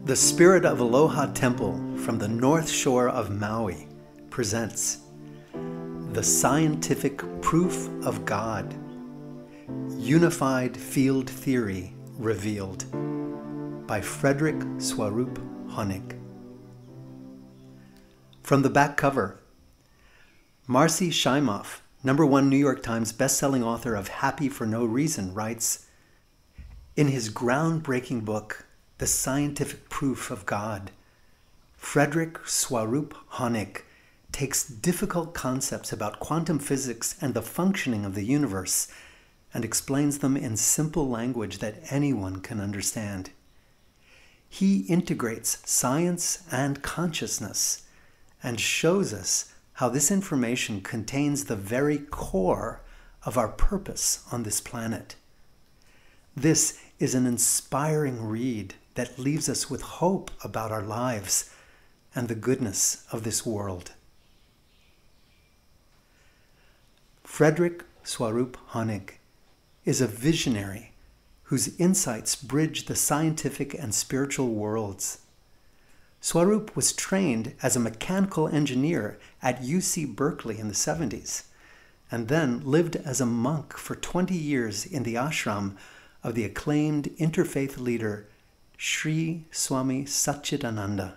The Spirit of Aloha Temple from the North Shore of Maui presents The Scientific Proof of God, Unified Field Theory Revealed by Frederick Swarup Honig. From the back cover, Marcy Shimoff, #1 New York Times bestselling author of Happy for No Reason, writes, in his groundbreaking book, The Scientific Proof of God, Frederick Swarup Honig takes difficult concepts about quantum physics and the functioning of the universe and explains them in simple language that anyone can understand. He integrates science and consciousness and shows us how this information contains the very core of our purpose on this planet. This is an inspiring read that leaves us with hope about our lives and the goodness of this world. Frederick Swarup Honig is a visionary whose insights bridge the scientific and spiritual worlds. Swarup was trained as a mechanical engineer at UC Berkeley in the 70s, and then lived as a monk for 20 years in the ashram of the acclaimed interfaith leader Sri Swami Satchidananda.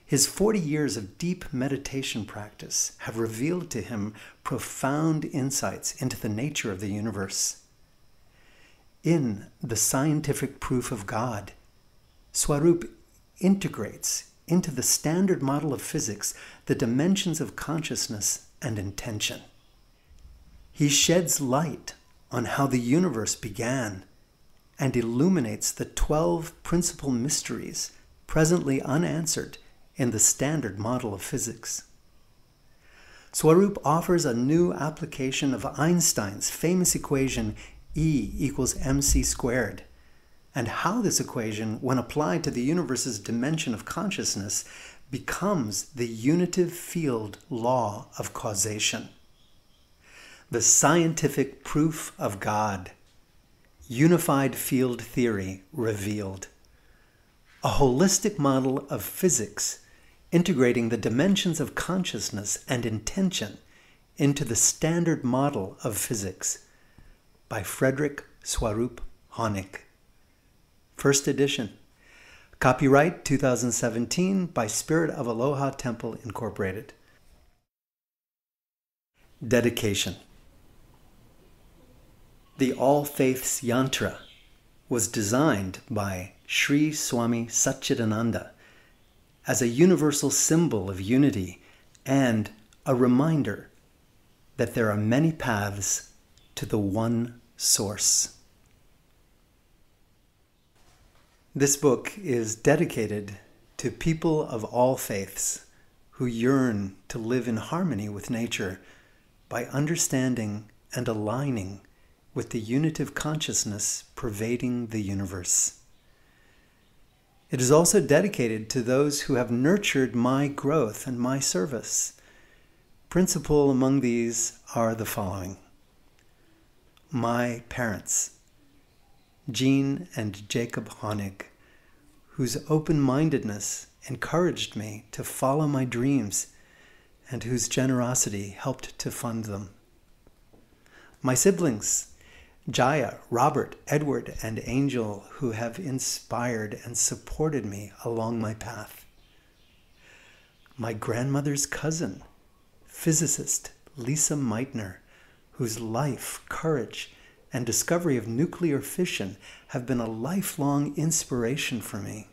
His 40 years of deep meditation practice have revealed to him profound insights into the nature of the universe. In The Scientific Proof of God, Swarup integrates into the standard model of physics the dimensions of consciousness and intention. He sheds light on how the universe began and illuminates the 12 principal mysteries presently unanswered in the standard model of physics. Swarup offers a new application of Einstein's famous equation E equals mc squared, and how this equation, when applied to the universe's dimension of consciousness, becomes the unitive field law of causation. The Scientific Proof of God, Unified Field Theory Revealed. A holistic model of physics integrating the dimensions of consciousness and intention into the standard model of physics, by Frederick Swarup Honig. First edition. Copyright 2017 by Spirit of Aloha Temple Incorporated. Dedication. The All Faiths Yantra was designed by Sri Swami Satchidananda as a universal symbol of unity and a reminder that there are many paths to the one source. This book is dedicated to people of all faiths who yearn to live in harmony with nature by understanding and aligning with the unitive consciousness pervading the universe. It is also dedicated to those who have nurtured my growth and my service. Principal among these are the following. My parents, Jean and Jacob Honig, whose open-mindedness encouraged me to follow my dreams and whose generosity helped to fund them. My siblings, Jaya, Robert, Edward, and Angel, who have inspired and supported me along my path. My grandmother's cousin, physicist Lisa Meitner, whose life, courage, and discovery of nuclear fission have been a lifelong inspiration for me.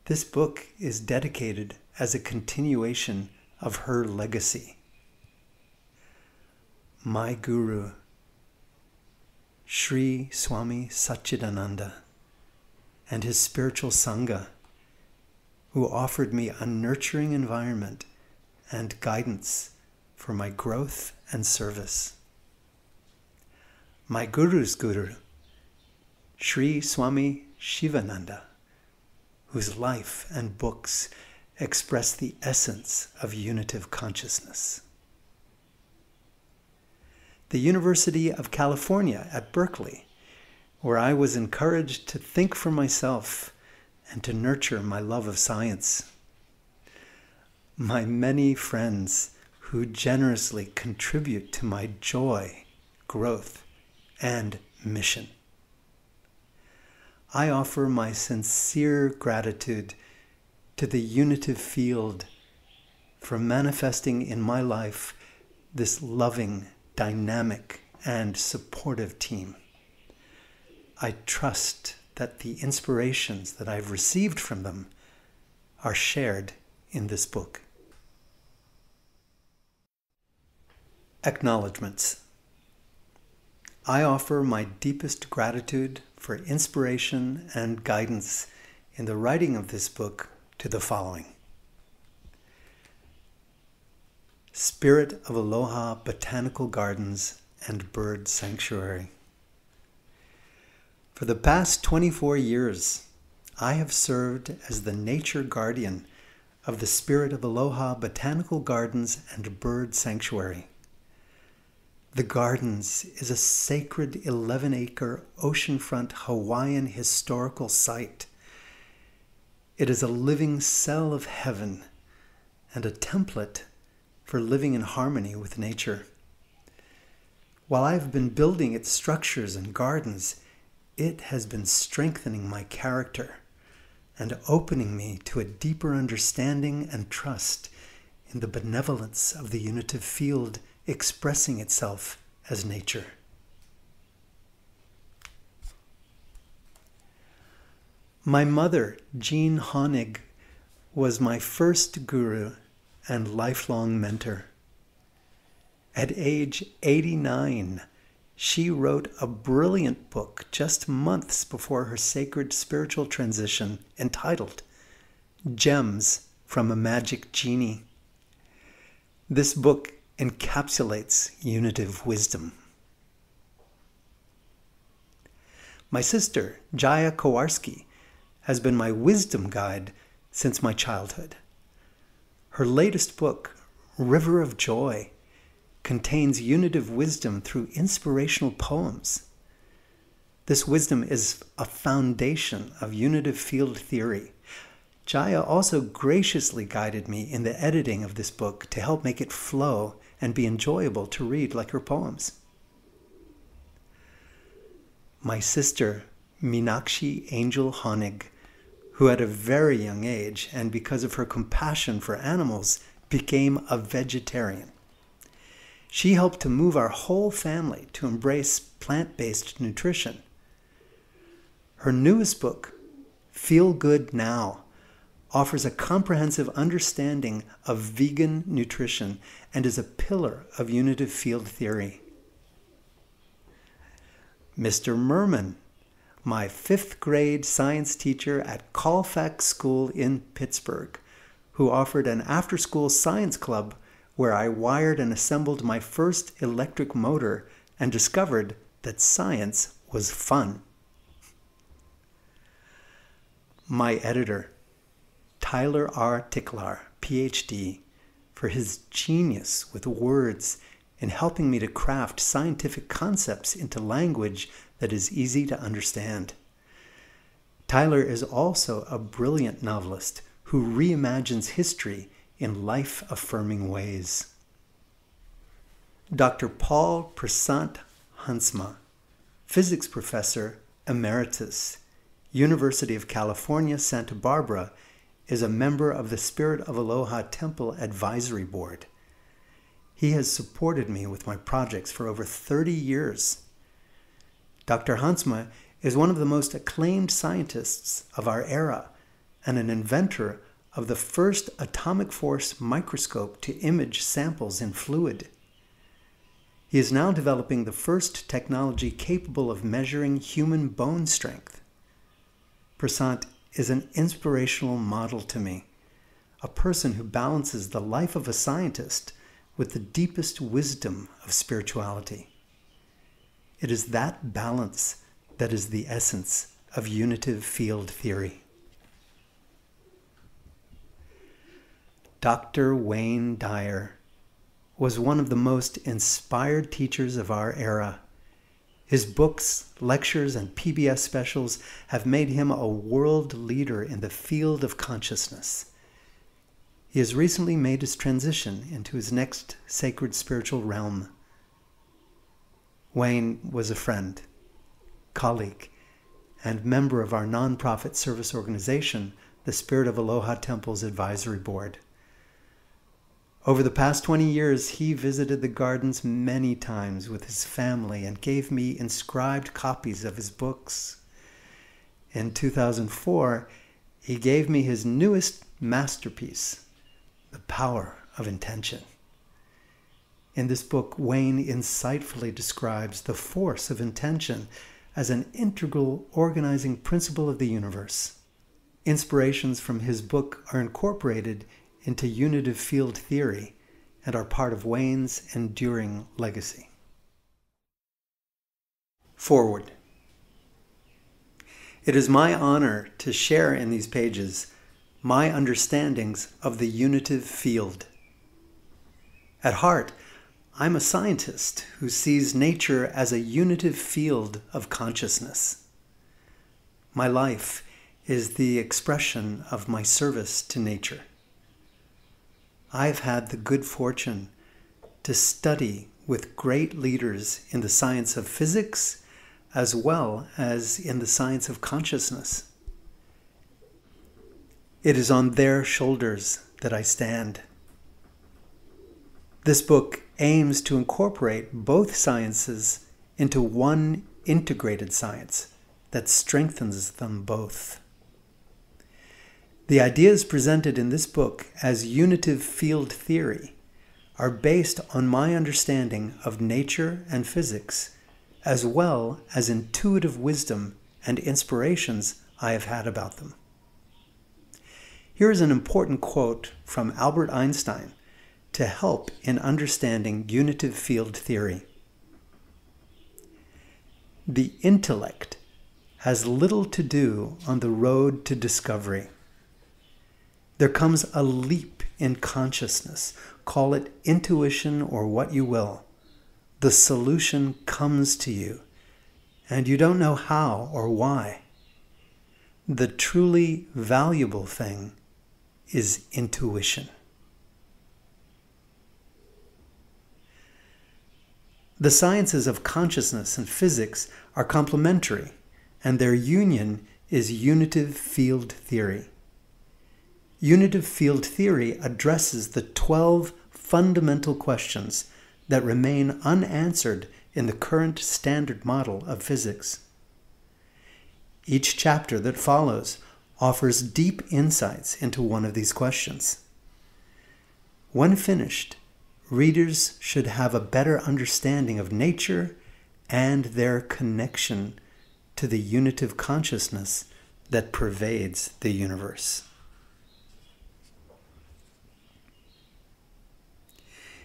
This book is dedicated as a continuation of her legacy. My guru, Sri Swami Satchidananda, and his spiritual Sangha, who offered me a nurturing environment and guidance for my growth and service. My guru's guru, Sri Swami Shivananda, whose life and books express the essence of unitive consciousness. The University of California at Berkeley, where I was encouraged to think for myself and to nurture my love of science. My many friends who generously contribute to my joy, growth, and mission. I offer my sincere gratitude to the unitive field for manifesting in my life this loving, dynamic, and supportive team. I trust that the inspirations that I've received from them are shared in this book. Acknowledgements. I offer my deepest gratitude for inspiration and guidance in the writing of this book to the following. Spirit of Aloha Botanical Gardens and Bird Sanctuary. For the past 24 years, I have served as the nature guardian of the Spirit of Aloha Botanical Gardens and Bird Sanctuary. The Gardens is a sacred 11-acre oceanfront Hawaiian historical site. It is a living cell of heaven and a template for living in harmony with nature. While I've been building its structures and gardens, it has been strengthening my character and opening me to a deeper understanding and trust in the benevolence of the unitive field expressing itself as nature. My mother, Jean Honig, was my first guru and lifelong mentor. At age 89, she wrote a brilliant book just months before her sacred spiritual transition entitled Gems from a Magic Genie. This book encapsulates unitive wisdom. My sister, Jaya Kowarski, has been my wisdom guide since my childhood. Her latest book, River of Joy, contains unitive wisdom through inspirational poems. This wisdom is a foundation of unitive field theory. Jaya also graciously guided me in the editing of this book to help make it flow and be enjoyable to read like her poems. My sister, Meenakshi Angel Honig, who at a very young age, and because of her compassion for animals, became a vegetarian. She helped to move our whole family to embrace plant-based nutrition. Her newest book, Feel Good Now, offers a comprehensive understanding of vegan nutrition and is a pillar of unitive field theory. Mr. Merman, my 5th grade science teacher at Colfax School in Pittsburgh, who offered an after-school science club where I wired and assembled my first electric motor and discovered that science was fun. My editor, Tyler R. Ticklar, PhD, for his genius with words in helping me to craft scientific concepts into language that is easy to understand. Tyler is also a brilliant novelist who reimagines history in life-affirming ways. Dr. Paul Prasant Hansma, physics professor emeritus, University of California, Santa Barbara, is a member of the Spirit of Aloha Temple Advisory Board. He has supported me with my projects for over 30 years. Dr. Hansma is one of the most acclaimed scientists of our era and an inventor of the first atomic force microscope to image samples in fluid. He is now developing the first technology capable of measuring human bone strength. Prasant is an inspirational model to me, a person who balances the life of a scientist with the deepest wisdom of spirituality. It is that balance that is the essence of unitive field theory. Dr. Wayne Dyer was one of the most inspired teachers of our era. His books, lectures, and PBS specials have made him a world leader in the field of consciousness. He has recently made his transition into his next sacred spiritual realm. Wayne was a friend, colleague, and member of our nonprofit service organization, the Spirit of Aloha Temple's Advisory Board. Over the past 20 years, he visited the gardens many times with his family and gave me inscribed copies of his books. In 2004, he gave me his newest masterpiece, The Power of Intention. In this book, Wayne insightfully describes the force of intention as an integral organizing principle of the universe. Inspirations from his book are incorporated into unitive field theory and are part of Wayne's enduring legacy. Forward. It is my honor to share in these pages my understandings of the unitive field. At heart, I'm a scientist who sees nature as a unitive field of consciousness. My life is the expression of my service to nature. I've had the good fortune to study with great leaders in the science of physics as well as in the science of consciousness. It is on their shoulders that I stand. This book aims to incorporate both sciences into one integrated science that strengthens them both. The ideas presented in this book as unitive field theory are based on my understanding of nature and physics, as well as intuitive wisdom and inspirations I have had about them. Here is an important quote from Albert Einstein to help in understanding unitive field theory. The intellect has little to do on the road to discovery. There comes a leap in consciousness, call it intuition or what you will. The solution comes to you, and you don't know how or why. The truly valuable thing is intuition. The sciences of consciousness and physics are complementary, and their union is unitive field theory. Unitive field theory addresses the 12 fundamental questions that remain unanswered in the current standard model of physics. Each chapter that follows offers deep insights into one of these questions. When finished, readers should have a better understanding of nature and their connection to the unitive consciousness that pervades the universe.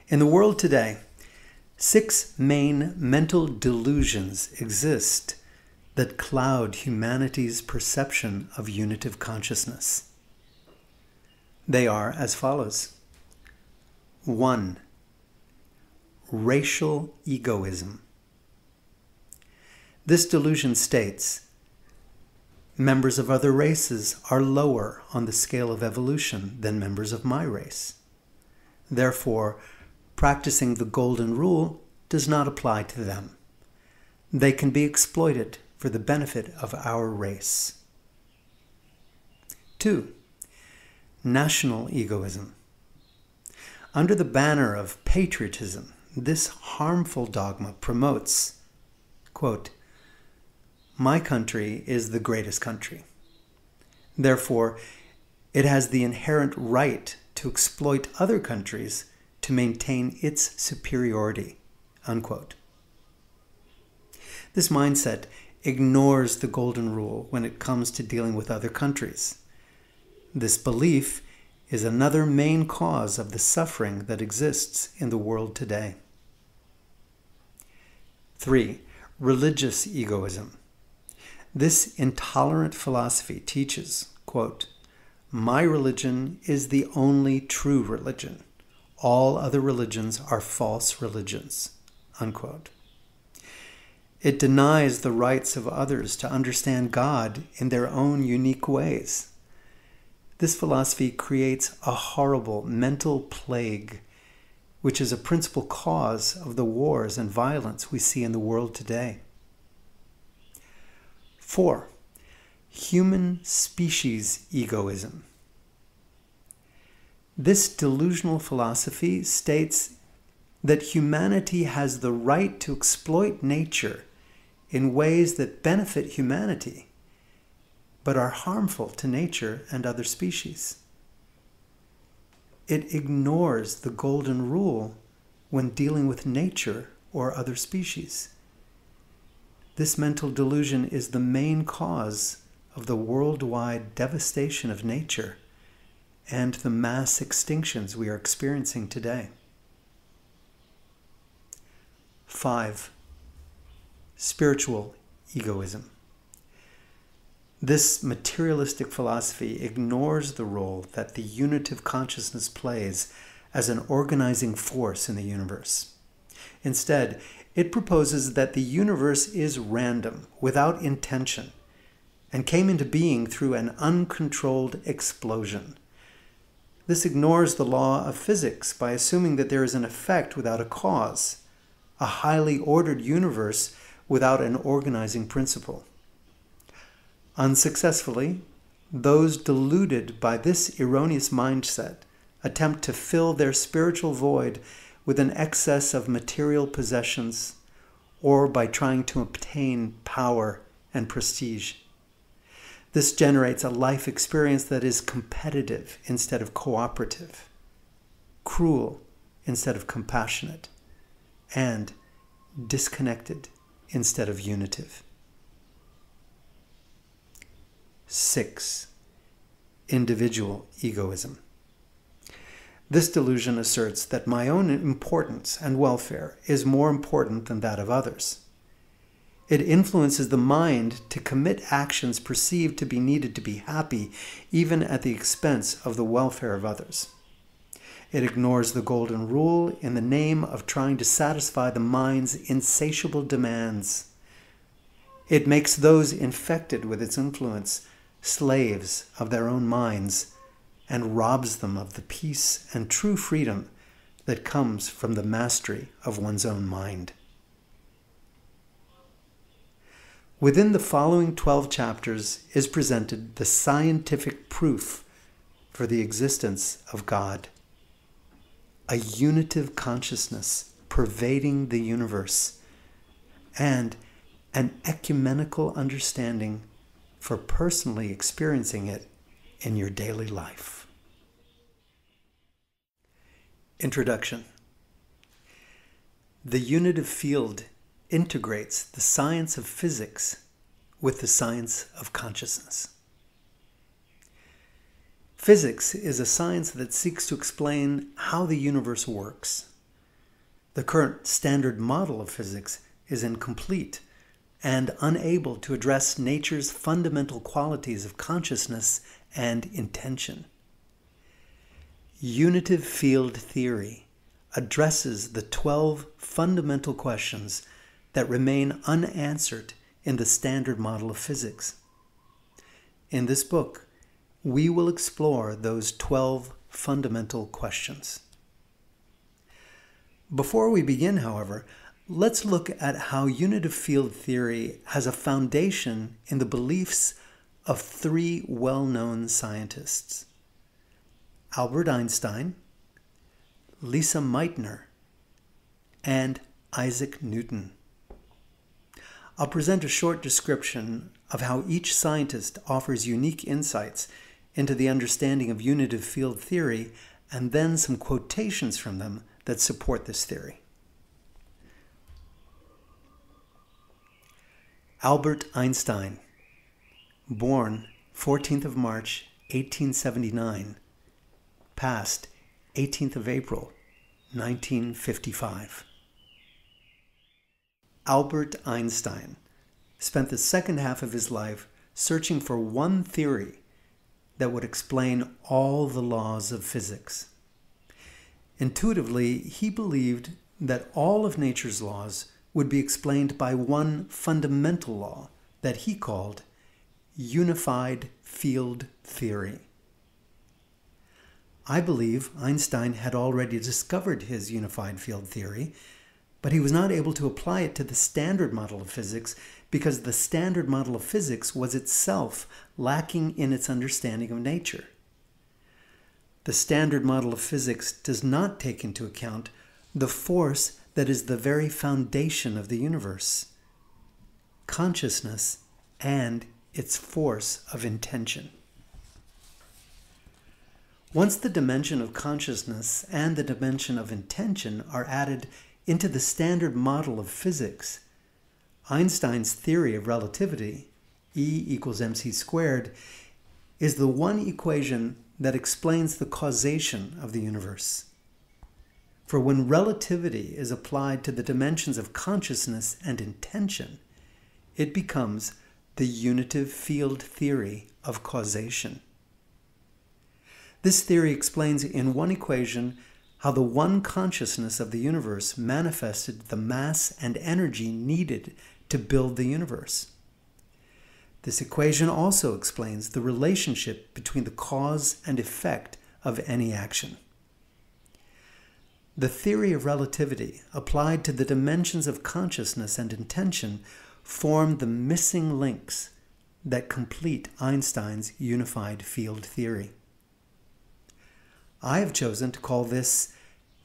In the world today, 6 main mental delusions exist that cloud humanity's perception of unitive consciousness. They are as follows. 1. Racial egoism. This delusion states, members of other races are lower on the scale of evolution than members of my race. Therefore, practicing the golden rule does not apply to them. They can be exploited for the benefit of our race. 2. National egoism. Under the banner of patriotism, this harmful dogma promotes, quote, "My country is the greatest country. Therefore, it has the inherent right to exploit other countries to maintain its superiority," unquote. This mindset ignores the golden rule when it comes to dealing with other countries. This belief is another main cause of the suffering that exists in the world today. 3. Religious egoism. This intolerant philosophy teaches, quote, "My religion is the only true religion. All other religions are false religions," unquote. It denies the rights of others to understand God in their own unique ways. This philosophy creates a horrible mental plague, which is a principal cause of the wars and violence we see in the world today. 4. Human species egoism. This delusional philosophy states that humanity has the right to exploit nature in ways that benefit humanity, but are harmful to nature and other species. It ignores the golden rule when dealing with nature or other species. This mental delusion is the main cause of the worldwide devastation of nature and the mass extinctions we are experiencing today. 5. Spiritual egoism. This materialistic philosophy ignores the role that the unitive consciousness plays as an organizing force in the universe. Instead, it proposes that the universe is random, without intention, and came into being through an uncontrolled explosion. This ignores the law of physics by assuming that there is an effect without a cause, a highly ordered universe without an organizing principle. Unsuccessfully, those deluded by this erroneous mindset attempt to fill their spiritual void with an excess of material possessions or by trying to obtain power and prestige. This generates a life experience that is competitive instead of cooperative, cruel instead of compassionate, and disconnected instead of unitive. 6. Individual egoism. This delusion asserts that my own importance and welfare is more important than that of others. It influences the mind to commit actions perceived to be needed to be happy, even at the expense of the welfare of others. It ignores the golden rule in the name of trying to satisfy the mind's insatiable demands. It makes those infected with its influence slaves of their own minds and robs them of the peace and true freedom that comes from the mastery of one's own mind. Within the following 12 chapters is presented the scientific proof for the existence of God, a unitive consciousness pervading the universe, and an ecumenical understanding for personally experiencing it in your daily life. Introduction. The unitive field integrates the science of physics with the science of consciousness. Physics is a science that seeks to explain how the universe works. The current standard model of physics is incomplete and unable to address nature's fundamental qualities of consciousness and intention. Unitive field theory addresses the 12 fundamental questions that remain unanswered in the standard model of physics. In this book, we will explore those 12 fundamental questions. Before we begin, however, let's look at how unitive field theory has a foundation in the beliefs of 3 well-known scientists: Albert Einstein, Lisa Meitner, and Isaac Newton. I'll present a short description of how each scientist offers unique insights into the understanding of unitive field theory, and then some quotations from them that support this theory. Albert Einstein, born 14th of March, 1879, passed 18th of April, 1955. Albert Einstein spent the second half of his life searching for one theory that would explain all the laws of physics. Intuitively, he believed that all of nature's laws would be explained by one fundamental law that he called unified field theory. I believe Einstein had already discovered his unified field theory, but he was not able to apply it to the standard model of physics because the standard model of physics was itself lacking in its understanding of nature. The standard model of physics does not take into account the force that is the very foundation of the universe, consciousness and its force of intention. Once the dimension of consciousness and the dimension of intention are added into the standard model of physics, Einstein's theory of relativity, E equals mc squared, is the one equation that explains the causation of the universe. For when relativity is applied to the dimensions of consciousness and intention, it becomes the unitive field theory of causation. This theory explains in one equation how the one consciousness of the universe manifested the mass and energy needed to build the universe. This equation also explains the relationship between the cause and effect of any action. The theory of relativity applied to the dimensions of consciousness and intention form the missing links that complete Einstein's unified field theory. I have chosen to call this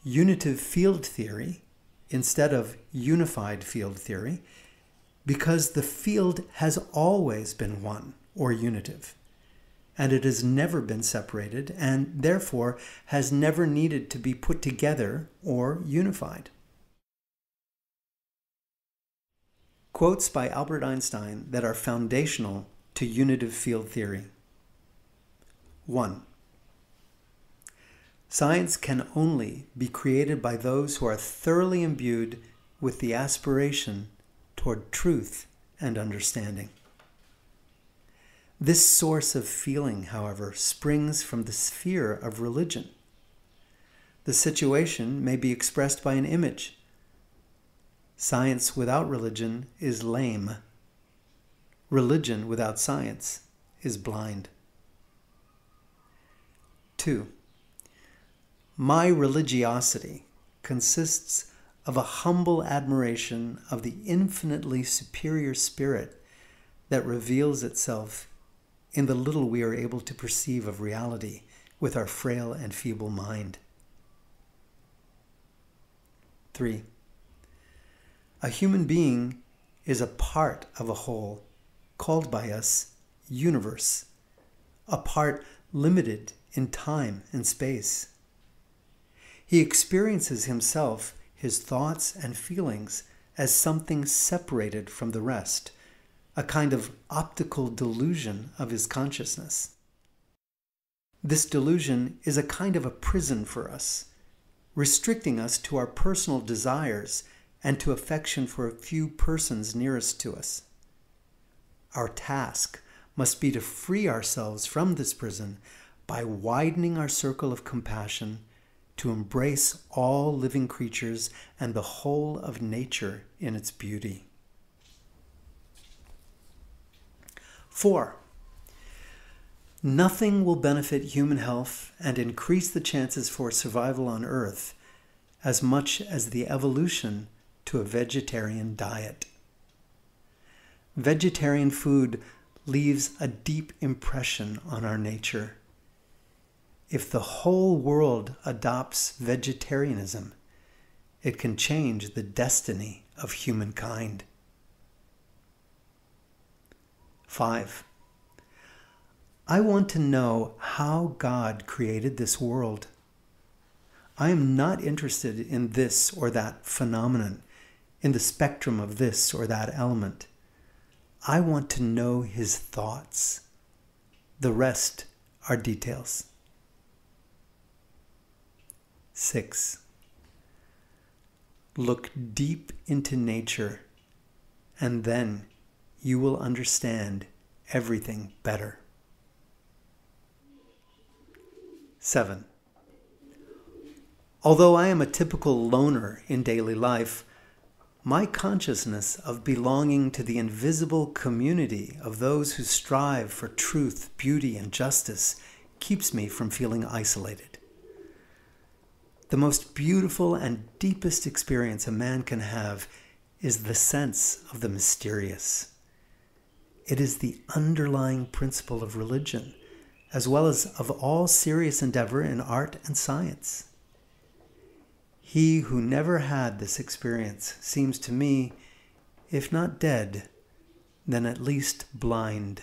unitive field theory instead of unified field theory because the field has always been one, or unitive, and it has never been separated and therefore has never needed to be put together or unified. Quotes by Albert Einstein that are foundational to unitive field theory. 1. Science can only be created by those who are thoroughly imbued with the aspiration toward truth and understanding. This source of feeling, however, springs from the sphere of religion. The situation may be expressed by an image. Science without religion is lame. Religion without science is blind. 2. My religiosity consists of a humble admiration of the infinitely superior spirit that reveals itself in the little we are able to perceive of reality with our frail and feeble mind. 3. A human being is a part of a whole called by us universe, a part limited in time and space. He experiences himself, his thoughts and feelings, as something separated from the rest, a kind of optical delusion of his consciousness. This delusion is a kind of a prison for us, restricting us to our personal desires and to affection for a few persons nearest to us. Our task must be to free ourselves from this prison by widening our circle of compassion to embrace all living creatures and the whole of nature in its beauty. 4. Nothing will benefit human health and increase the chances for survival on Earth as much as the evolution to a vegetarian diet. Vegetarian food leaves a deep impression on our nature. If the whole world adopts vegetarianism, it can change the destiny of humankind. 5. I want to know how God created this world. I am not interested in this or that phenomenon, in the spectrum of this or that element. I want to know his thoughts. The rest are details. 6. Look deep into nature, and then you will understand everything better. 7. Although I am a typical loner in daily life, my consciousness of belonging to the invisible community of those who strive for truth, beauty, and justice keeps me from feeling isolated. The most beautiful and deepest experience a man can have is the sense of the mysterious. It is the underlying principle of religion, as well as of all serious endeavor in art and science. He who never had this experience seems to me, if not dead, then at least blind.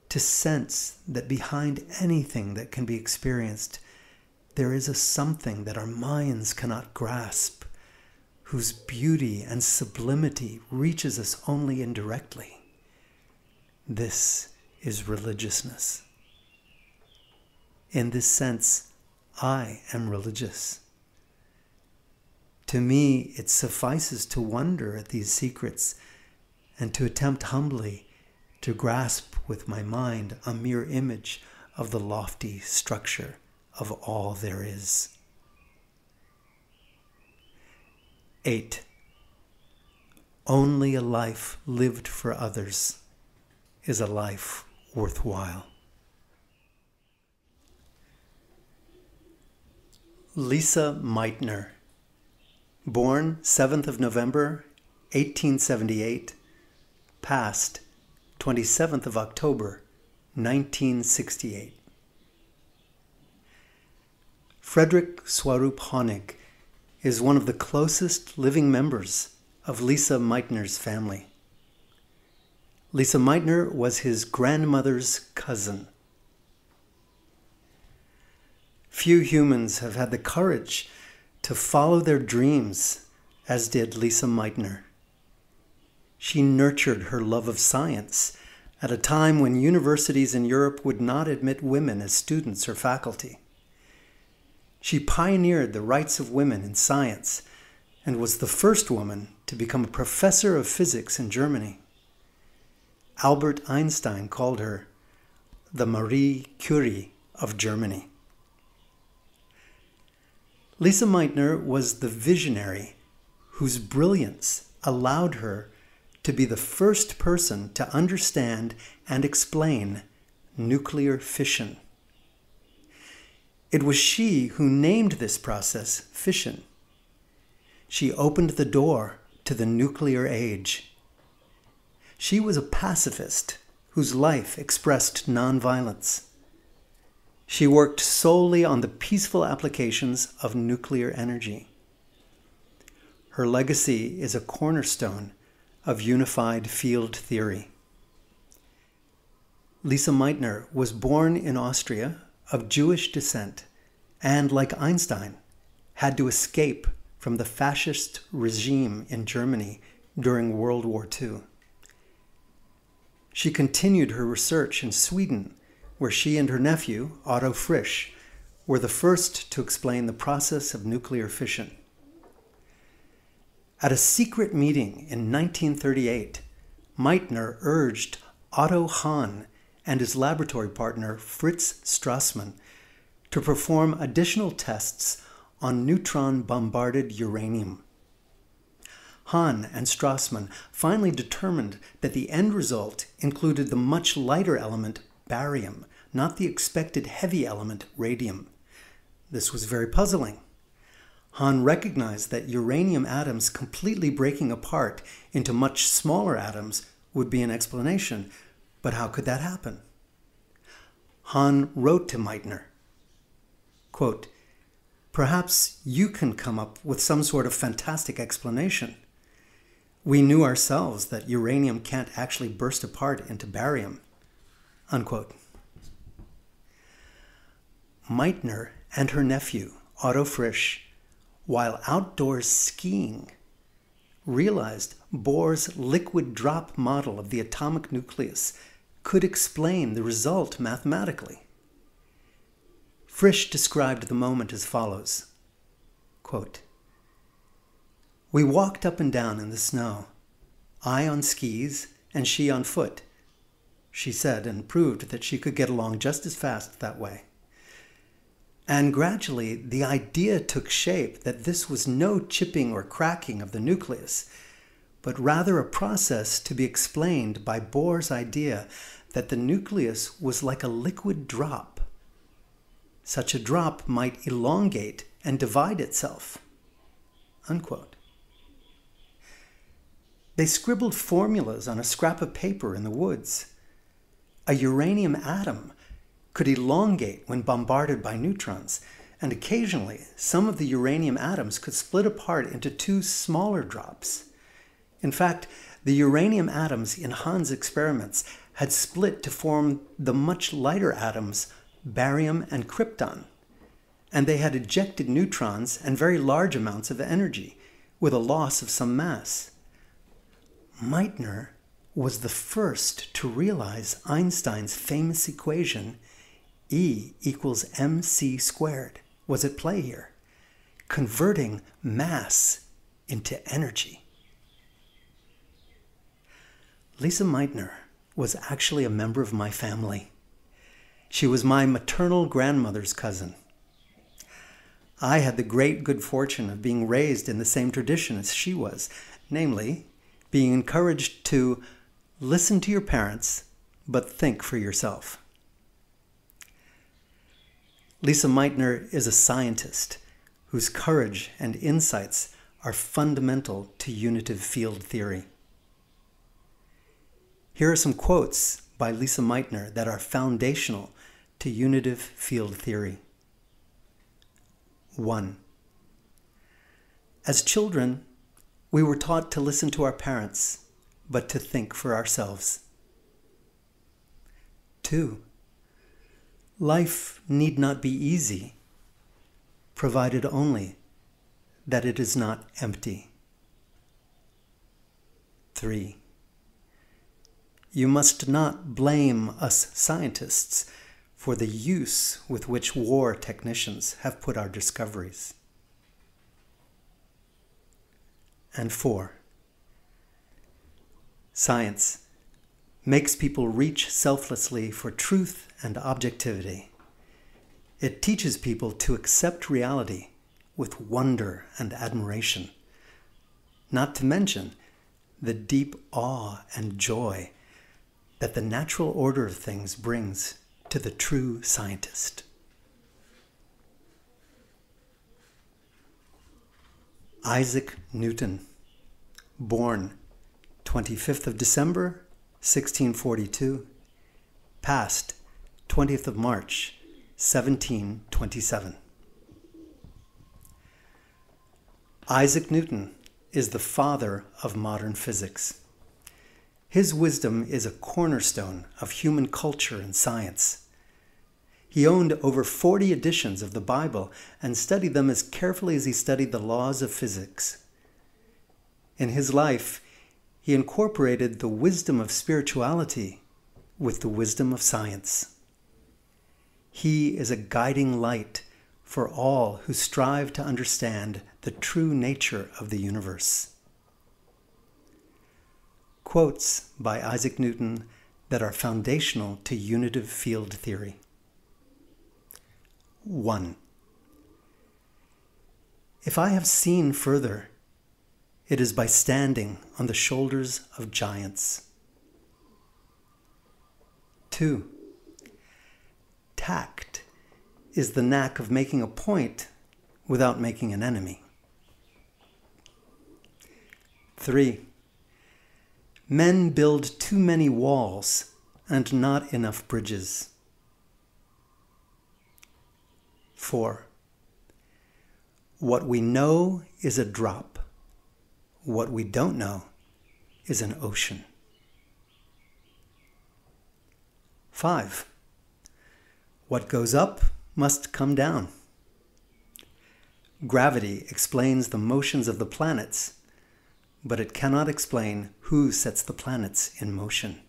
To sense that behind anything that can be experienced, there is a something that our minds cannot grasp, whose beauty and sublimity reaches us only indirectly. This is religiousness. In this sense, I am religious. To me, it suffices to wonder at these secrets and to attempt humbly to grasp with my mind a mere image of the lofty structure of all there is. 8. Only a life lived for others is a life worthwhile. Lisa Meitner, born 7th of November, 1878, passed 27th of October, 1968. Frederick Swarup Honig is one of the closest living members of Lisa Meitner's family. Lisa Meitner was his grandmother's cousin. Few humans have had the courage to follow their dreams as did Lisa Meitner. She nurtured her love of science at a time when universities in Europe would not admit women as students or faculty. She pioneered the rights of women in science and was the first woman to become a professor of physics in Germany. Albert Einstein called her the Marie Curie of Germany. Lisa Meitner was the visionary whose brilliance allowed her to be the first person to understand and explain nuclear fission. It was she who named this process fission. She opened the door to the nuclear age. She was a pacifist whose life expressed nonviolence. She worked solely on the peaceful applications of nuclear energy. Her legacy is a cornerstone of unified field theory. Lisa Meitner was born in Austria of Jewish descent and, like Einstein, had to escape from the fascist regime in Germany during World War II. She continued her research in Sweden, where she and her nephew, Otto Frisch, were the first to explain the process of nuclear fission. At a secret meeting in 1938, Meitner urged Otto Hahn and his laboratory partner Fritz Strassmann to perform additional tests on neutron-bombarded uranium. Hahn and Strassmann finally determined that the end result included the much lighter element barium, not the expected heavy element radium. This was very puzzling. Hahn recognized that uranium atoms completely breaking apart into much smaller atoms would be an explanation, but how could that happen? Hahn wrote to Meitner, quote, "Perhaps you can come up with some sort of fantastic explanation. We knew ourselves that uranium can't actually burst apart into barium," unquote. Meitner and her nephew, Otto Frisch, while outdoors skiing, realized Bohr's liquid drop model of the atomic nucleus could explain the result mathematically. Frisch described the moment as follows, quote, "We walked up and down in the snow, I on skis and she on foot," she said, and proved that she could get along just as fast that way. And gradually, the idea took shape that this was no chipping or cracking of the nucleus, but rather a process to be explained by Bohr's idea that the nucleus was like a liquid drop. Such a drop might elongate and divide itself. Unquote. They scribbled formulas on a scrap of paper in the woods. A uranium atom could elongate when bombarded by neutrons, and occasionally some of the uranium atoms could split apart into two smaller drops. In fact, the uranium atoms in Hahn's experiments had split to form the much lighter atoms barium and krypton, and they had ejected neutrons and very large amounts of energy, with a loss of some mass. Meitner was the first to realize Einstein's famous equation E equals mc squared was at play here, converting mass into energy. Lise Meitner was actually a member of my family. She was my maternal grandmother's cousin. I had the great good fortune of being raised in the same tradition as she was, namely, being encouraged to listen to your parents, but think for yourself. Lise Meitner is a scientist whose courage and insights are fundamental to unitive field theory. Here are some quotes by Lise Meitner that are foundational to unitive field theory. 1. As children, we were taught to listen to our parents, but to think for ourselves. 2. Life need not be easy, provided only that it is not empty. 3. You must not blame us scientists for the use with which war technicians have put our discoveries. And 4. Science makes people reach selflessly for truth and objectivity. It teaches people to accept reality with wonder and admiration, not to mention the deep awe and joy that the natural order of things brings to the true scientist. Isaac Newton, born 25th of December, 1642, passed 20th of March, 1727. Isaac Newton is the father of modern physics. His wisdom is a cornerstone of human culture and science. He owned over 40 editions of the Bible and studied them as carefully as he studied the laws of physics. In his life, he incorporated the wisdom of spirituality with the wisdom of science. He is a guiding light for all who strive to understand the true nature of the universe. Quotes by Isaac Newton that are foundational to unitive field theory. 1. If I have seen further, it is by standing on the shoulders of giants. 2. Tact is the knack of making a point without making an enemy. 3. Men build too many walls and not enough bridges. 4. What we know is a drop. What we don't know is an ocean. 5. What goes up must come down. Gravity explains the motions of the planets, but it cannot explain who sets the planets in motion.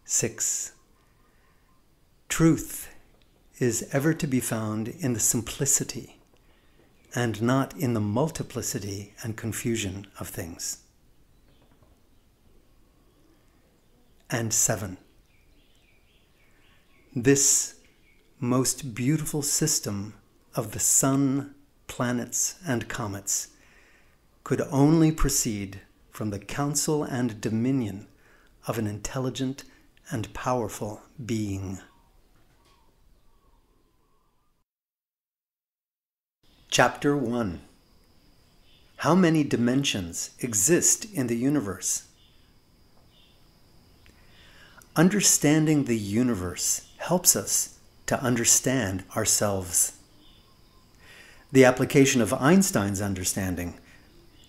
6. Truth is ever to be found in the simplicity and not in the multiplicity and confusion of things. And 7. This most beautiful system of the sun, planets, and comets could only proceed from the counsel and dominion of an intelligent and powerful being. Chapter 1. How many dimensions exist in the universe? Understanding the universe helps us to understand ourselves. The application of Einstein's understanding,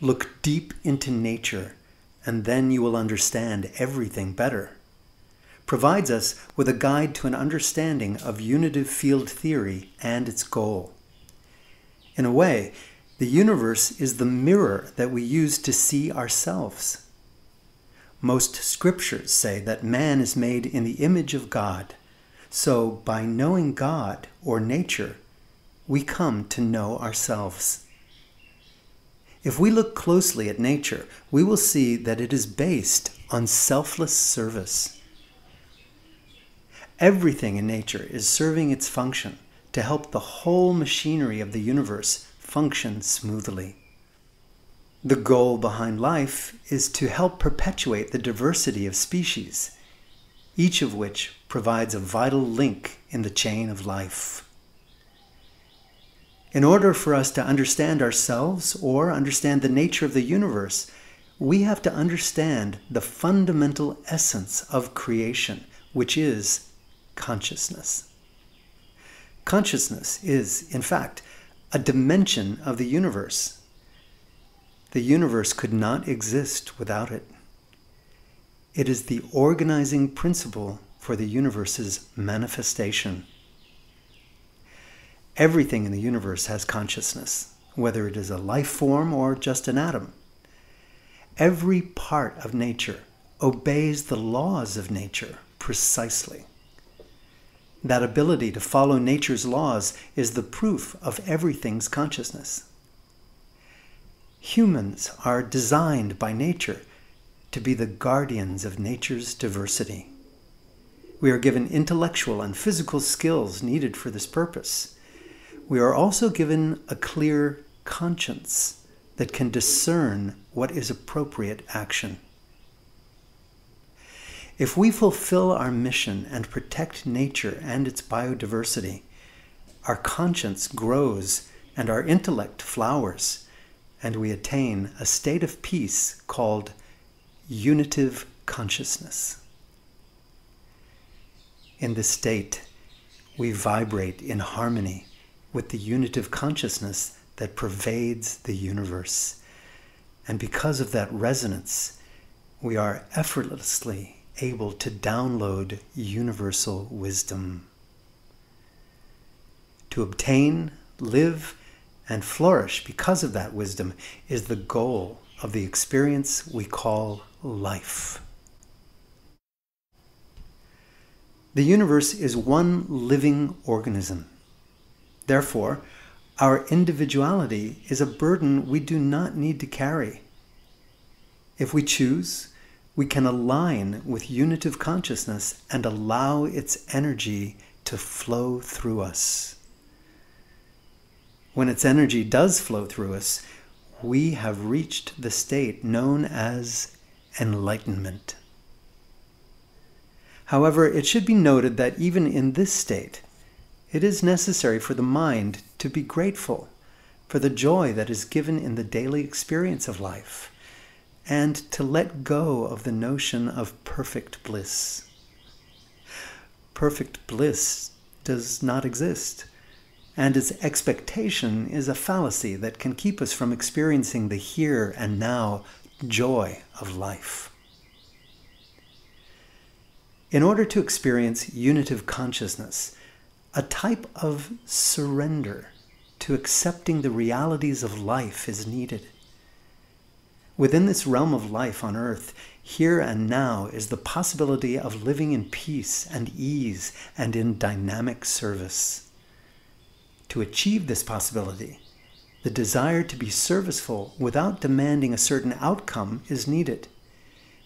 look deep into nature and then you will understand everything better, provides us with a guide to an understanding of unitive field theory and its goal. In a way, the universe is the mirror that we use to see ourselves. Most scriptures say that man is made in the image of God, so by knowing God or nature, we come to know ourselves. If we look closely at nature, we will see that it is based on selfless service. Everything in nature is serving its function to help the whole machinery of the universe function smoothly. The goal behind life is to help perpetuate the diversity of species, each of which provides a vital link in the chain of life. In order for us to understand ourselves or understand the nature of the universe, we have to understand the fundamental essence of creation, which is consciousness. Consciousness is, in fact, a dimension of the universe. The universe could not exist without it. It is the organizing principle for the universe's manifestation. Everything in the universe has consciousness, whether it is a life form or just an atom. Every part of nature obeys the laws of nature precisely. That ability to follow nature's laws is the proof of everything's consciousness. Humans are designed by nature to be the guardians of nature's diversity. We are given intellectual and physical skills needed for this purpose. We are also given a clear conscience that can discern what is appropriate action. If we fulfill our mission and protect nature and its biodiversity, our conscience grows and our intellect flowers, and we attain a state of peace called unitive consciousness. In this state, we vibrate in harmony with the unitive consciousness that pervades the universe. And because of that resonance, we are effortlessly able to download universal wisdom. To obtain, live, and flourish because of that wisdom is the goal of the experience we call life. The universe is one living organism. Therefore, our individuality is a burden we do not need to carry. If we choose, we can align with unitive consciousness and allow its energy to flow through us. When its energy does flow through us, we have reached the state known as enlightenment. However, it should be noted that even in this state, it is necessary for the mind to be grateful for the joy that is given in the daily experience of life, and to let go of the notion of perfect bliss. Perfect bliss does not exist, and its expectation is a fallacy that can keep us from experiencing the here and now joy of life. In order to experience unitive consciousness, a type of surrender to accepting the realities of life is needed. Within this realm of life on earth, here and now is the possibility of living in peace and ease and in dynamic service. To achieve this possibility, the desire to be serviceful without demanding a certain outcome is needed.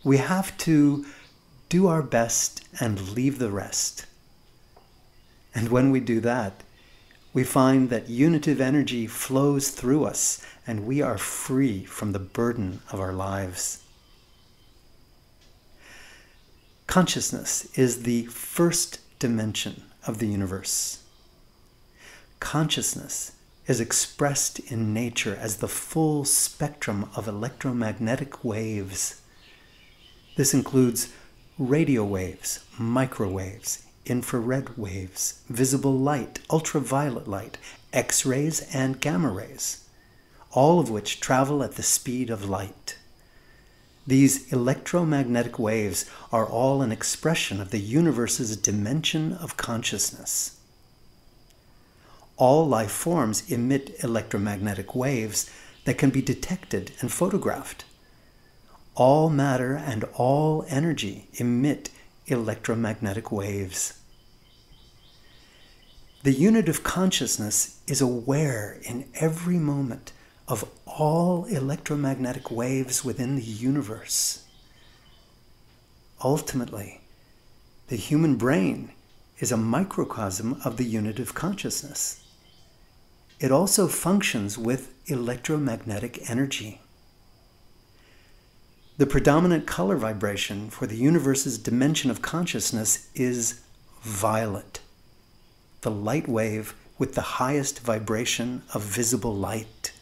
We have to do our best and leave the rest. And when we do that, we find that unitive energy flows through us and we are free from the burden of our lives. Consciousness is the first dimension of the universe. Consciousness is expressed in nature as the full spectrum of electromagnetic waves. This includes radio waves, microwaves, infrared waves, visible light, ultraviolet light, X-rays, and gamma rays, all of which travel at the speed of light. These electromagnetic waves are all an expression of the universe's dimension of consciousness. All life forms emit electromagnetic waves that can be detected and photographed. All matter and all energy emit electromagnetic waves. The unit of consciousness is aware in every moment of all electromagnetic waves within the universe. Ultimately, the human brain is a microcosm of the unit of consciousness. It also functions with electromagnetic energy. The predominant color vibration for the universe's dimension of consciousness is violet, the light wave with the highest vibration of visible light.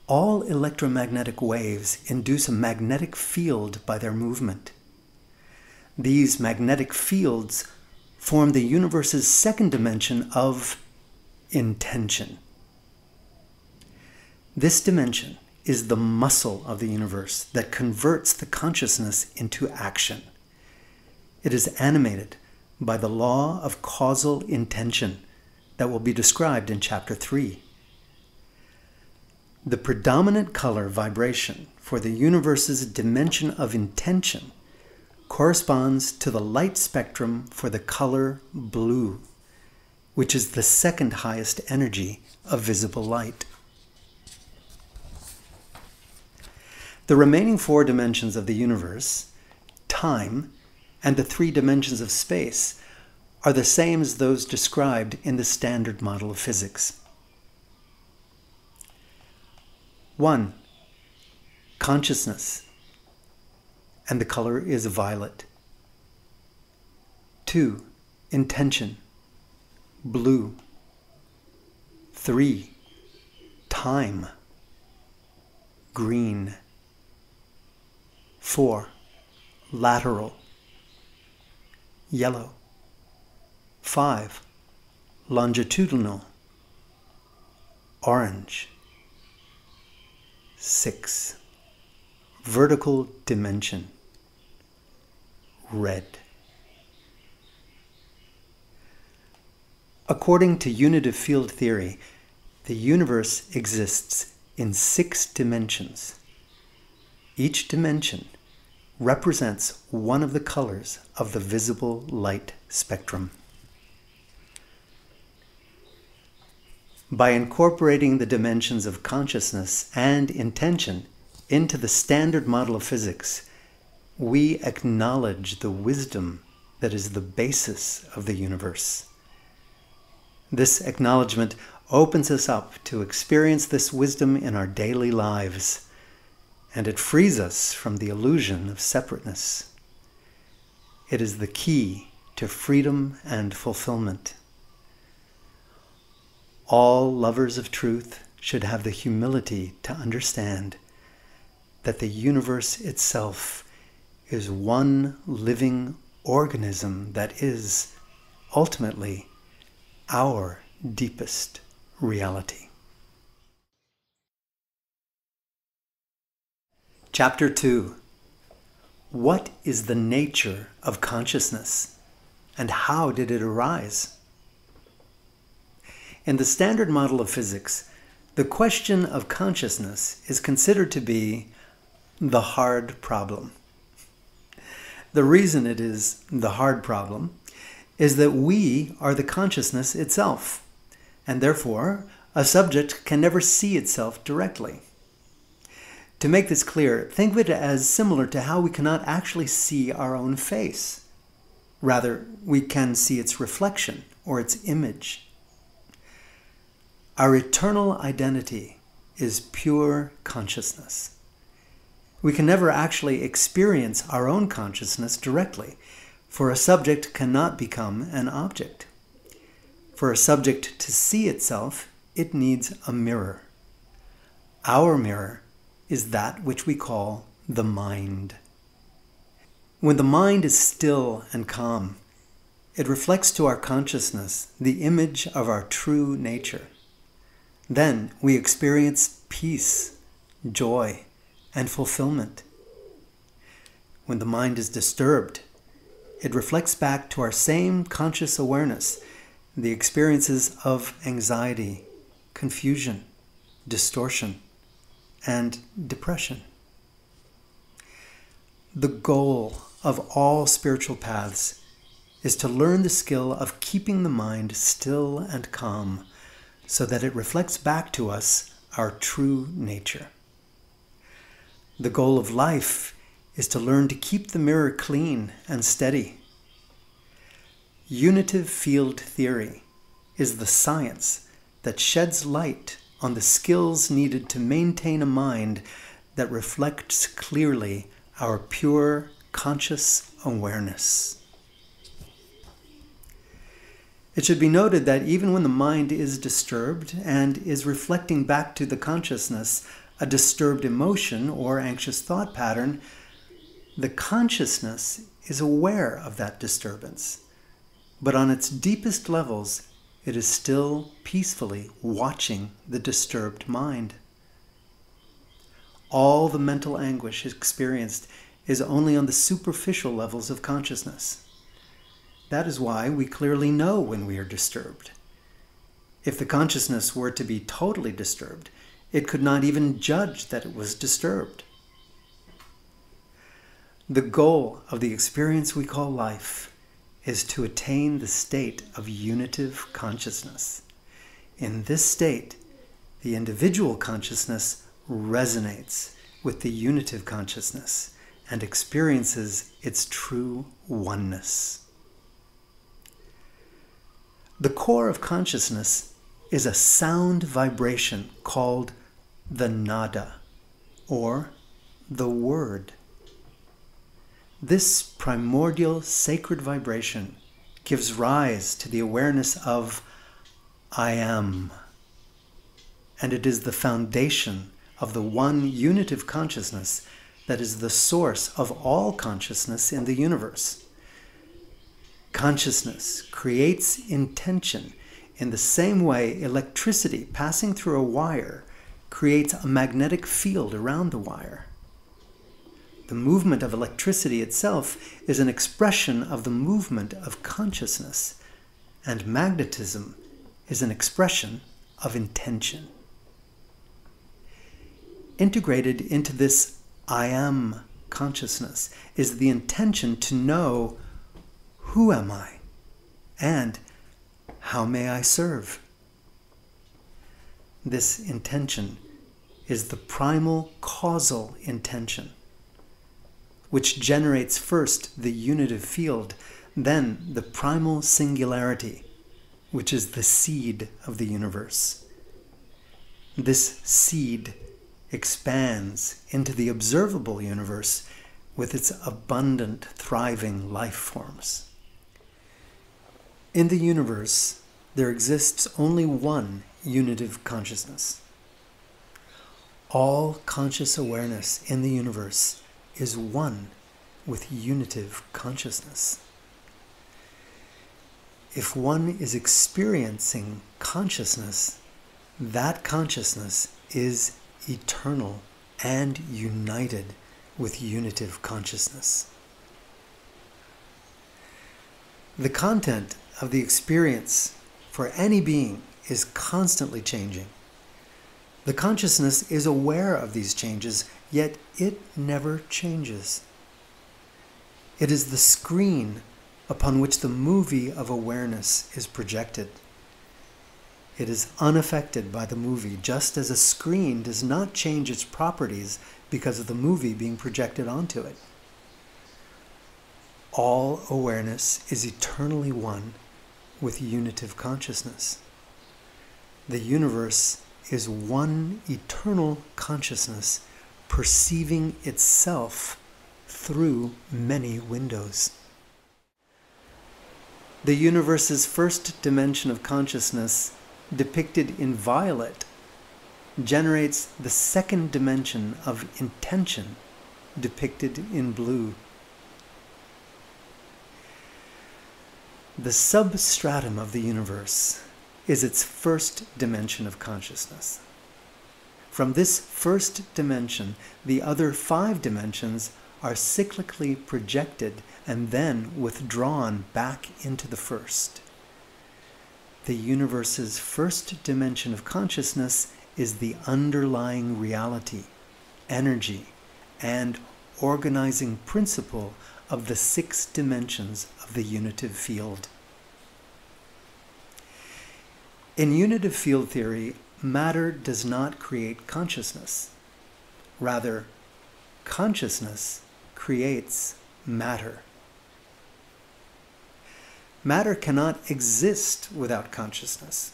All electromagnetic waves induce a magnetic field by their movement. These magnetic fields form the universe's second dimension of intention. This dimension is the muscle of the universe that converts the consciousness into action. It is animated by the law of causal intention that will be described in Chapter 3. The predominant color vibration for the universe's dimension of intention corresponds to the light spectrum for the color blue, which is the second highest energy of visible light. The remaining 4 dimensions of the universe, time, and the 3 dimensions of space are the same as those described in the Standard Model of Physics. 1. Consciousness, and the color is violet. 2. Intention, blue. 3. Time, green. 4. Lateral, yellow. 5. Longitudinal, orange. 6. Vertical dimension, red. According to unitive field theory, the universe exists in 6 dimensions. Each dimension represents one of the colors of the visible light spectrum. By incorporating the dimensions of consciousness and intention into the Standard Model of Physics, we acknowledge the wisdom that is the basis of the universe. This acknowledgement opens us up to experience this wisdom in our daily lives, and it frees us from the illusion of separateness. It is the key to freedom and fulfillment. All lovers of truth should have the humility to understand that the universe itself is one living organism that is, ultimately, our deepest reality. Chapter 2. What is the nature of consciousness, and how did it arise? In the Standard Model of Physics, the question of consciousness is considered to be the hard problem. The reason it is the hard problem is that we are the consciousness itself, and therefore a subject can never see itself directly. To make this clear, think of it as similar to how we cannot actually see our own face. Rather, we can see its reflection or its image. Our eternal identity is pure consciousness. We can never actually experience our own consciousness directly, for a subject cannot become an object. For a subject to see itself, it needs a mirror. Our mirror is that which we call the mind. When the mind is still and calm, it reflects to our consciousness the image of our true nature. Then we experience peace, joy, and fulfillment. When the mind is disturbed, it reflects back to our same conscious awareness the experiences of anxiety, confusion, distortion, and depression. The goal of all spiritual paths is to learn the skill of keeping the mind still and calm so that it reflects back to us our true nature. The goal of life is to learn to keep the mirror clean and steady. Unitive field theory is the science that sheds light on the skills needed to maintain a mind that reflects clearly our pure conscious awareness. It should be noted that even when the mind is disturbed and is reflecting back to the consciousness a disturbed emotion or anxious thought pattern, the consciousness is aware of that disturbance. But on its deepest levels, it is still peacefully watching the disturbed mind. All the mental anguish experienced is only on the superficial levels of consciousness. That is why we clearly know when we are disturbed. If the consciousness were to be totally disturbed, it could not even judge that it was disturbed. The goal of the experience we call life is to attain the state of unitive consciousness. In this state, the individual consciousness resonates with the unitive consciousness and experiences its true oneness. The core of consciousness is a sound vibration called the nada, or the word. This primordial sacred vibration gives rise to the awareness of I am, and it is the foundation of the one unitive consciousness that is the source of all consciousness in the universe. Consciousness creates intention in the same way electricity passing through a wire creates a magnetic field around the wire. The movement of electricity itself is an expression of the movement of consciousness, and magnetism is an expression of intention. Integrated into this I am consciousness is the intention to know who am I and how may I serve. This intention is the primal causal intention, which generates first the unitive field, then the primal singularity, which is the seed of the universe. This seed expands into the observable universe with its abundant, thriving life forms. In the universe, there exists only one unitive consciousness. All conscious awareness in the universe is one with unitive consciousness. If one is experiencing consciousness, that consciousness is eternal and united with unitive consciousness. The content of the experience for any being is constantly changing. The consciousness is aware of these changes, yet it never changes. It is the screen upon which the movie of awareness is projected. It is unaffected by the movie, just as a screen does not change its properties because of the movie being projected onto it. All awareness is eternally one with unitive consciousness. The universe is one eternal consciousness perceiving itself through many windows. The universe's first dimension of consciousness, depicted in violet, generates the second dimension of intention, depicted in blue. The substratum of the universe is its first dimension of consciousness. From this first dimension, the other 5 dimensions are cyclically projected and then withdrawn back into the first. The universe's first dimension of consciousness is the underlying reality, energy, and organizing principle of the 6 dimensions of the unitive field. In unitive field theory, matter does not create consciousness. Rather, consciousness creates matter. Matter cannot exist without consciousness.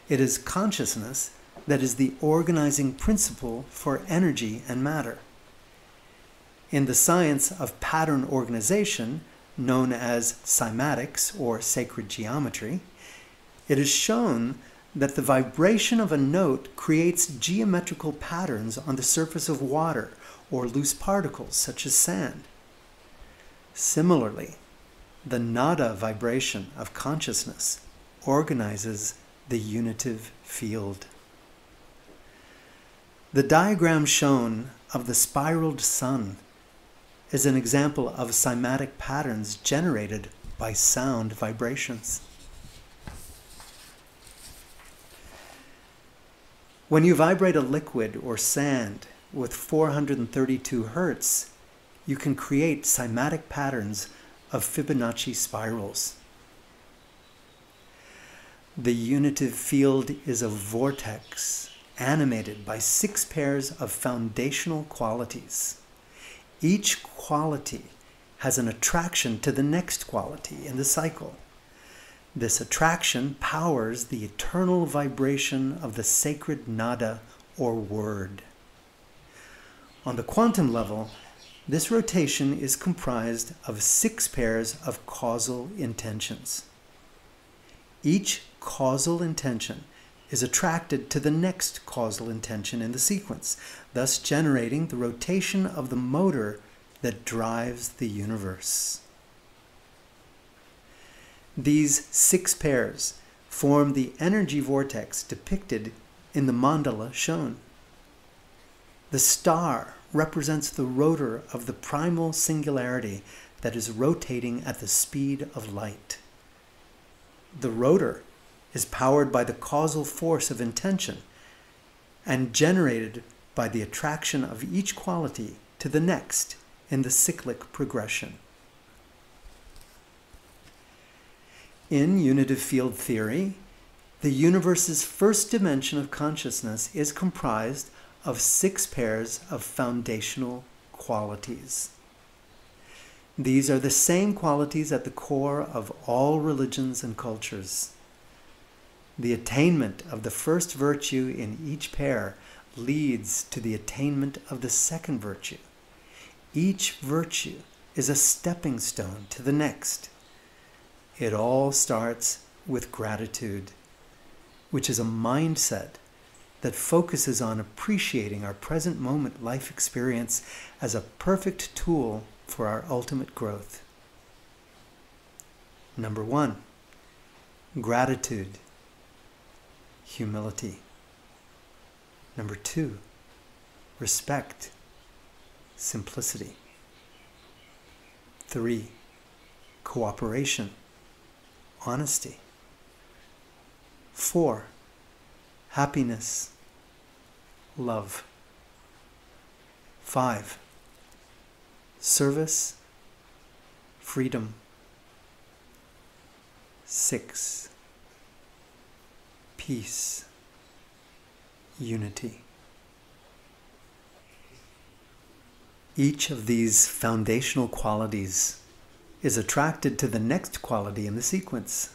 It is consciousness that is the organizing principle for energy and matter. In the science of pattern organization, known as cymatics or sacred geometry, it is shown that the vibration of a note creates geometrical patterns on the surface of water or loose particles such as sand. Similarly, the nada vibration of consciousness organizes the unitive field. The diagram shown of the spiraled sun is an example of cymatic patterns generated by sound vibrations. When you vibrate a liquid or sand with 432 Hertz, you can create cymatic patterns of Fibonacci spirals. The unitive field is a vortex animated by 6 pairs of foundational qualities. Each quality has an attraction to the next quality in the cycle. This attraction powers the eternal vibration of the sacred nada or word. On the quantum level, this rotation is comprised of 6 pairs of causal intentions. Each causal intention is attracted to the next causal intention in the sequence, thus generating the rotation of the motor that drives the universe. These 6 pairs form the energy vortex depicted in the mandala shown. The star represents the rotor of the primal singularity that is rotating at the speed of light. The rotor is powered by the causal force of intention and generated by the attraction of each quality to the next in the cyclic progression. In unitive field theory, the universe's first dimension of consciousness is comprised of 6 pairs of foundational qualities. These are the same qualities at the core of all religions and cultures. The attainment of the first virtue in each pair leads to the attainment of the second virtue. Each virtue is a stepping stone to the next. It all starts with gratitude, which is a mindset that focuses on appreciating our present moment life experience as a perfect tool for our ultimate growth. Number 1, gratitude, humility. Number 2, respect, simplicity. 3, cooperation, honesty. 4, happiness, love. 5, service, freedom. 6, peace, unity. Each of these foundational qualities is attracted to the next quality in the sequence.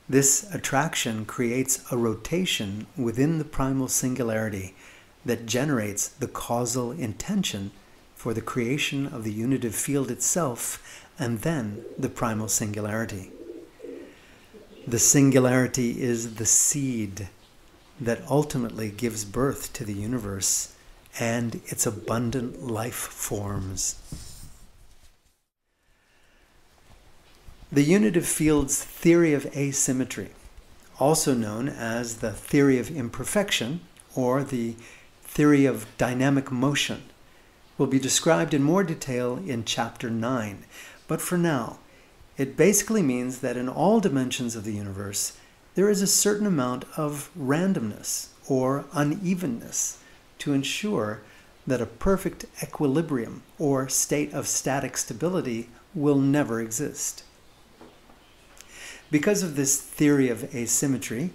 This attraction creates a rotation within the primal singularity that generates the causal intention for the creation of the unitive field itself and then the primal singularity. The singularity is the seed that ultimately gives birth to the universe and its abundant life forms. The unitive field's theory of asymmetry, also known as the theory of imperfection or the theory of dynamic motion, will be described in more detail in Chapter 9. But for now, it basically means that in all dimensions of the universe, there is a certain amount of randomness or unevenness to ensure that a perfect equilibrium or state of static stability will never exist. Because of this theory of asymmetry,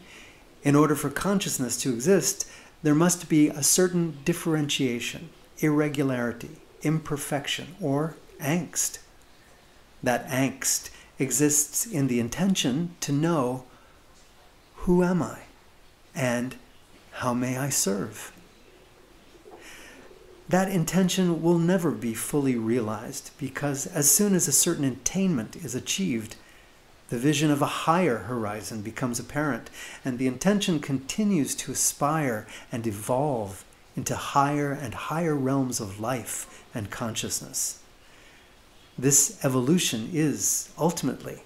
in order for consciousness to exist, there must be a certain differentiation, irregularity, imperfection, or angst. That angst exists in the intention to know, who am I and how may I serve? That intention will never be fully realized because as soon as a certain attainment is achieved, the vision of a higher horizon becomes apparent, and the intention continues to aspire and evolve into higher and higher realms of life and consciousness. This evolution is, ultimately,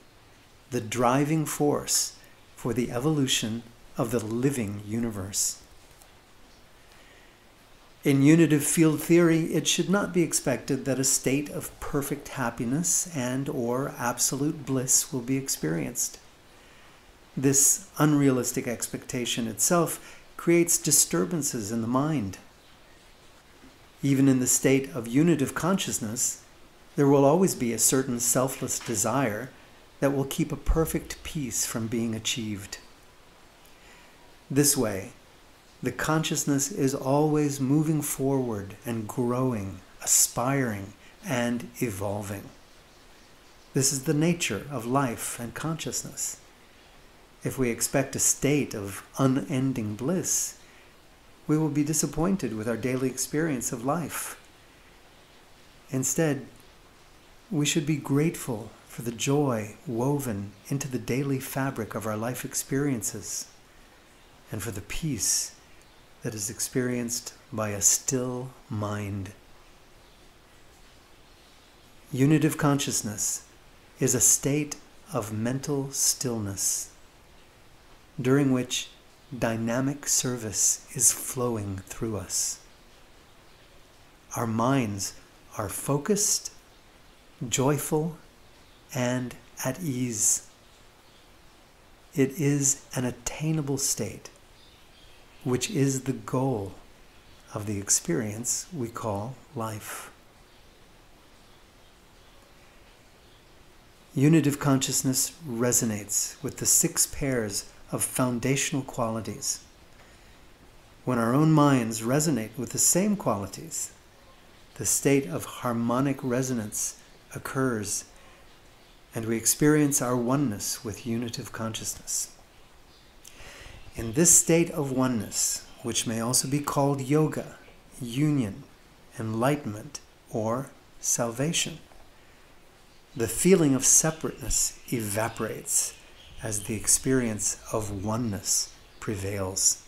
the driving force for the evolution of the living universe. In unitive field theory, it should not be expected that a state of perfect happiness and/or absolute bliss will be experienced. This unrealistic expectation itself creates disturbances in the mind. Even in the state of unitive consciousness, there will always be a certain selfless desire that will keep a perfect peace from being achieved. This way, the consciousness is always moving forward and growing, aspiring, and evolving. This is the nature of life and consciousness. If we expect a state of unending bliss, we will be disappointed with our daily experience of life. Instead, we should be grateful for the joy woven into the daily fabric of our life experiences and for the peace that is experienced by a still mind. Unitive consciousness is a state of mental stillness during which dynamic service is flowing through us. Our minds are focused, joyful, and at ease. It is an attainable state, which is the goal of the experience we call life. Unitive consciousness resonates with the 6 pairs of foundational qualities. When our own minds resonate with the same qualities, the state of harmonic resonance occurs, and we experience our oneness with unitive consciousness. In this state of oneness, which may also be called yoga, union, enlightenment, or salvation, the feeling of separateness evaporates as the experience of oneness prevails.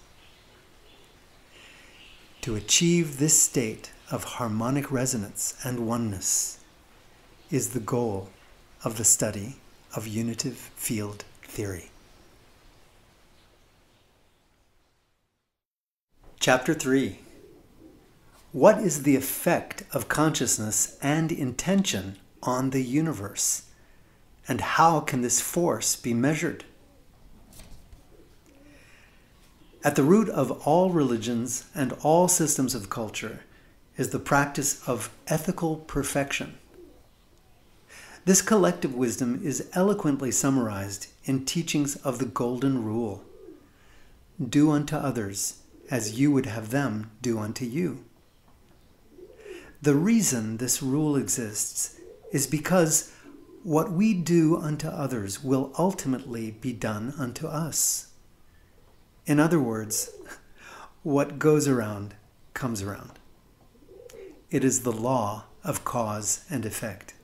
To achieve this state of harmonic resonance and oneness is the goal of the study of unitive field theory. Chapter 3. What is the effect of consciousness and intention on the universe? And how can this force be measured? At the root of all religions and all systems of culture is the practice of ethical perfection. This collective wisdom is eloquently summarized in teachings of the Golden Rule. Do unto others as you would have them do unto you. The reason this rule exists is because what we do unto others will ultimately be done unto us. In other words, what goes around comes around. It is the law of cause and effect.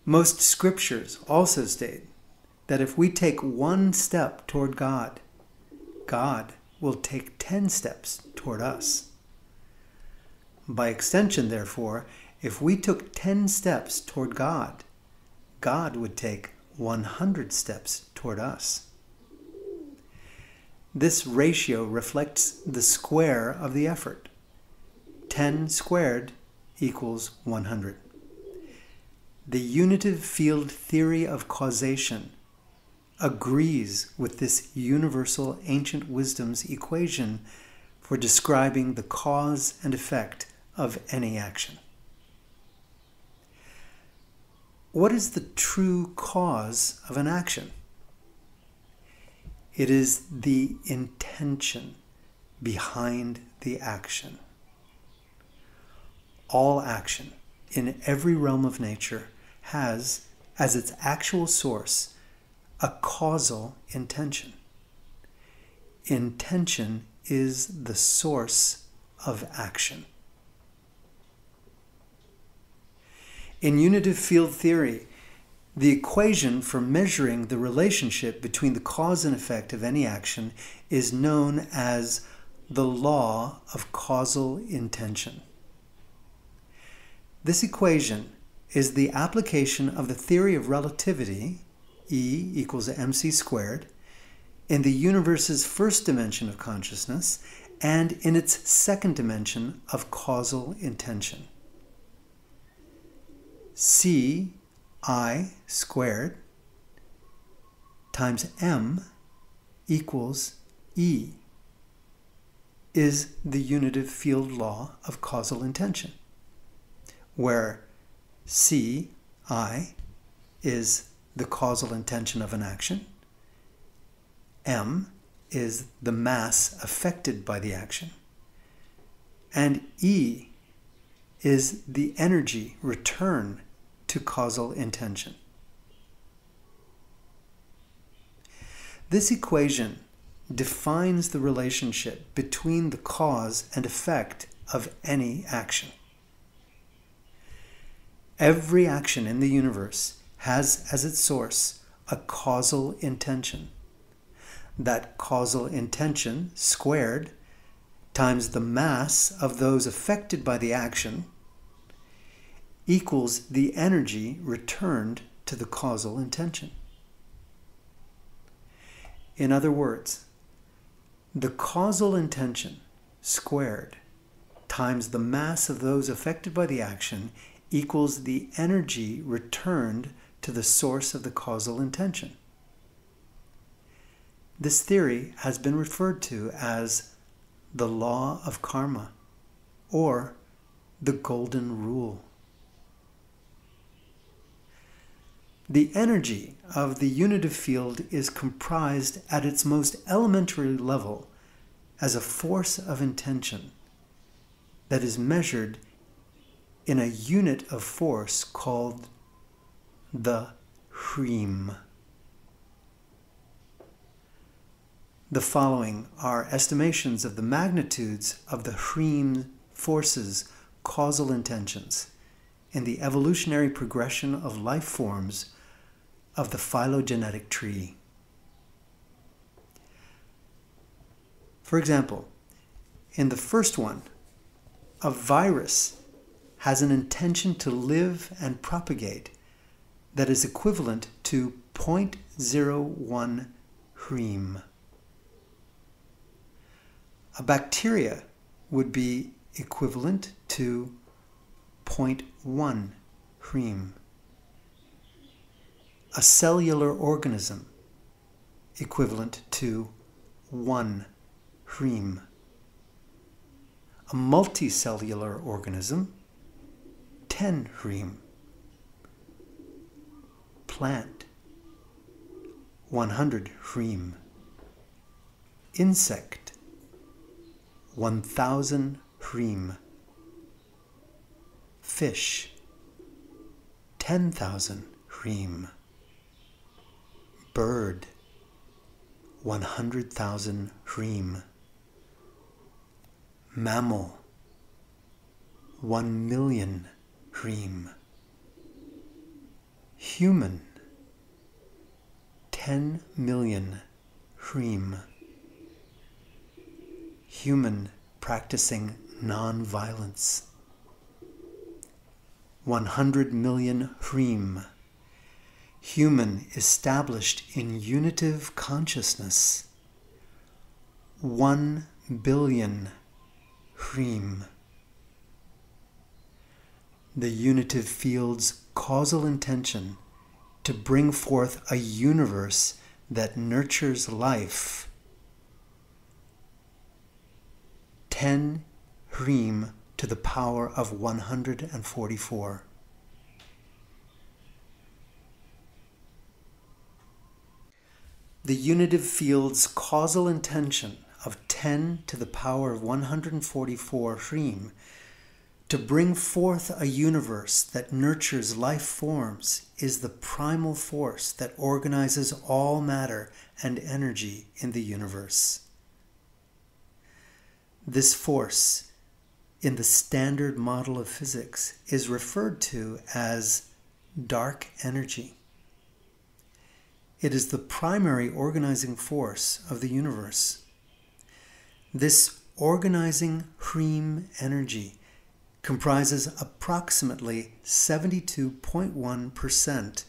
Most scriptures also state that if we take one step toward God, God will take 10 steps toward us. By extension, therefore, if we took 10 steps toward God, God would take 100 steps toward us. This ratio reflects the square of the effort. 10 squared equals 100. The unitive field theory of causation agrees with this universal ancient wisdom's equation for describing the cause and effect of any action. What is the true cause of an action? It is the intention behind the action. All action in every realm of nature has as its actual source a causal intention. Intention is the source of action. In unitive field theory, the equation for measuring the relationship between the cause and effect of any action is known as the law of causal intention. This equation is the application of the theory of relativity, E equals mc squared, in the universe's first dimension of consciousness and in its second dimension of causal intention. C I squared times m equals E is the unitive field law of causal intention, where C I is the causal intention of an action, m is the mass affected by the action, and E is the energy return to causal intention. This equation defines the relationship between the cause and effect of any action. Every action in the universe has as its source a causal intention. That causal intention squared times the mass of those affected by the action equals the energy returned to the causal intention. In other words, the causal intention squared times the mass of those affected by the action equals the energy returned to the source of the causal intention. This theory has been referred to as the law of karma or the golden rule. The energy of the unitive field is comprised at its most elementary level as a force of intention that is measured in a unit of force called the Hreem. The following are estimations of the magnitudes of the Hreem forces' causal intentions in the evolutionary progression of life forms of the phylogenetic tree. For example, in the first one, a virus has an intention to live and propagate that is equivalent to 0.01 Hreem. A bacteria would be equivalent to 0.1 Hreem. A cellular organism equivalent to 1 Hreem. A multicellular organism, 10 Hreem. Plant, 100 Hreem. Insect, 1000 Hreem. Fish, 10,000 Hreem. Bird, 100,000 Hreem. Mammal, 1,000,000 Hreem. Human, 10 million Hreem. Human practicing non-violence, 100 million Hreem. Human established in unitive consciousness, 1 billion Hreem. The unitive field's causal intention to bring forth a universe that nurtures life, 10 Hreem to the power of 144. The unitive field's causal intention of 10 to the power of 144 Hreem to bring forth a universe that nurtures life forms is the primal force that organizes all matter and energy in the universe. This force, in the standard model of physics, is referred to as dark energy. It is the primary organizing force of the universe. This organizing Hreem energy comprises approximately 72.1%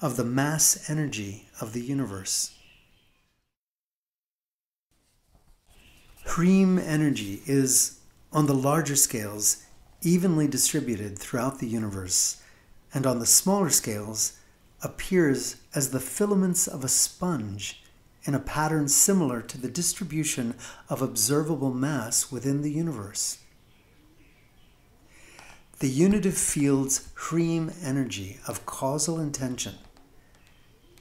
of the mass energy of the universe. Hreem energy is, on the larger scales, evenly distributed throughout the universe, and on the smaller scales, appears as the filaments of a sponge in a pattern similar to the distribution of observable mass within the universe. The unitive field's Hreem energy of causal intention,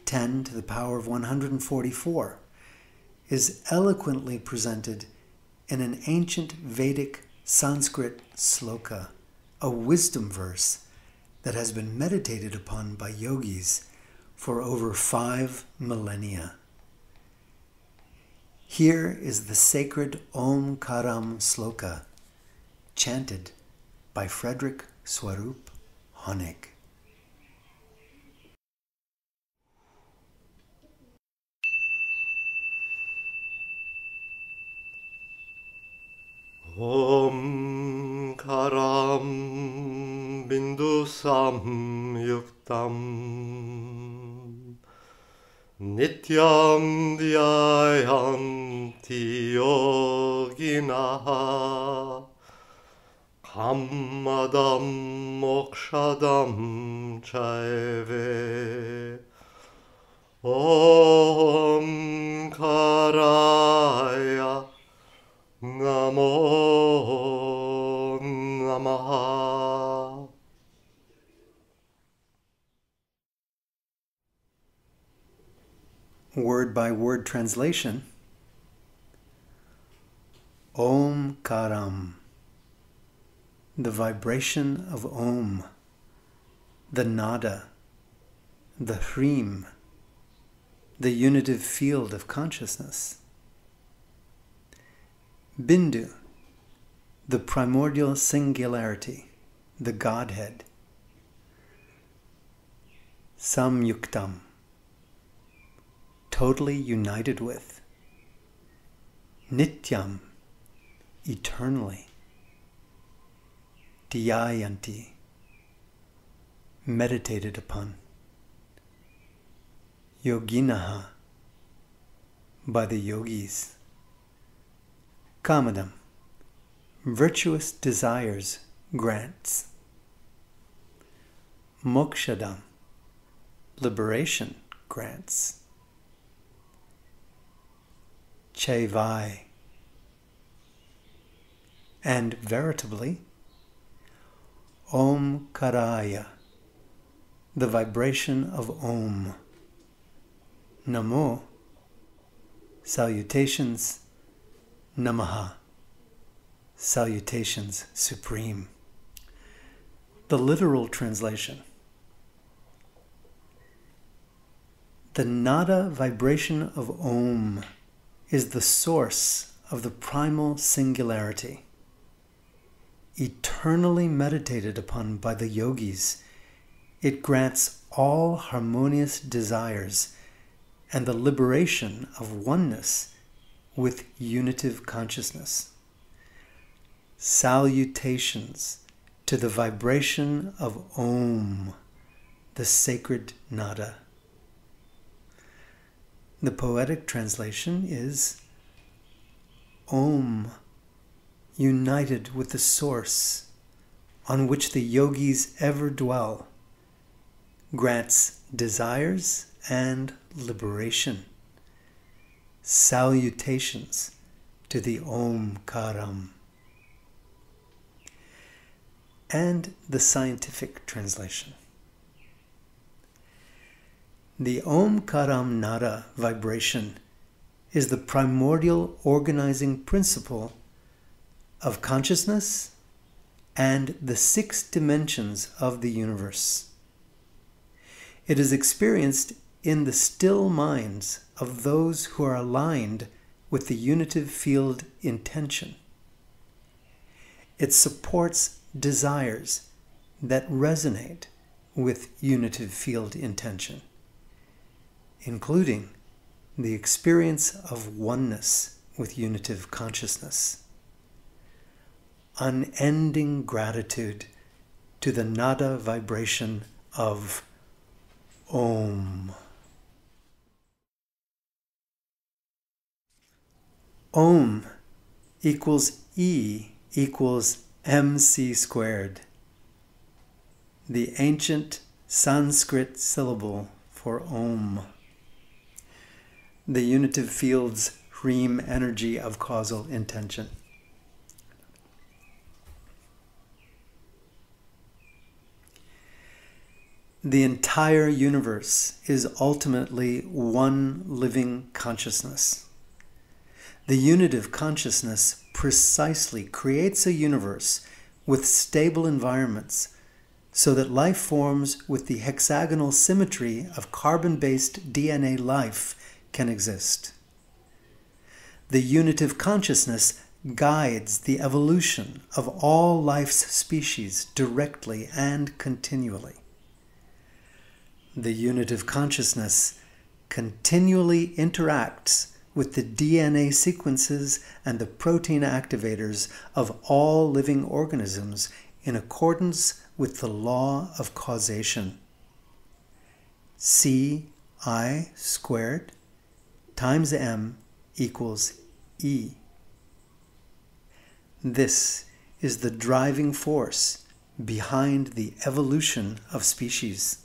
10 to the power of 144, is eloquently presented in an ancient Vedic Sanskrit sloka, a wisdom verse that has been meditated upon by yogis for over 5 millennia. Here is the sacred Om Karam sloka, chanted by Frederick Swarup Honig. Om Karam Bindu Samyuktam Nityam Dhyayanti Yoginaha Kammadam Mokshadam Chaive Om Karaya Namo Namaha. Word-by-word translation. Om Karam, the vibration of Om, the nada, the Hreem, the unitive field of consciousness. Bindu, the primordial singularity, the Godhead. Samyuktam, totally united with. Nityam, eternally. Dhyayanti, meditated upon. Yoginaha, by the yogis. Kamadam, virtuous desires grants. Mokshadam, liberation grants. Chaivai, and veritably, Om Karaya, the vibration of Om. Namo, salutations. Namaha, salutations supreme. The literal translation. The nada vibration of Om is the source of the primal singularity. Eternally meditated upon by the yogis, it grants all harmonious desires and the liberation of oneness with unitive consciousness. Salutations to the vibration of Om, the sacred nada. The poetic translation is Om, united with the source on which the yogis ever dwell, grants desires and liberation. Salutations to the Omkaram. And the scientific translation. The Omkaram nada vibration is the primordial organizing principle of consciousness and the 6 dimensions of the universe. It is experienced in the still minds of those who are aligned with the unitive field intention. It supports desires that resonate with unitive field intention, including the experience of oneness with unitive consciousness. Unending gratitude to the nada vibration of Om. Om equals E equals MC squared, the ancient Sanskrit syllable for Om, the unitive field's Riem energy of causal intention. The entire universe is ultimately one living consciousness. The unitive consciousness precisely creates a universe with stable environments so that life forms with the hexagonal symmetry of carbon-based DNA life can exist. The unitive consciousness guides the evolution of all life's species directly and continually. The unitive consciousness continually interacts with the DNA sequences and the protein activators of all living organisms in accordance with the law of causation. CI squared times M equals E. This is the driving force behind the evolution of species.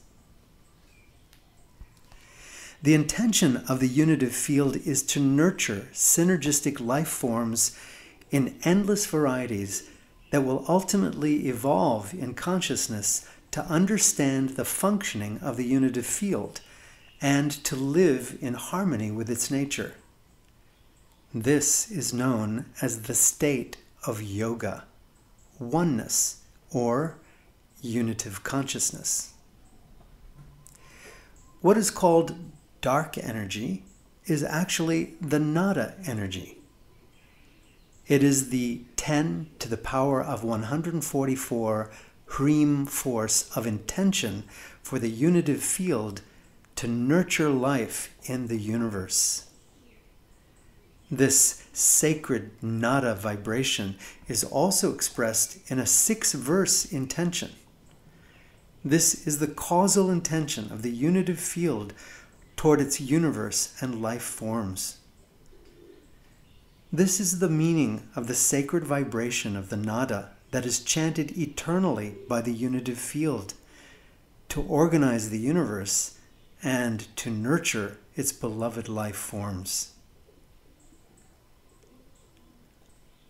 The intention of the unitive field is to nurture synergistic life forms in endless varieties that will ultimately evolve in consciousness to understand the functioning of the unitive field and to live in harmony with its nature. This is known as the state of yoga, oneness, or unitive consciousness. What is called dark energy is actually the nada energy. It is the 10 to the power of 144 Riem force of intention for the unitive field to nurture life in the universe. This sacred nada vibration is also expressed in a 6-verse intention. This is the causal intention of the unitive field toward its universe and life forms. This is the meaning of the sacred vibration of the nada that is chanted eternally by the unitive field to organize the universe and to nurture its beloved life forms.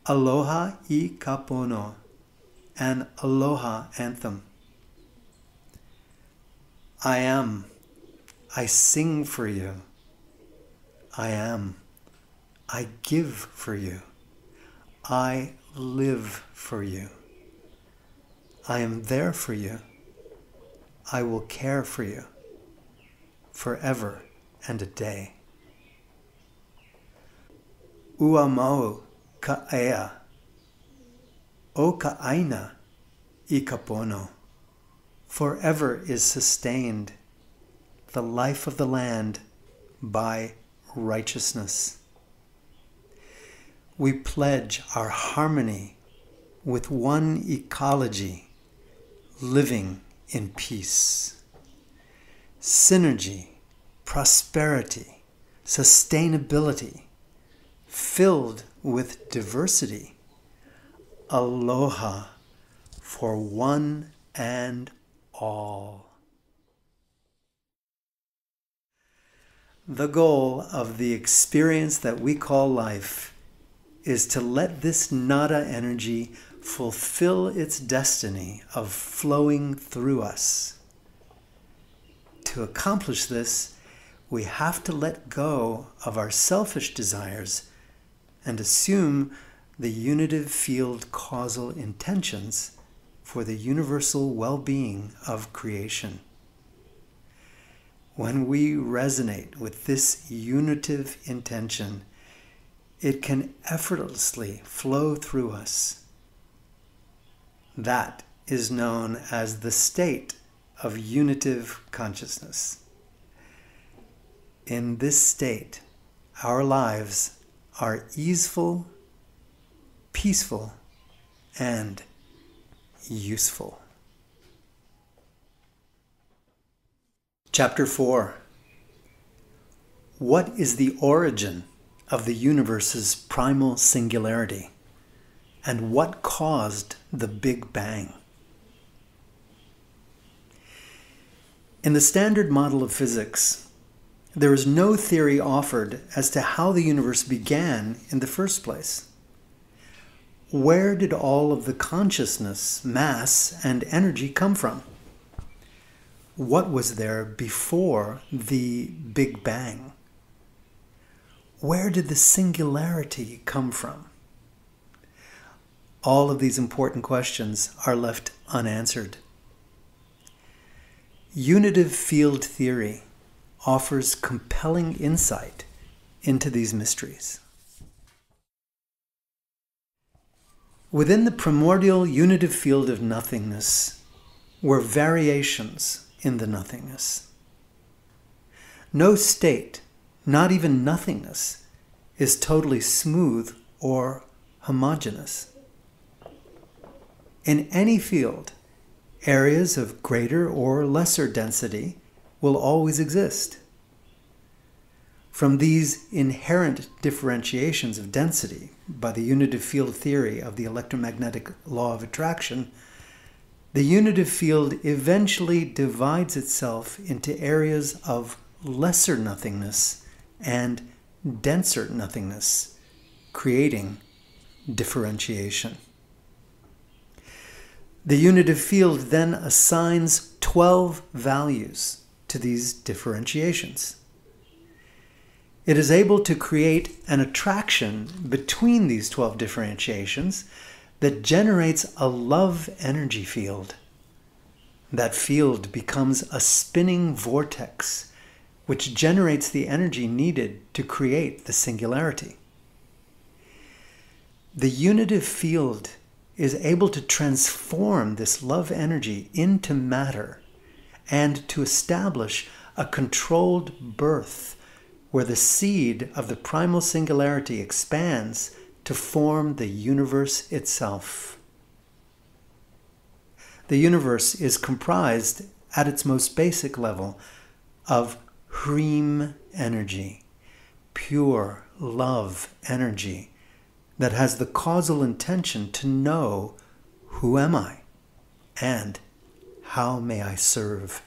Aloha I Kapono, an aloha anthem. I am. I sing for you. I am. I give for you. I live for you. I am there for you. I will care for you forever and a day. Uamau ka'ea, o ka'aina I kapono. Forever is sustained the life of the land by righteousness. We pledge our harmony with one ecology, living in peace. Synergy, prosperity, sustainability, filled with diversity. Aloha for one and all. The goal of the experience that we call life is to let this nada energy fulfill its destiny of flowing through us. To accomplish this, we have to let go of our selfish desires and assume the unitive field causal intentions for the universal well-being of creation. When we resonate with this unitive intention, it can effortlessly flow through us. That is known as the state of unitive consciousness. In this state, our lives are easeful, peaceful, and useful. Chapter 4. What is the origin of the universe's primal singularity, and what caused the Big Bang? In the standard model of physics, there is no theory offered as to how the universe began in the first place. Where did all of the consciousness, mass, and energy come from? What was there before the Big Bang? Where did the singularity come from? All of these important questions are left unanswered. Unitive field theory offers compelling insight into these mysteries. Within the primordial unitive field of nothingness were variations in the nothingness. No state, not even nothingness, is totally smooth or homogeneous. In any field, areas of greater or lesser density will always exist. From these inherent differentiations of density by the unitive field theory of the electromagnetic law of attraction, the unitive field eventually divides itself into areas of lesser nothingness and denser nothingness, creating differentiation. The unitive field then assigns 12 values to these differentiations. It is able to create an attraction between these 12 differentiations that generates a love energy field. That field becomes a spinning vortex, which generates the energy needed to create the singularity. The unitive field is able to transform this love energy into matter and to establish a controlled birth where the seed of the primal singularity expands to form the universe itself. The universe is comprised, at its most basic level, of Hreem energy, pure love energy, that has the causal intention to know who am I and how may I serve.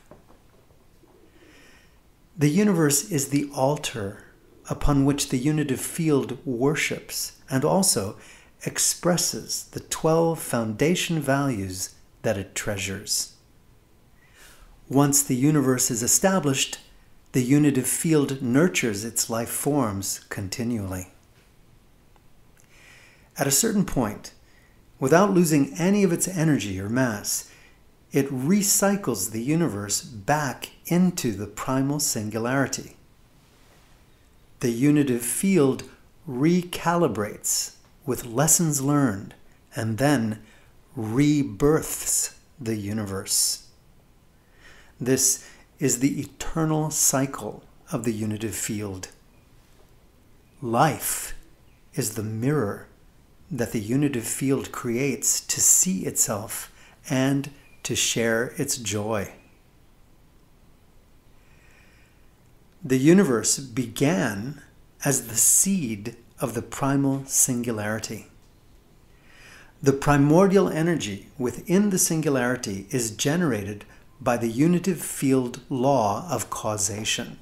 The universe is the altar upon which the unitive field worships and also expresses the 12 foundation values that it treasures. Once the universe is established, the unitive field nurtures its life forms continually. At a certain point, without losing any of its energy or mass, it recycles the universe back into the primal singularity. the unitive field recalibrates with lessons learned and then rebirths the universe. This is the eternal cycle of the unitive field. Life is the mirror that the unitive field creates to see itself and to share its joy. The universe began as the seed of the primal singularity. The primordial energy within the singularity is generated by the unitive field law of causation.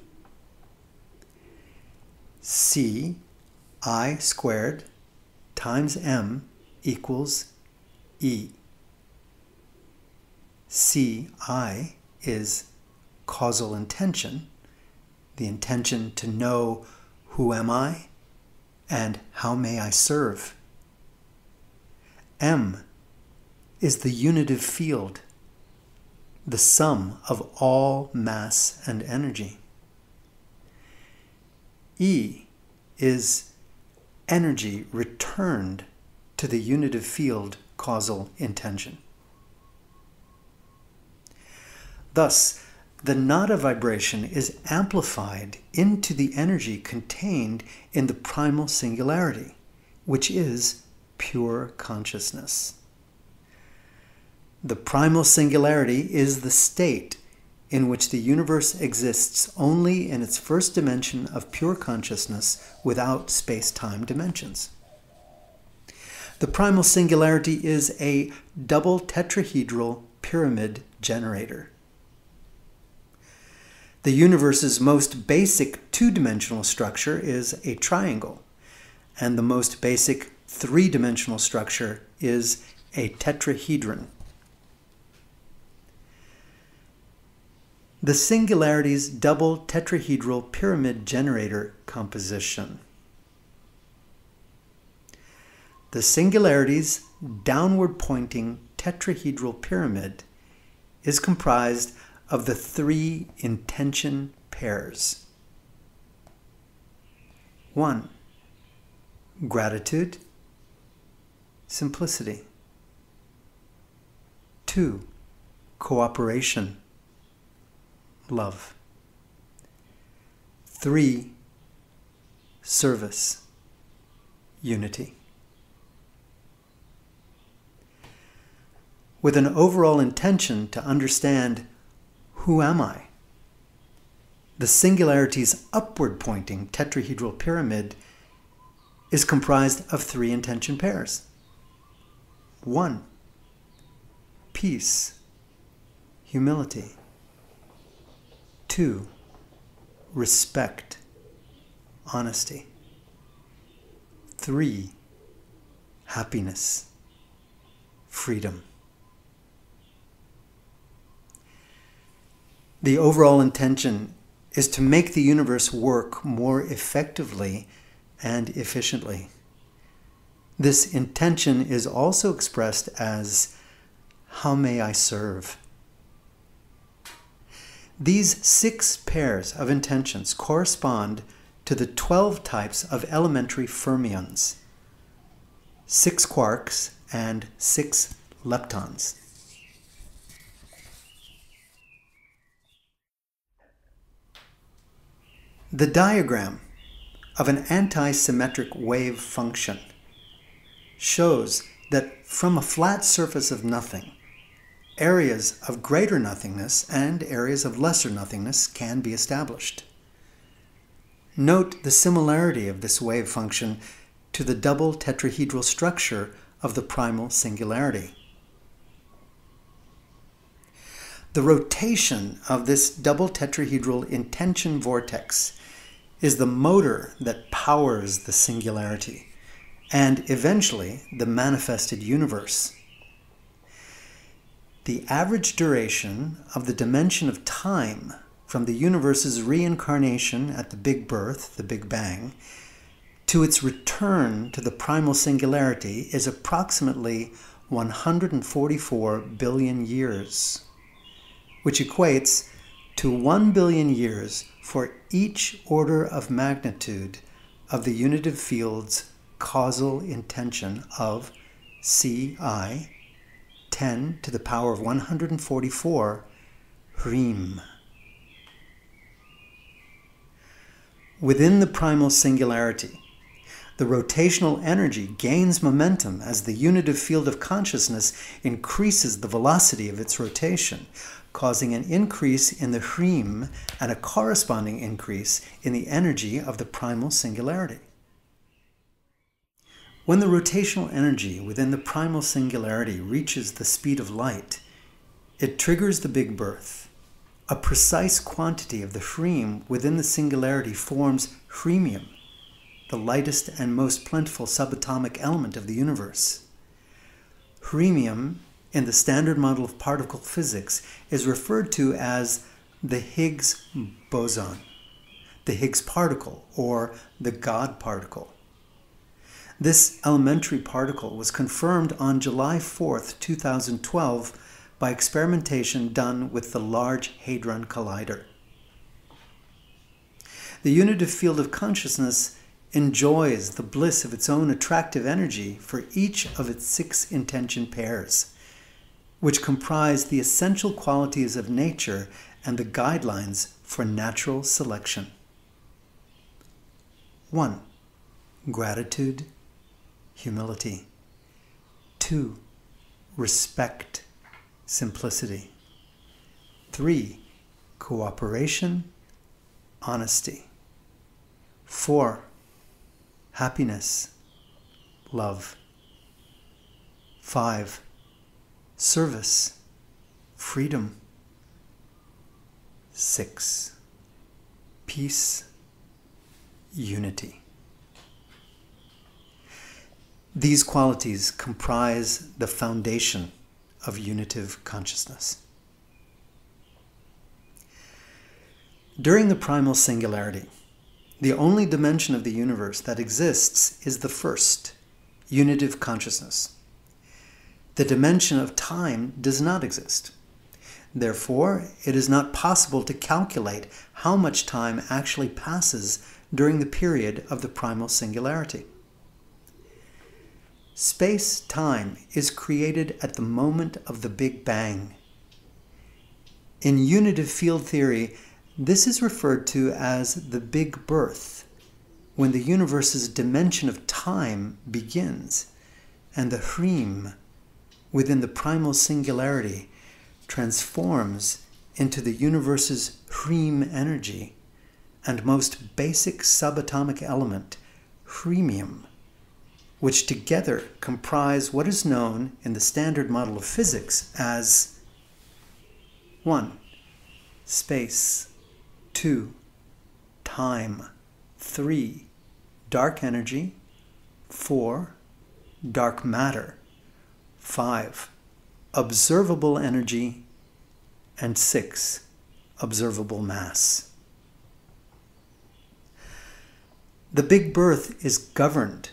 C I squared times m equals E. Ci is causal intention, the intention to know who am I and how may I serve. M is the unitive field, the sum of all mass and energy. E is energy returned to the unitive field causal intention. Thus, the nada vibration is amplified into the energy contained in the primal singularity, which is pure consciousness. The primal singularity is the state in which the universe exists only in its first dimension of pure consciousness without space-time dimensions. The primal singularity is a double tetrahedral pyramid generator. The universe's most basic two-dimensional structure is a triangle, and the most basic three-dimensional structure is a tetrahedron. The singularity's double tetrahedral pyramid generator composition. The singularity's downward-pointing tetrahedral pyramid is comprised of the three intention pairs. 1. Gratitude, simplicity. 2. Cooperation, love. 3. Service, unity. With an overall intention to understand who am I, the singularity's upward-pointing tetrahedral pyramid is comprised of three intention pairs. 1. Peace, humility. 2. Respect, honesty. 3. Happiness, freedom. The overall intention is to make the universe work more effectively and efficiently. This intention is also expressed as, how may I serve? These 6 pairs of intentions correspond to the 12 types of elementary fermions, 6 quarks and 6 leptons. The diagram of an anti-symmetric wave function shows that from a flat surface of nothing, areas of greater nothingness and areas of lesser nothingness can be established. Note the similarity of this wave function to the double tetrahedral structure of the primal singularity. The rotation of this double tetrahedral intention vortex is the motor that powers the singularity and eventually the manifested universe. The average duration of the dimension of time from the universe's reincarnation at the Big Birth, the Big Bang, to its return to the primal singularity is approximately 144 billion years, which equates to 1 billion years for each order of magnitude of the unitive field's causal intention of Ci 10 to the power of 144 Riem. Within the primal singularity, the rotational energy gains momentum as the unitive field of consciousness increases the velocity of its rotation, causing an increase in the Riem and a corresponding increase in the energy of the primal singularity. When the rotational energy within the primal singularity reaches the speed of light, it triggers the Big Birth. A precise quantity of the Riem within the singularity forms Rhemium, the lightest and most plentiful subatomic element of the universe. Rhemium, in the standard model of particle physics, is referred to as the Higgs boson, the Higgs particle, or the God particle. This elementary particle was confirmed on July 4th, 2012, by experimentation done with the Large Hadron Collider. The unitive field of consciousness enjoys the bliss of its own attractive energy for each of its 6 intention pairs, which comprise the essential qualities of nature and the guidelines for natural selection. 1. Gratitude, humility. 2. Respect, simplicity. 3. Cooperation, honesty. 4. Happiness, love. 5. Service, freedom. 6. Peace, unity. These qualities comprise the foundation of unitive consciousness. During the primal singularity, the only dimension of the universe that exists is the first, unitive consciousness. The dimension of time does not exist. Therefore, it is not possible to calculate how much time actually passes during the period of the primal singularity. Space-time is created at the moment of the Big Bang. In unitive field theory, this is referred to as the Big Birth, when the universe's dimension of time begins, and the Riem within the primal singularity transforms into the universe's Riem energy and most basic subatomic element, Rhemium, which together comprise what is known in the standard model of physics as 1. Space. 2. Time. 3. Dark energy. 4. Dark matter. 5. Observable energy. And 6. Observable mass. The Big Birth is governed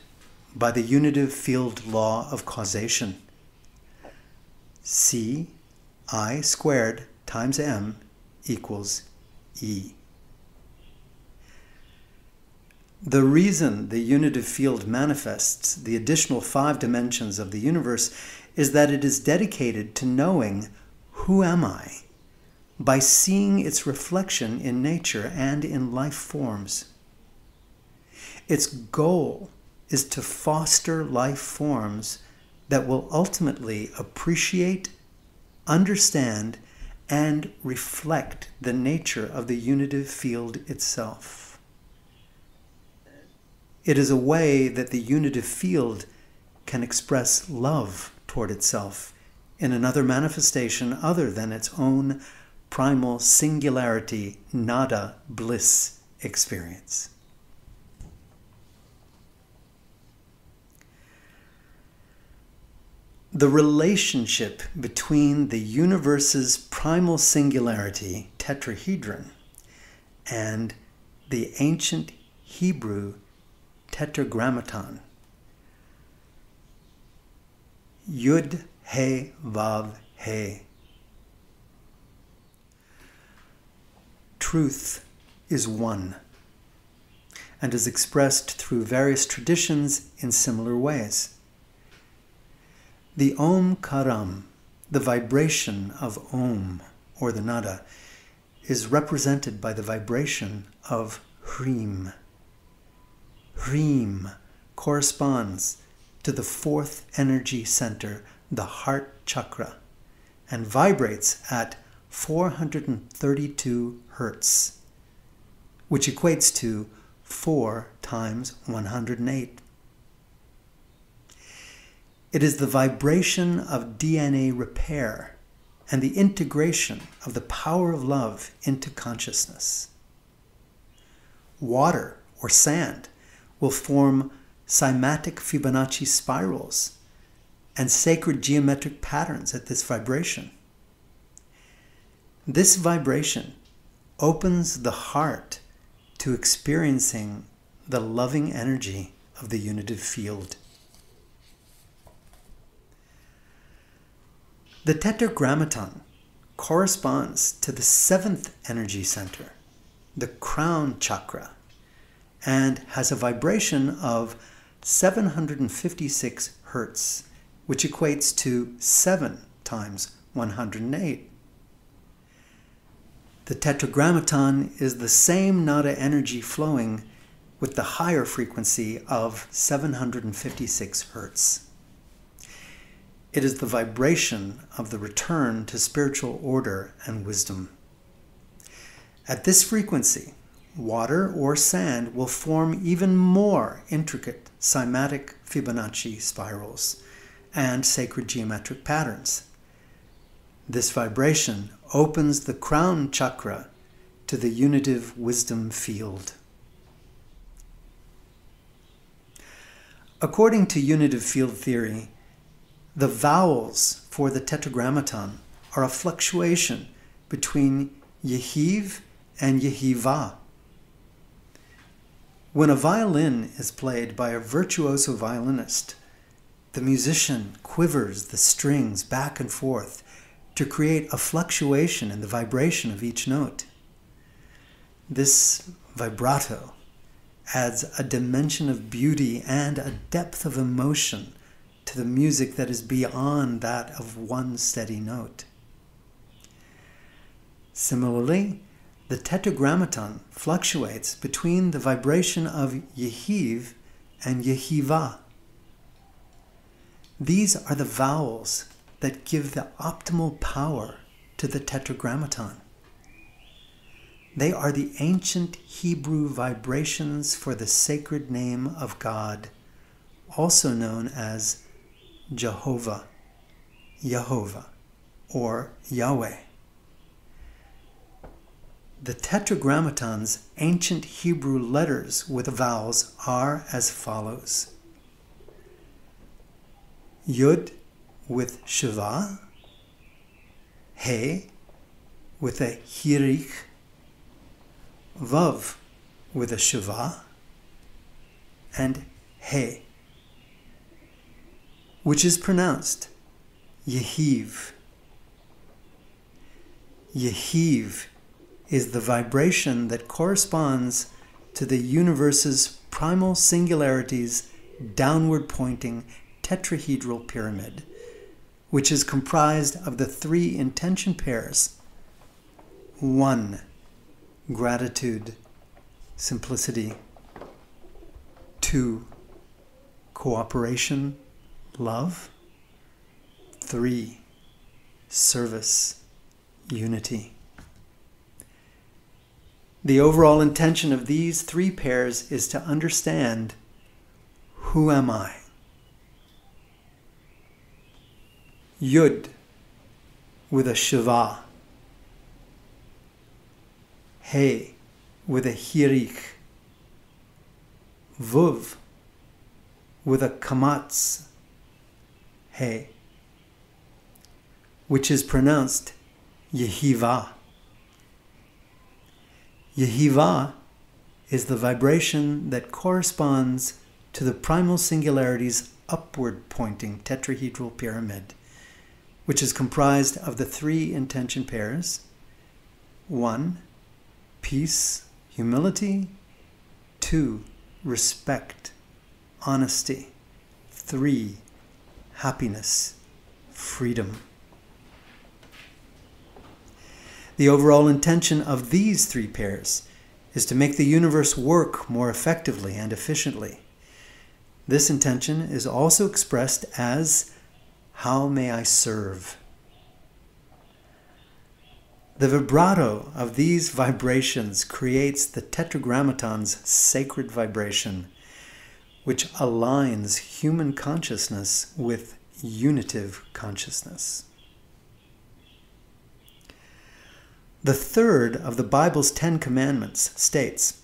by the unitive field law of causation. Ci squared times m equals E. The reason the unitive field manifests the additional 5 dimensions of the universe is that it is dedicated to knowing who am I by seeing its reflection in nature and in life forms. Its goal is to foster life forms that will ultimately appreciate, understand, and reflect the nature of the unitive field itself. It is a way that the unitive field can express love toward itself in another manifestation other than its own primal singularity nada bliss experience. The relationship between the universe's primal singularity, tetrahedron, and the ancient Hebrew tetragrammaton, Yud He Vav He, truth is one and is expressed through various traditions in similar ways. The Omkaram, the vibration of Om, or the nada, is represented by the vibration of Hrim. Hrim corresponds to the fourth energy center, the heart chakra, and vibrates at 432 hertz, which equates to 4 times 108. It is the vibration of DNA repair and the integration of the power of love into consciousness. Water or sand will form cymatic Fibonacci spirals and sacred geometric patterns at this vibration. This vibration opens the heart to experiencing the loving energy of the unitive field. The Tetragrammaton corresponds to the seventh energy center, the crown chakra, and has a vibration of 756 hertz, which equates to 7 times 108. The Tetragrammaton is the same nada energy flowing with the higher frequency of 756 hertz. It is the vibration of the return to spiritual order and wisdom. At this frequency, water or sand will form even more intricate cymatic Fibonacci spirals and sacred geometric patterns. This vibration opens the crown chakra to the unitive wisdom field. According to unitive field theory, the vowels for the Tetragrammaton are a fluctuation between Yehiv and Yehiva. When a violin is played by a virtuoso violinist, the musician quivers the strings back and forth to create a fluctuation in the vibration of each note. This vibrato adds a dimension of beauty and a depth of emotion to the music that is beyond that of one steady note. Similarly, the Tetragrammaton fluctuates between the vibration of Yehiv and Yehiva. These are the vowels that give the optimal power to the Tetragrammaton. They are the ancient Hebrew vibrations for the sacred name of God, also known as Jehovah, Yehovah, or Yahweh. The Tetragrammaton's ancient Hebrew letters with vowels are as follows: Yud with Sheva, He with a Hirik, Vav with a Sheva, and He, which is pronounced Yehiv. Yehiv is the vibration that corresponds to the universe's primal singularity's downward pointing tetrahedral pyramid, which is comprised of the 3 intention pairs: 1. Gratitude, simplicity; 2. Cooperation, love; 3. Service, unity. The overall intention of these 3 pairs is to understand, who am I? Yud with a Sheva, He with a Hirik, Vuv with a Kamatz, He, which is pronounced Yehiva. Yehiva is the vibration that corresponds to the primal singularity's upward pointing tetrahedral pyramid, which is comprised of the 3 intention pairs: 1. peace, humility. 2, respect, honesty. 3, happiness, freedom. The overall intention of these 3 pairs is to make the universe work more effectively and efficiently. This intention is also expressed as, how may I serve? The vibrato of these vibrations creates the Tetragrammaton's sacred vibration, which aligns human consciousness with unitive consciousness. The third of the Bible's 10 Commandments states,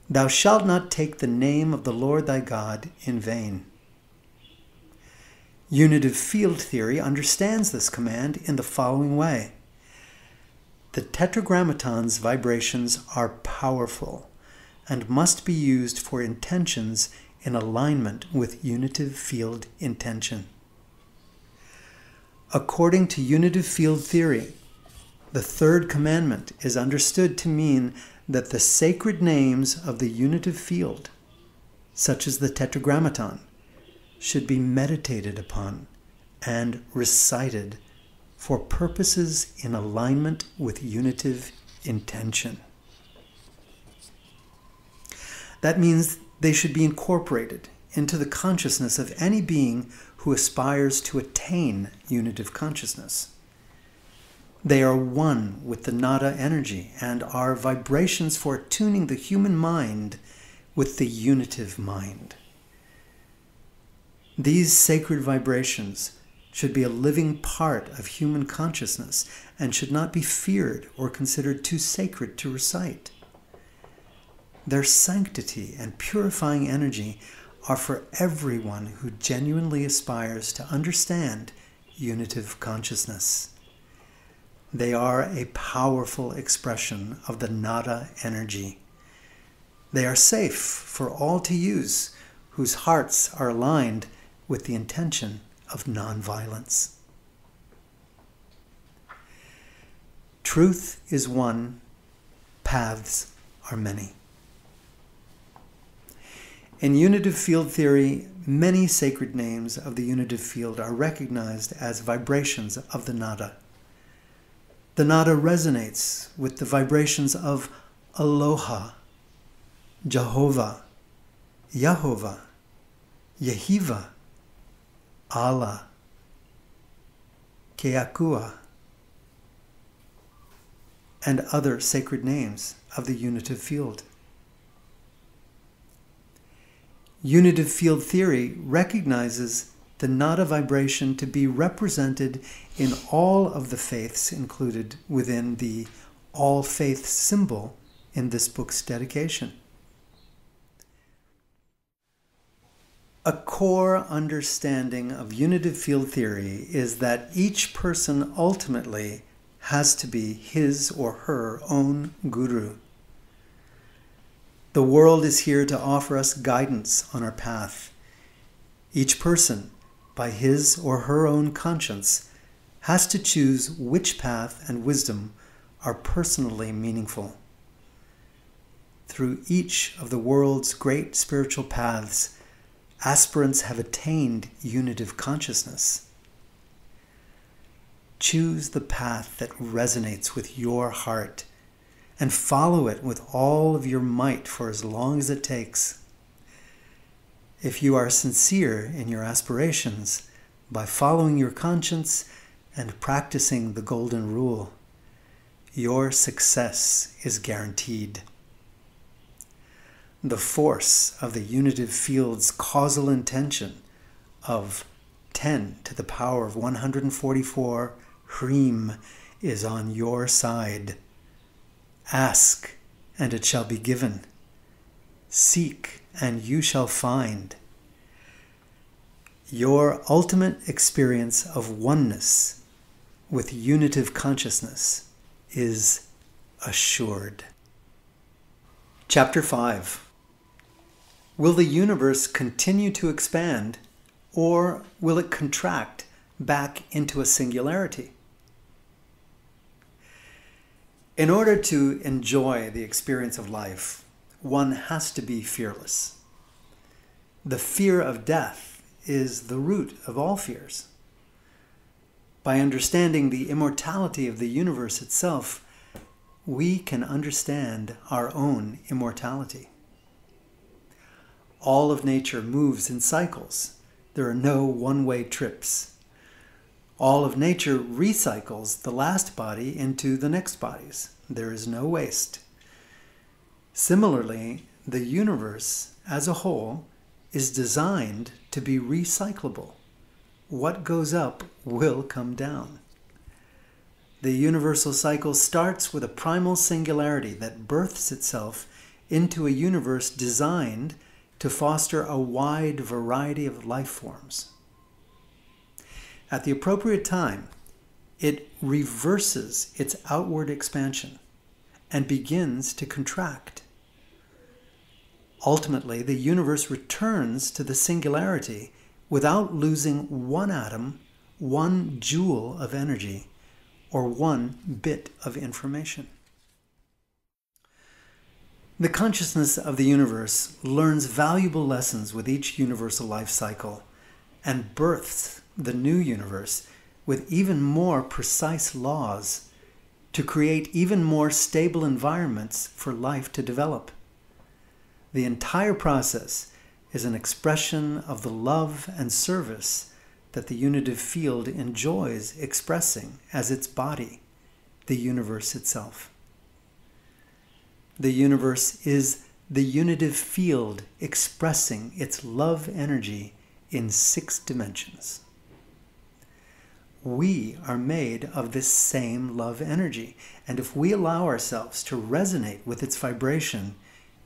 "Thou shalt not take the name of the Lord thy God in vain." Unitive field theory understands this command in the following way. The Tetragrammaton's vibrations are powerful and must be used for intentions in alignment with unitive field intention. According to unitive field theory, the third commandment is understood to mean that the sacred names of the unitive field, such as the Tetragrammaton, should be meditated upon and recited for purposes in alignment with unitive intention. That means they should be incorporated into the consciousness of any being who aspires to attain unitive consciousness. They are one with the nada energy and are vibrations for attuning the human mind with the unitive mind. These sacred vibrations should be a living part of human consciousness and should not be feared or considered too sacred to recite. Their sanctity and purifying energy are for everyone who genuinely aspires to understand unitive consciousness. They are a powerful expression of the nada energy. They are safe for all to use whose hearts are aligned with the intention of nonviolence. Truth is one, paths are many. In unitive field theory, many sacred names of the unitive field are recognized as vibrations of the nada. The nada resonates with the vibrations of Aloha, Jehovah, Yahovah, Yehiva, Allah, Keakua, and other sacred names of the unitive field. Unitive field theory recognizes the nada vibration to be represented in all of the faiths included within the all faith symbol in this book's dedication. A core understanding of unitive field theory is that each person ultimately has to be his or her own guru. The world is here to offer us guidance on our path. Each person, by his or her own conscience, has to choose which path and wisdom are personally meaningful. Through each of the world's great spiritual paths, aspirants have attained unitive consciousness. Choose the path that resonates with your heart and follow it with all of your might for as long as it takes. If you are sincere in your aspirations, by following your conscience and practicing the golden rule, your success is guaranteed. The force of the unitive field's causal intention of 10 to the power of 144 Hrim is on your side. Ask, and it shall be given. Seek, and you shall find. Your ultimate experience of oneness with unitive consciousness is assured. Chapter 5. Will the universe continue to expand, or will it contract back into a singularity? In order to enjoy the experience of life, one has to be fearless. The fear of death is the root of all fears. By understanding the immortality of the universe itself, we can understand our own immortality. All of nature moves in cycles. There are no one-way trips. All of nature recycles the last body into the next bodies. There is no waste. Similarly, the universe as a whole is designed to be recyclable. What goes up will come down. The universal cycle starts with a primal singularity that births itself into a universe designed to foster a wide variety of life forms. At the appropriate time, it reverses its outward expansion and begins to contract. Ultimately, the universe returns to the singularity without losing one atom, one joule of energy, or one bit of information. The consciousness of the universe learns valuable lessons with each universal life cycle and births the new universe with even more precise laws to create even more stable environments for life to develop. The entire process is an expression of the love and service that the unitive field enjoys expressing as its body, the universe itself. The universe is the unitive field expressing its love energy in 6 dimensions. We are made of this same love energy, and if we allow ourselves to resonate with its vibration,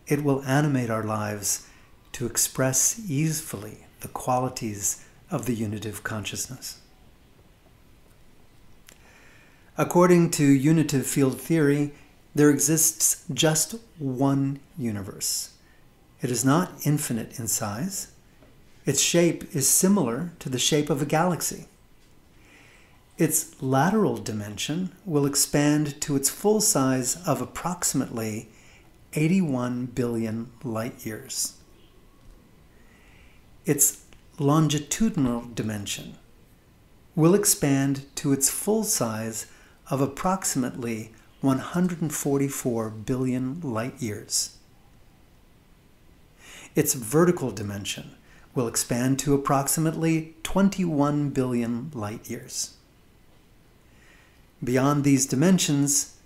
it will animate our lives to express easily the qualities of the unitive consciousness. According to unitive field theory, there exists just one universe. It is not infinite in size. Its shape is similar to the shape of a galaxy. Its lateral dimension will expand to its full size of approximately 81 billion light years. Its longitudinal dimension will expand to its full size of approximately 144 billion light years. Its vertical dimension will expand to approximately 21 billion light years. Beyond these dimensions,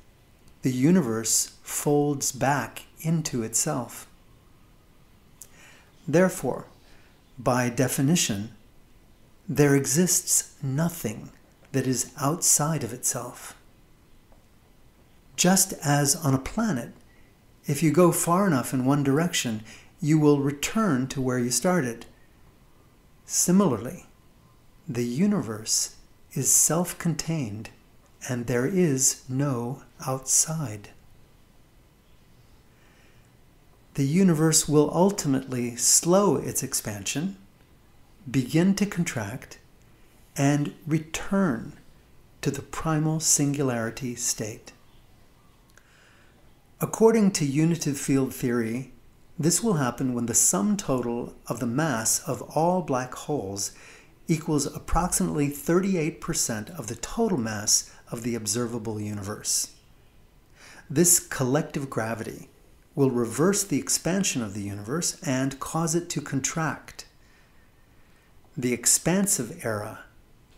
the universe folds back into itself. Therefore, by definition, there exists nothing that is outside of itself. Just as on a planet, if you go far enough in one direction, you will return to where you started. Similarly, the universe is self-contained and there is no outside. The universe will ultimately slow its expansion, begin to contract, and return to the primal singularity state. According to unitive field theory, this will happen when the sum total of the mass of all black holes equals approximately 38% of the total mass of the observable universe. This collective gravity will reverse the expansion of the universe and cause it to contract. The expansive era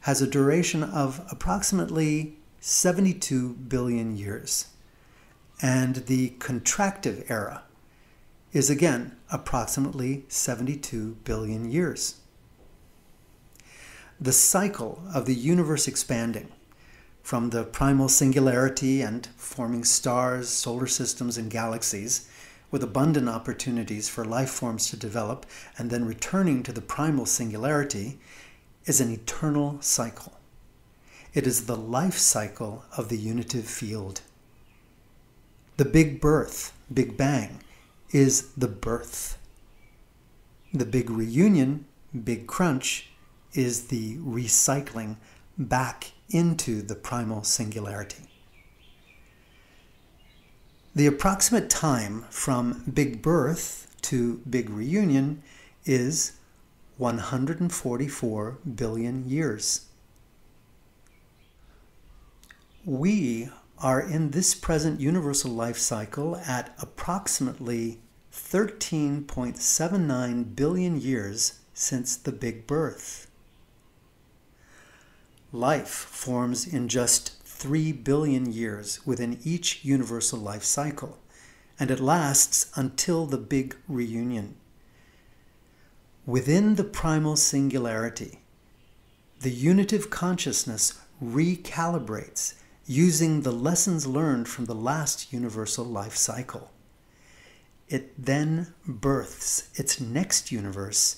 has a duration of approximately 72 billion years, and the contractive era is again approximately 72 billion years. The cycle of the universe expanding from the primal singularity and forming stars, solar systems, and galaxies with abundant opportunities for life forms to develop and then returning to the primal singularity is an eternal cycle. It is the life cycle of the unitive field. The Big Birth, Big Bang, is the birth. The Big Reunion, Big Crunch, is the recycling back into the primal singularity. The approximate time from Big Birth to Big Reunion is 144 billion years. We are in this present universal life cycle at approximately 13.79 billion years since the Big Birth. Life forms in just 3 billion years within each universal life cycle, and it lasts until the Big Reunion. Within the primal singularity, the unitive consciousness recalibrates using the lessons learned from the last universal life cycle. It then births its next universe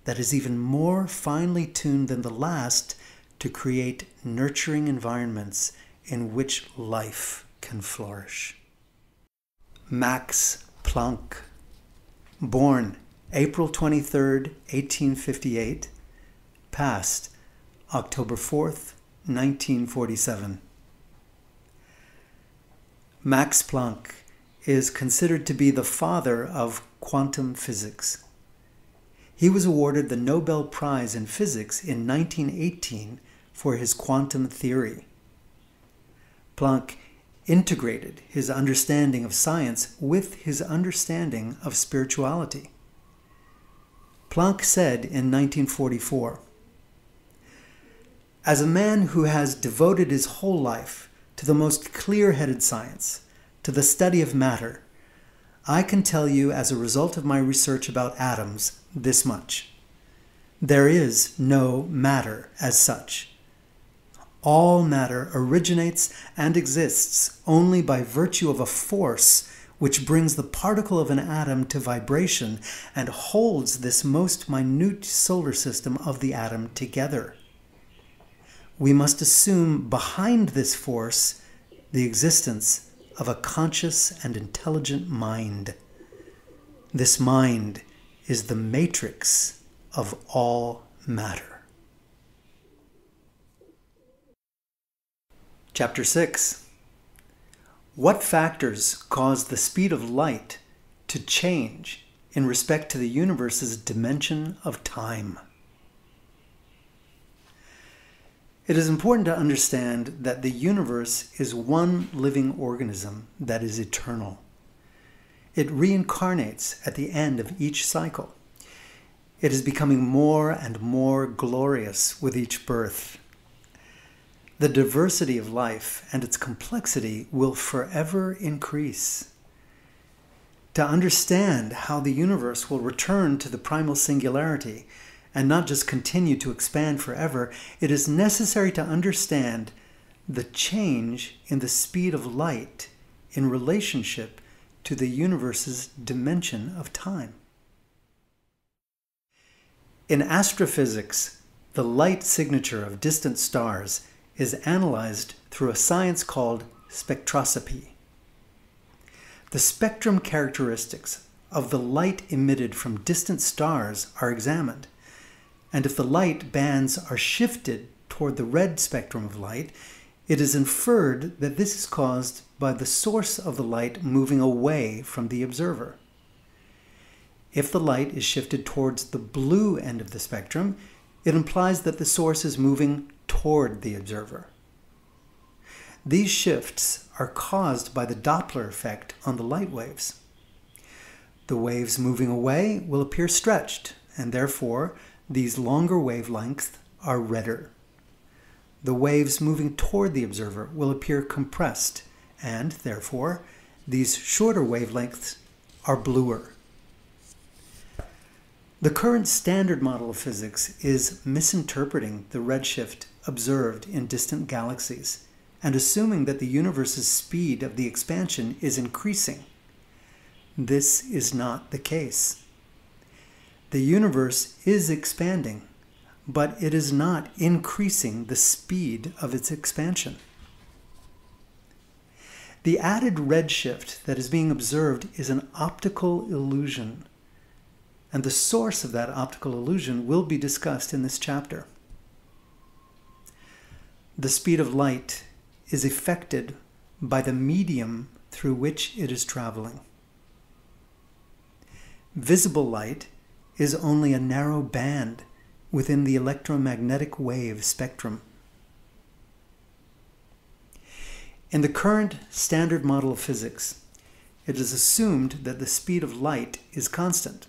that is even more finely tuned than the last to create nurturing environments in which life can flourish. Max Planck, born April 23, 1858, passed October 4th, 1947. Max Planck is considered to be the father of quantum physics. He was awarded the Nobel Prize in Physics in 1918 for his quantum theory. Planck integrated his understanding of science with his understanding of spirituality. Planck said in 1944, "As a man who has devoted his whole life to the most clear-headed science, to the study of matter, I can tell you as a result of my research about atoms this much. There is no matter as such. All matter originates and exists only by virtue of a force which brings the particle of an atom to vibration and holds this most minute solar system of the atom together. We must assume behind this force the existence of a conscious and intelligent mind. This mind is the matrix of all matter." Chapter 6. What factors cause the speed of light to change in respect to the universe's dimension of time? It is important to understand that the universe is one living organism that is eternal. It reincarnates at the end of each cycle. It is becoming more and more glorious with each birth. The diversity of life and its complexity will forever increase. To understand how the universe will return to the primal singularity and not just continue to expand forever, it is necessary to understand the change in the speed of light in relationship to the universe's dimension of time. In astrophysics, the light signature of distant stars is analyzed through a science called spectroscopy. The spectrum characteristics of the light emitted from distant stars are examined, and if the light bands are shifted toward the red spectrum of light, it is inferred that this is caused by the source of the light moving away from the observer. If the light is shifted towards the blue end of the spectrum, it implies that the source is moving toward the observer. These shifts are caused by the Doppler effect on the light waves. The waves moving away will appear stretched, and therefore these longer wavelengths are redder. The waves moving toward the observer will appear compressed, and therefore these shorter wavelengths are bluer. The current standard model of physics is misinterpreting the redshift observed in distant galaxies and assuming that the universe's speed of the expansion is increasing. This is not the case. The universe is expanding, but it is not increasing the speed of its expansion. The added redshift that is being observed is an optical illusion, and the source of that optical illusion will be discussed in this chapter. The speed of light is affected by the medium through which it is traveling. Visible light is only a narrow band within the electromagnetic wave spectrum. In the current standard model of physics, it is assumed that the speed of light is constant.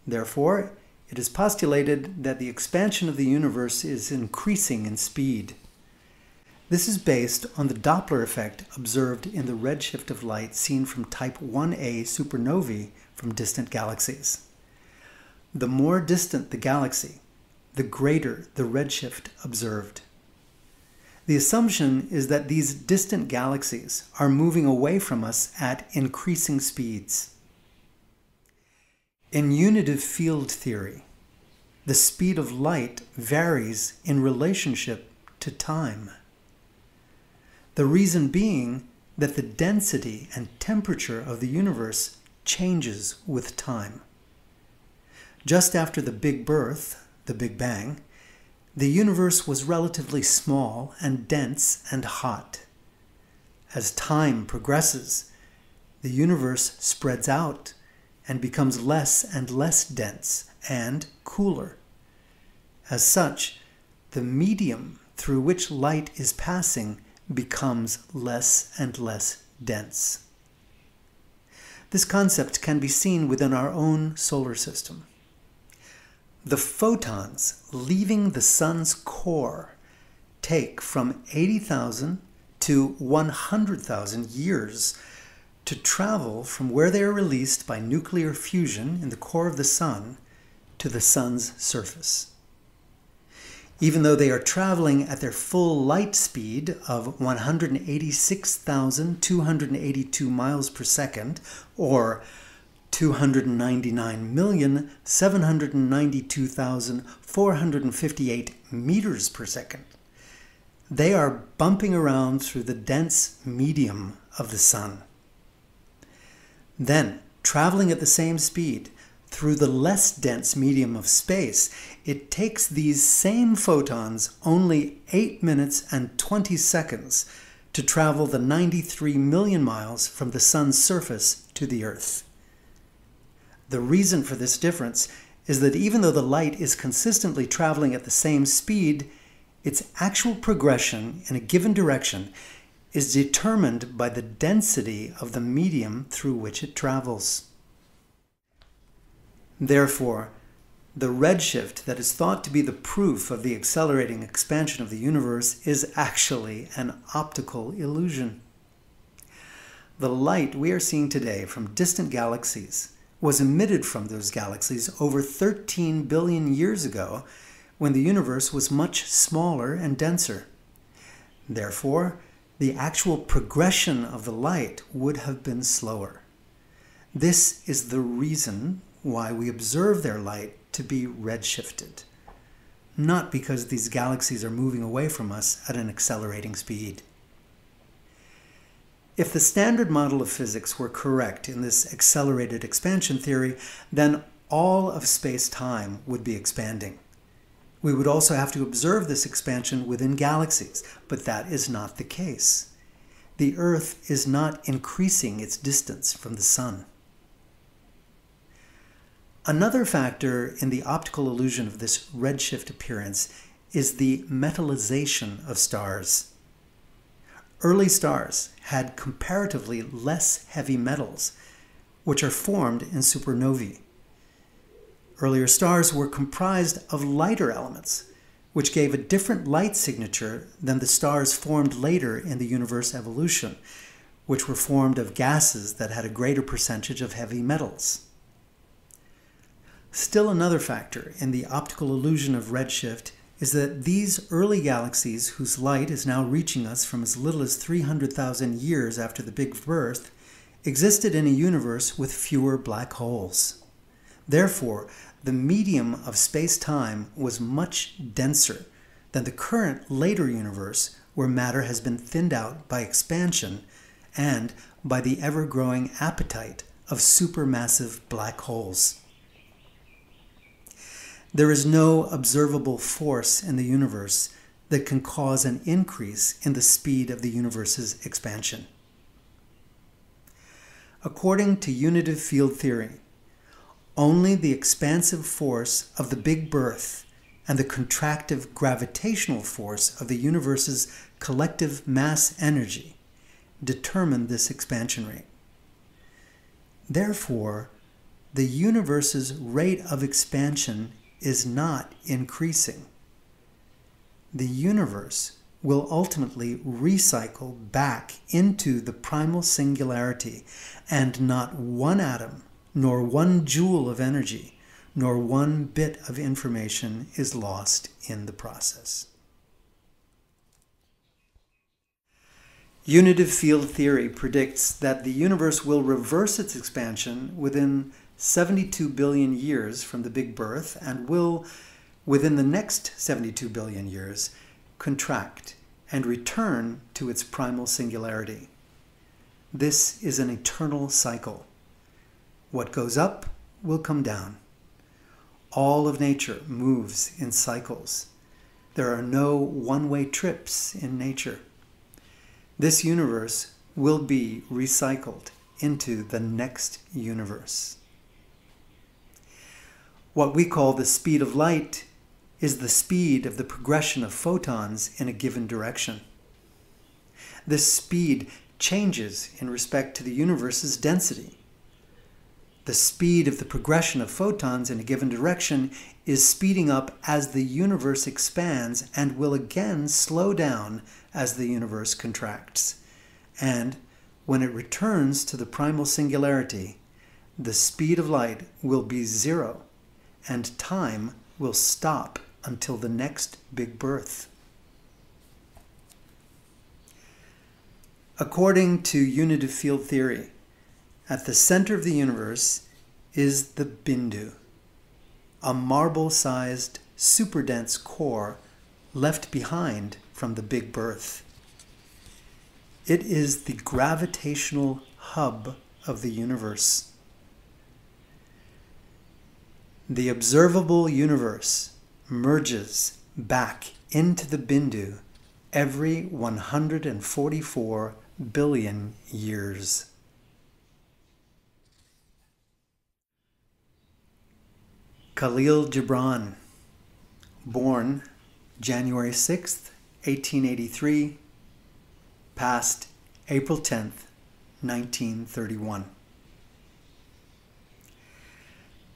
Therefore, it is postulated that the expansion of the universe is increasing in speed. This is based on the Doppler effect observed in the redshift of light seen from type 1a supernovae from distant galaxies. The more distant the galaxy, the greater the redshift observed. The assumption is that these distant galaxies are moving away from us at increasing speeds. In unitive field theory, the speed of light varies in relationship to time. The reason being that the density and temperature of the universe changes with time. Just after the Big Birth, the Big Bang, the universe was relatively small and dense and hot. As time progresses, the universe spreads out and becomes less and less dense and cooler. As such, the medium through which light is passing becomes less and less dense. This concept can be seen within our own solar system. The photons leaving the sun's core take from 80,000 to 100,000 years to travel from where they are released by nuclear fusion in the core of the sun to the sun's surface. Even though they are traveling at their full light speed of 186,282 miles per second, or 299,792,458 meters per second, they are bumping around through the dense medium of the sun. Then, traveling at the same speed through the less dense medium of space, it takes these same photons only 8 minutes and 20 seconds to travel the 93 million miles from the sun's surface to the Earth. The reason for this difference is that even though the light is consistently traveling at the same speed, its actual progression in a given direction is determined by the density of the medium through which it travels. Therefore, the redshift that is thought to be the proof of the accelerating expansion of the universe is actually an optical illusion. The light we are seeing today from distant galaxies was emitted from those galaxies over 13 billion years ago, when the universe was much smaller and denser. Therefore, the actual progression of the light would have been slower. This is the reason why we observe their light to be redshifted, not because these galaxies are moving away from us at an accelerating speed. If the standard model of physics were correct in this accelerated expansion theory, then all of space-time would be expanding. We would also have to observe this expansion within galaxies, but that is not the case. The Earth is not increasing its distance from the Sun. Another factor in the optical illusion of this redshift appearance is the metallization of stars. Early stars had comparatively less heavy metals, which are formed in supernovae. Earlier stars were comprised of lighter elements, which gave a different light signature than the stars formed later in the universe evolution, which were formed of gases that had a greater percentage of heavy metals. Still another factor in the optical illusion of redshift is that these early galaxies, whose light is now reaching us from as little as 300,000 years after the Big Birth, existed in a universe with fewer black holes. Therefore, the medium of space-time was much denser than the current later universe, where matter has been thinned out by expansion and by the ever-growing appetite of supermassive black holes. There is no observable force in the universe that can cause an increase in the speed of the universe's expansion. According to unitive field theory, only the expansive force of the Big Birth and the contractive gravitational force of the universe's collective mass energy determine this expansion rate. Therefore, the universe's rate of expansion is not increasing. The universe will ultimately recycle back into the primal singularity, and not one atom, nor one joule of energy, nor one bit of information is lost in the process. Unitive field theory predicts that the universe will reverse its expansion within 72 billion years from the Big Birth and will, within the next 72 billion years, contract and return to its primal singularity. This is an eternal cycle. What goes up will come down. All of nature moves in cycles. There are no one-way trips in nature. This universe will be recycled into the next universe. What we call the speed of light is the speed of the progression of photons in a given direction. This speed changes in respect to the universe's density. The speed of the progression of photons in a given direction is speeding up as the universe expands and will again slow down as the universe contracts. And when it returns to the primal singularity, the speed of light will be zero and time will stop until the next Big Birth. According to unitive field theory, at the center of the universe is the Bindu, a marble-sized, super-dense core left behind from the Big Birth. It is the gravitational hub of the universe. The observable universe merges back into the Bindu every 144 billion years. Khalil Gibran, born January 6th, 1883, passed April 10th, 1931.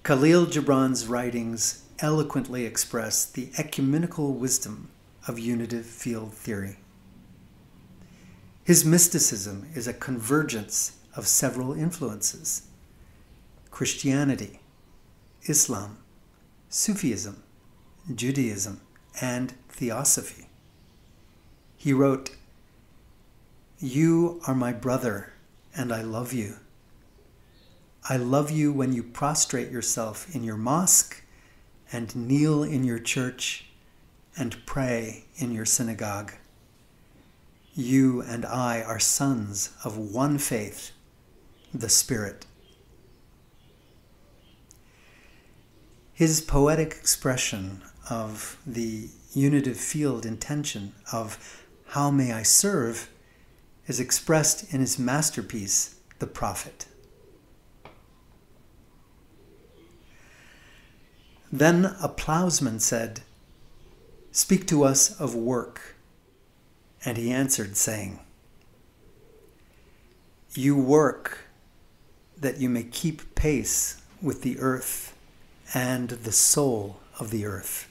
Khalil Gibran's writings eloquently express the ecumenical wisdom of unitive field theory. His mysticism is a convergence of several influences: Christianity, Islam, Sufism, Judaism, and Theosophy. He wrote, "You are my brother, and I love you. I love you when you prostrate yourself in your mosque and kneel in your church and pray in your synagogue. You and I are sons of one faith, the Spirit." His poetic expression of the unitive field intention of "How may I serve?" is expressed in his masterpiece, The Prophet. Then a plowsman said, "Speak to us of work." And he answered, saying, "You work that you may keep pace with the earth and the soul of the earth.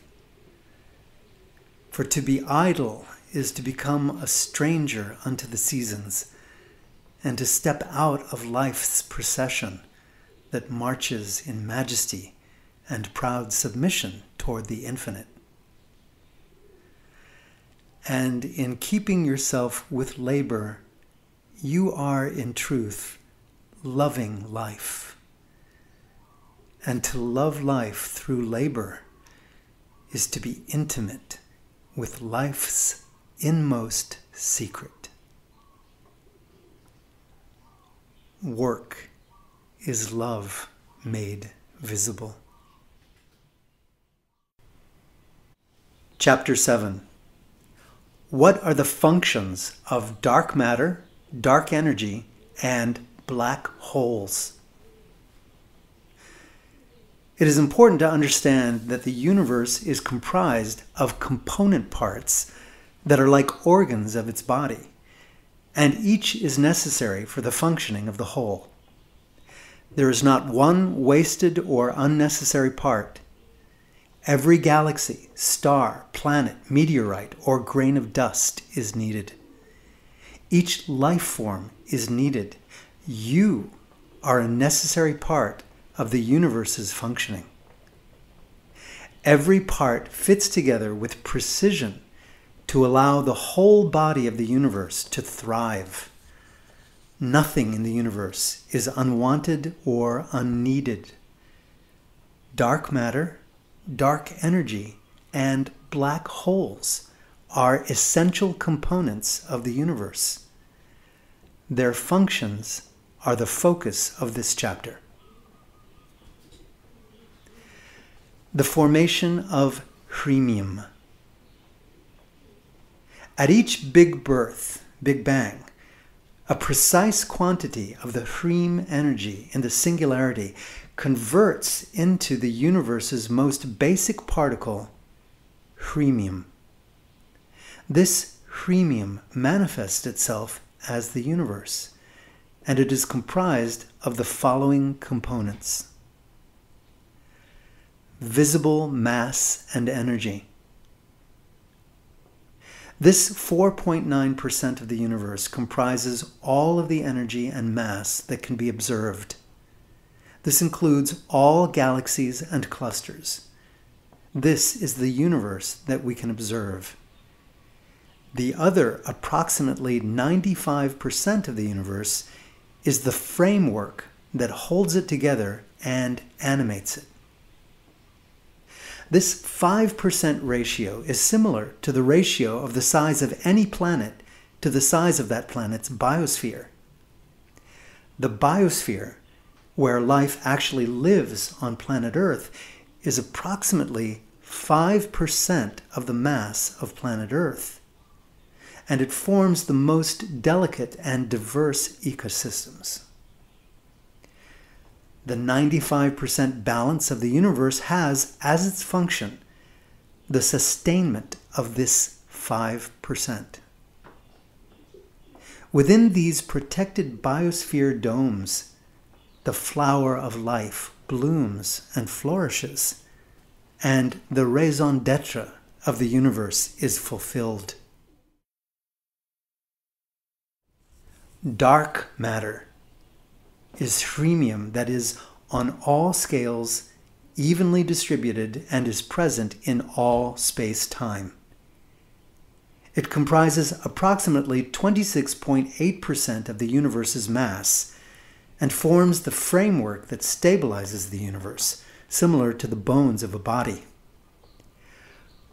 For to be idle is to become a stranger unto the seasons, and to step out of life's procession that marches in majesty and proud submission toward the infinite. And in keeping yourself with labor, you are in truth loving life. And to love life through labor is to be intimate with life's inmost secret. Work is love made visible." Chapter 7. What are the functions of dark matter, dark energy, and black holes. It is important to understand that the universe is comprised of component parts that are like organs of its body, and each is necessary for the functioning of the whole. There is not one wasted or unnecessary part. Every galaxy, star, planet, meteorite, or grain of dust is needed. Each life form is needed. You are a necessary part of the universe's functioning. Every part fits together with precision to allow the whole body of the universe to thrive. Nothing in the universe is unwanted or unneeded. Dark matter, dark energy, and black holes are essential components of the universe. Their functions are the focus of this chapter. The formation of Hrimium. At each big birth, Big Bang, a precise quantity of the Hriem energy in the singularity converts into the universe's most basic particle, Hrimium. This Hrimium manifests itself as the universe, and it is comprised of the following components: visible mass and energy. This 4.9% of the universe comprises all of the energy and mass that can be observed. This includes all galaxies and clusters. This is the universe that we can observe. The other approximately 95% of the universe is the framework that holds it together and animates it. This 5% ratio is similar to the ratio of the size of any planet to the size of that planet's biosphere. The biosphere, where life actually lives on planet Earth, is approximately 5% of the mass of planet Earth, and it forms the most delicate and diverse ecosystems. The 95% balance of the universe has as its function the sustainment of this 5%. Within these protected biosphere domes, the flower of life blooms and flourishes, and the raison d'etre of the universe is fulfilled. Dark matter is Hrimium that is on all scales evenly distributed and is present in all space-time. It comprises approximately 26.8% of the universe's mass and forms the framework that stabilizes the universe, similar to the bones of a body.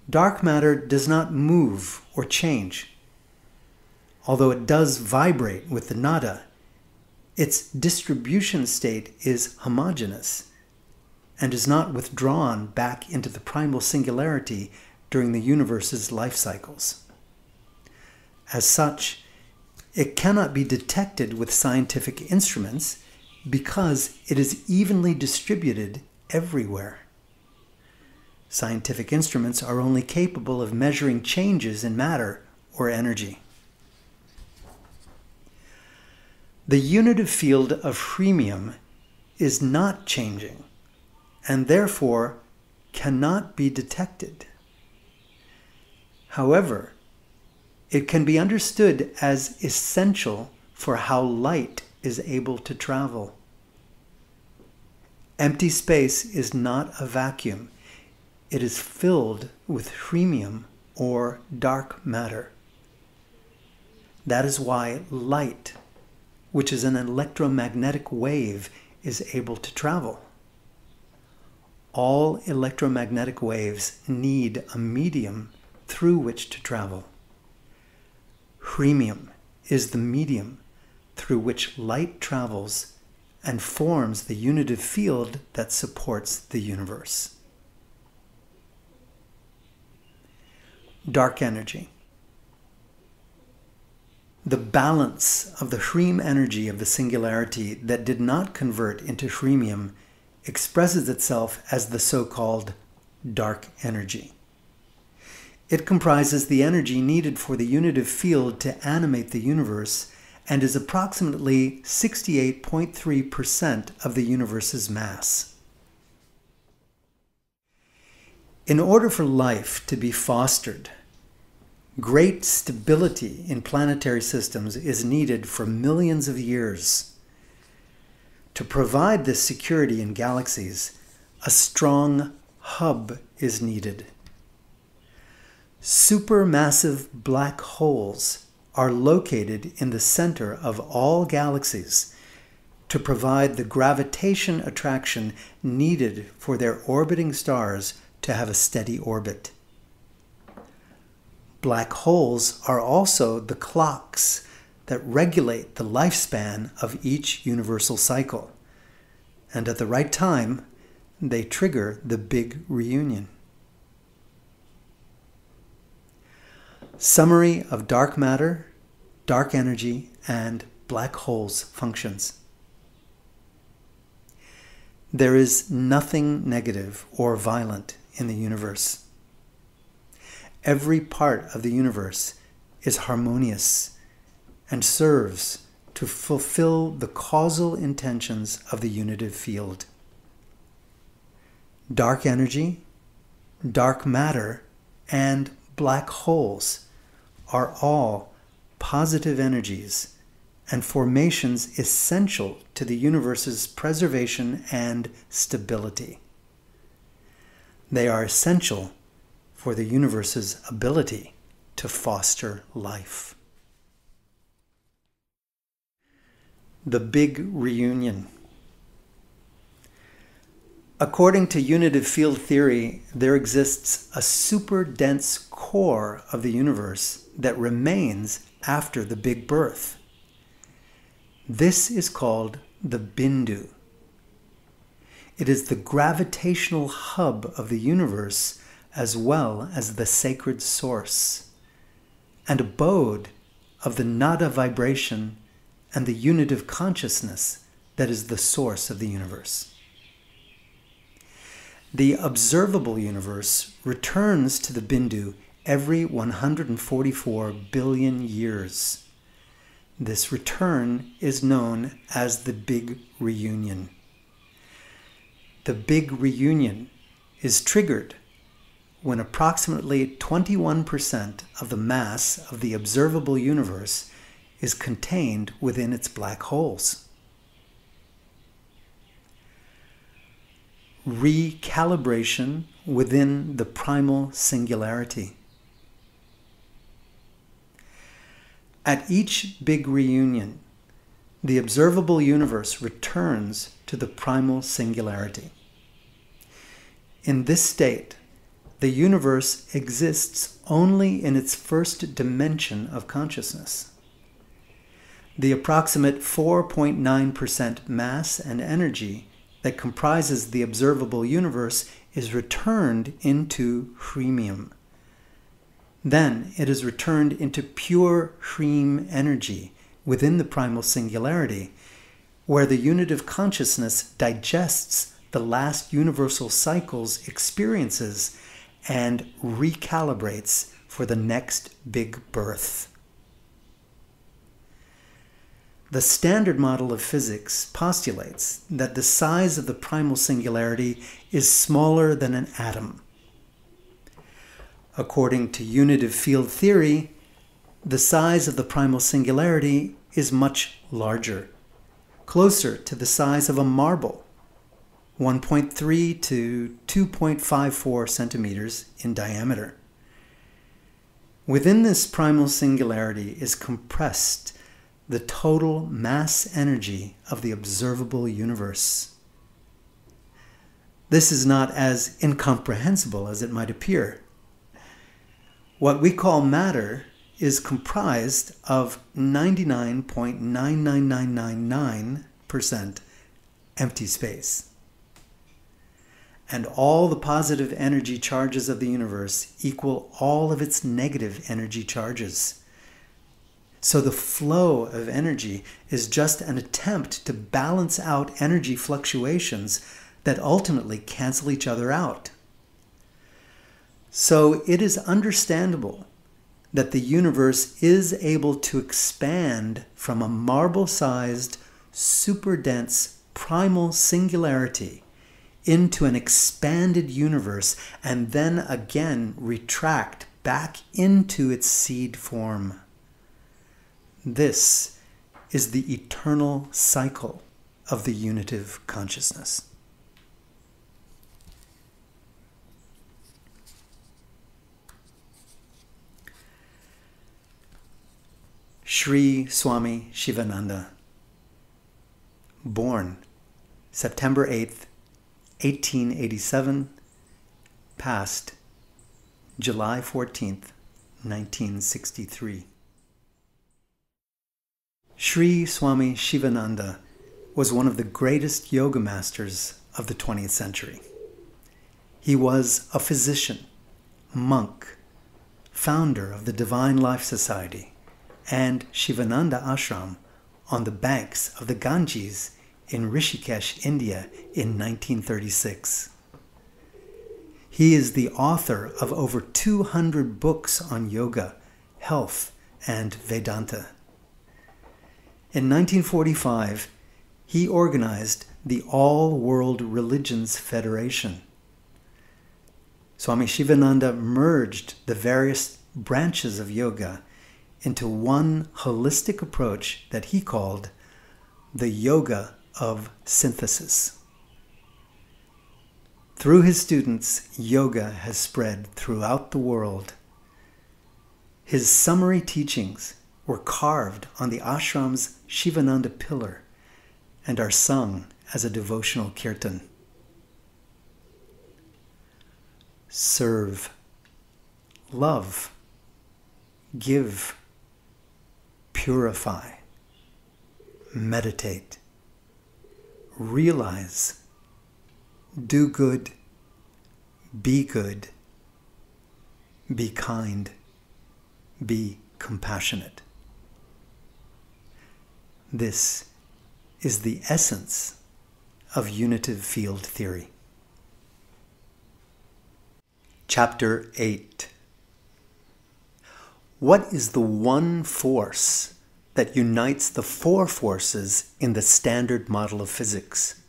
Dark matter does not move or change. Although it does vibrate with the nada, its distribution state is homogeneous and is not withdrawn back into the primal singularity during the universe's life cycles. As such, it cannot be detected with scientific instruments because it is evenly distributed everywhere. Scientific instruments are only capable of measuring changes in matter or energy. The unitive field of Hrimium is not changing and therefore cannot be detected. However, it can be understood as essential for how light is able to travel. Empty space is not a vacuum. It is filled with Hrimium or dark matter. That is why light, which is an electromagnetic wave, is able to travel. All electromagnetic waves need a medium through which to travel. Hrimium is the medium through which light travels and forms the unitive field that supports the universe. Dark energy. The balance of the Hrem energy of the singularity that did not convert into Hremium expresses itself as the so-called dark energy. It comprises the energy needed for the unitive field to animate the universe and is approximately 68.3% of the universe's mass. In order for life to be fostered, great stability in planetary systems is needed for millions of years. To provide this security in galaxies, a strong hub is needed. Supermassive black holes are located in the center of all galaxies to provide the gravitation attraction needed for their orbiting stars to have a steady orbit. Black holes are also the clocks that regulate the lifespan of each universal cycle, and at the right time, they trigger the big reunion. Summary of dark matter, dark energy, and black holes' functions. There is nothing negative or violent in the universe. Every part of the universe is harmonious and serves to fulfill the causal intentions of the unitive field. Dark energy, dark matter, and black holes are all positive energies and formations essential to the universe's preservation and stability. They are essential for the universe's ability to foster life. The Big Reunion. According to unitive field theory, there exists a super dense core of the universe that remains after the Big Birth. This is called the Bindu. It is the gravitational hub of the universe as well as the sacred source, and abode of the nada vibration and the unitive consciousness that is the source of the universe. The observable universe returns to the Bindu every 144 billion years. This return is known as the Big Reunion. The Big Reunion is triggered when approximately 21% of the mass of the observable universe is contained within its black holes. Recalibration within the primal singularity. At each Big Reunion, the observable universe returns to the primal singularity. In this state, the universe exists only in its first dimension of consciousness. The approximate 4.9% mass and energy that comprises the observable universe is returned into Hremium. Then it is returned into pure Hrem energy within the primal singularity, where the unitive consciousness digests the last universal cycle's experiences and recalibrates for the next big birth. The Standard Model of Physics postulates that the size of the primal singularity is smaller than an atom. According to unitive field theory, the size of the primal singularity is much larger, closer to the size of a marble, 1.3 to 2.54 centimeters in diameter. Within this primal singularity is compressed the total mass energy of the observable universe. This is not as incomprehensible as it might appear. What we call matter is comprised of 99.99999% empty space. And all the positive energy charges of the universe equal all of its negative energy charges. So the flow of energy is just an attempt to balance out energy fluctuations that ultimately cancel each other out. So it is understandable that the universe is able to expand from a marble-sized, super-dense, primal singularity into an expanded universe and then again retract back into its seed form. This is the eternal cycle of the unitive consciousness. Sri Swami Shivananda, born September 8th, 1887, passed July 14th, 1963. Sri Swami Shivananda was one of the greatest yoga masters of the 20th century. He was a physician, monk, founder of the Divine Life Society and Shivananda Ashram on the banks of the Ganges in Rishikesh, India in 1936. He is the author of over 200 books on yoga, health, and Vedanta. In 1945, he organized the All World Religions Federation. Swami Shivananda merged the various branches of yoga into one holistic approach that he called the Yoga of Synthesis. Through his students, yoga has spread throughout the world. His summary teachings were carved on the ashram's Shivananda pillar and are sung as a devotional kirtan. Serve, love, give, purify, meditate, realize, do good, be kind, be compassionate. This is the essence of unitive field theory. Chapter 8. What is the one force that unites the four forces in the standard model of physics?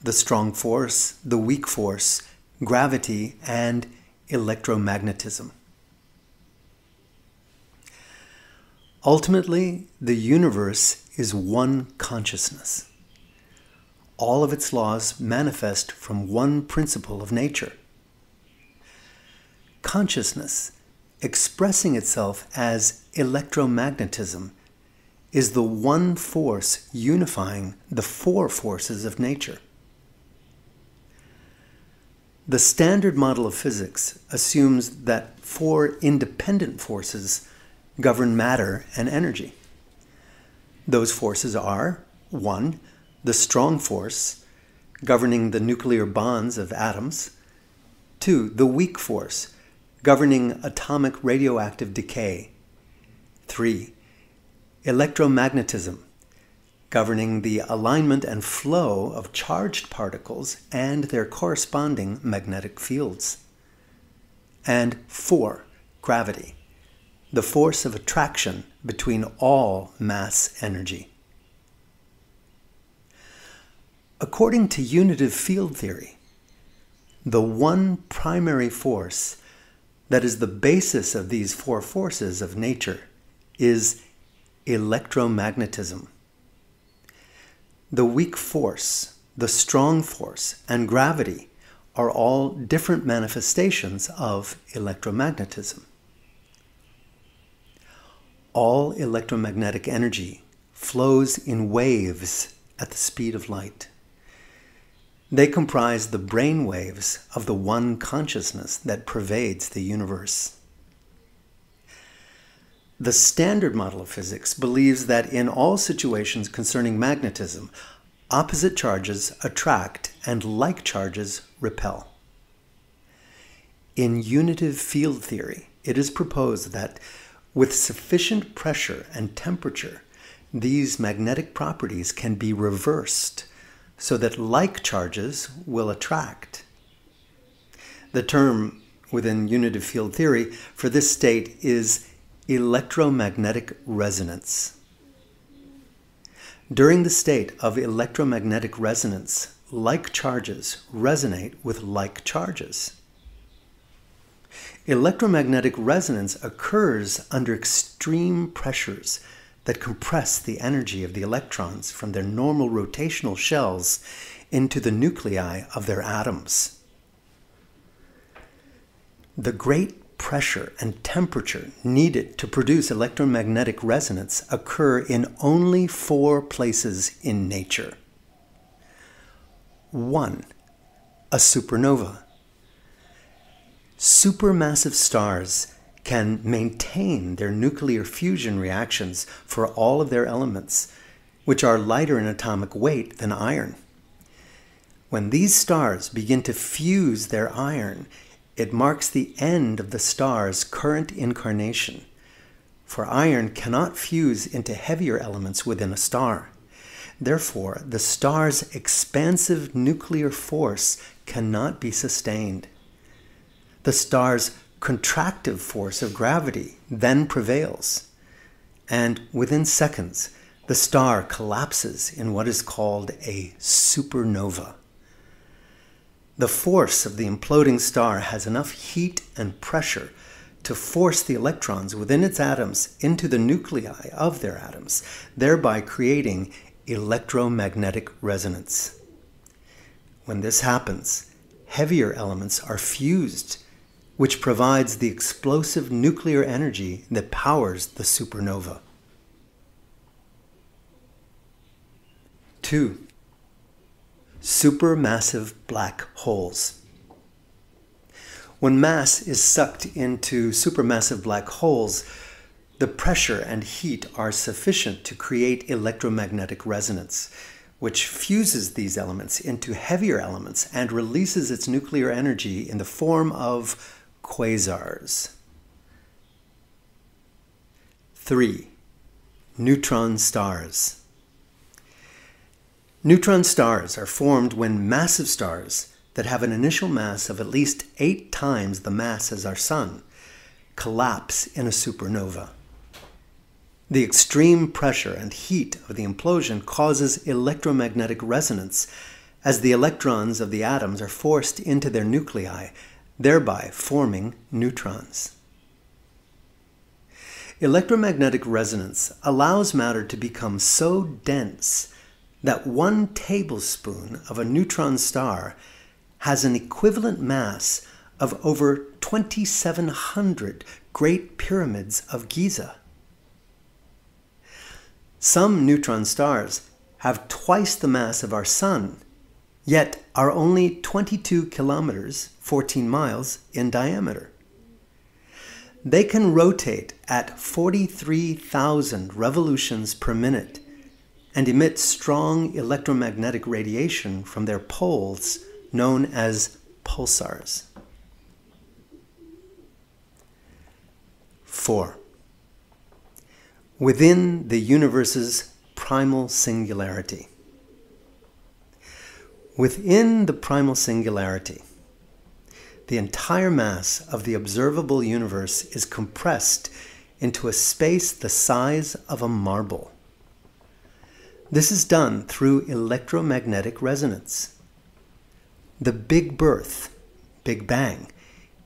The strong force, the weak force, gravity, and electromagnetism. Ultimately, the universe is one consciousness. All of its laws manifest from one principle of nature. Consciousness, expressing itself as electromagnetism, is the one force unifying the four forces of nature. The standard model of physics assumes that four independent forces govern matter and energy. Those forces are: 1. The strong force, governing the nuclear bonds of atoms. 2. The weak force, governing atomic radioactive decay. 3. Electromagnetism, governing the alignment and flow of charged particles and their corresponding magnetic fields. And 4. Gravity, the force of attraction between all mass energy. According to unitive field theory, the one primary force that is the basis of these four forces of nature is electromagnetism. The weak force, the strong force, and gravity are all different manifestations of electromagnetism. All electromagnetic energy flows in waves at the speed of light. They comprise the brain waves of the one consciousness that pervades the universe. The standard model of physics believes that in all situations concerning magnetism, opposite charges attract and like charges repel. In unitive field theory, it is proposed that With sufficient pressure and temperature, these magnetic properties can be reversed so that like charges will attract. The term within unitive field theory for this state is electromagnetic resonance. During the state of electromagnetic resonance, like charges resonate with like charges. Electromagnetic resonance occurs under extreme pressures that compress the energy of the electrons from their normal rotational shells into the nuclei of their atoms. The great pressure and temperature needed to produce electromagnetic resonance occur in only 4 places in nature. 1. A supernova. Supermassive stars can maintain their nuclear fusion reactions for all of their elements, which are lighter in atomic weight than iron. When these stars begin to fuse their iron, it marks the end of the star's current incarnation, for iron cannot fuse into heavier elements within a star. Therefore, the star's expansive nuclear force cannot be sustained. The star's contractive force of gravity then prevails, and within seconds, the star collapses in what is called a supernova. The force of the imploding star has enough heat and pressure to force the electrons within its atoms into the nuclei of their atoms, thereby creating electromagnetic resonance. When this happens, heavier elements are fused, which provides the explosive nuclear energy that powers the supernova. 2. Supermassive black holes. When mass is sucked into supermassive black holes, the pressure and heat are sufficient to create electromagnetic resonance, which fuses these elements into heavier elements and releases its nuclear energy in the form of quasars. 3. Neutron stars. Neutron stars are formed when massive stars that have an initial mass of at least 8 times the mass as our Sun collapse in a supernova. The extreme pressure and heat of the implosion causes electromagnetic resonance as the electrons of the atoms are forced into their nuclei, thereby forming neutrons. Electromagnetic resonance allows matter to become so dense that 1 tablespoon of a neutron star has an equivalent mass of over 2,700 Great Pyramids of Giza. Some neutron stars have twice the mass of our Sun, yet are only 22 kilometers, 14 miles, in diameter. They can rotate at 43,000 revolutions per minute and emit strong electromagnetic radiation from their poles known as pulsars. 4. Within the universe's primal singularity. Within the primal singularity, the entire mass of the observable universe is compressed into a space the size of a marble. This is done through electromagnetic resonance. The Big Birth, Big Bang,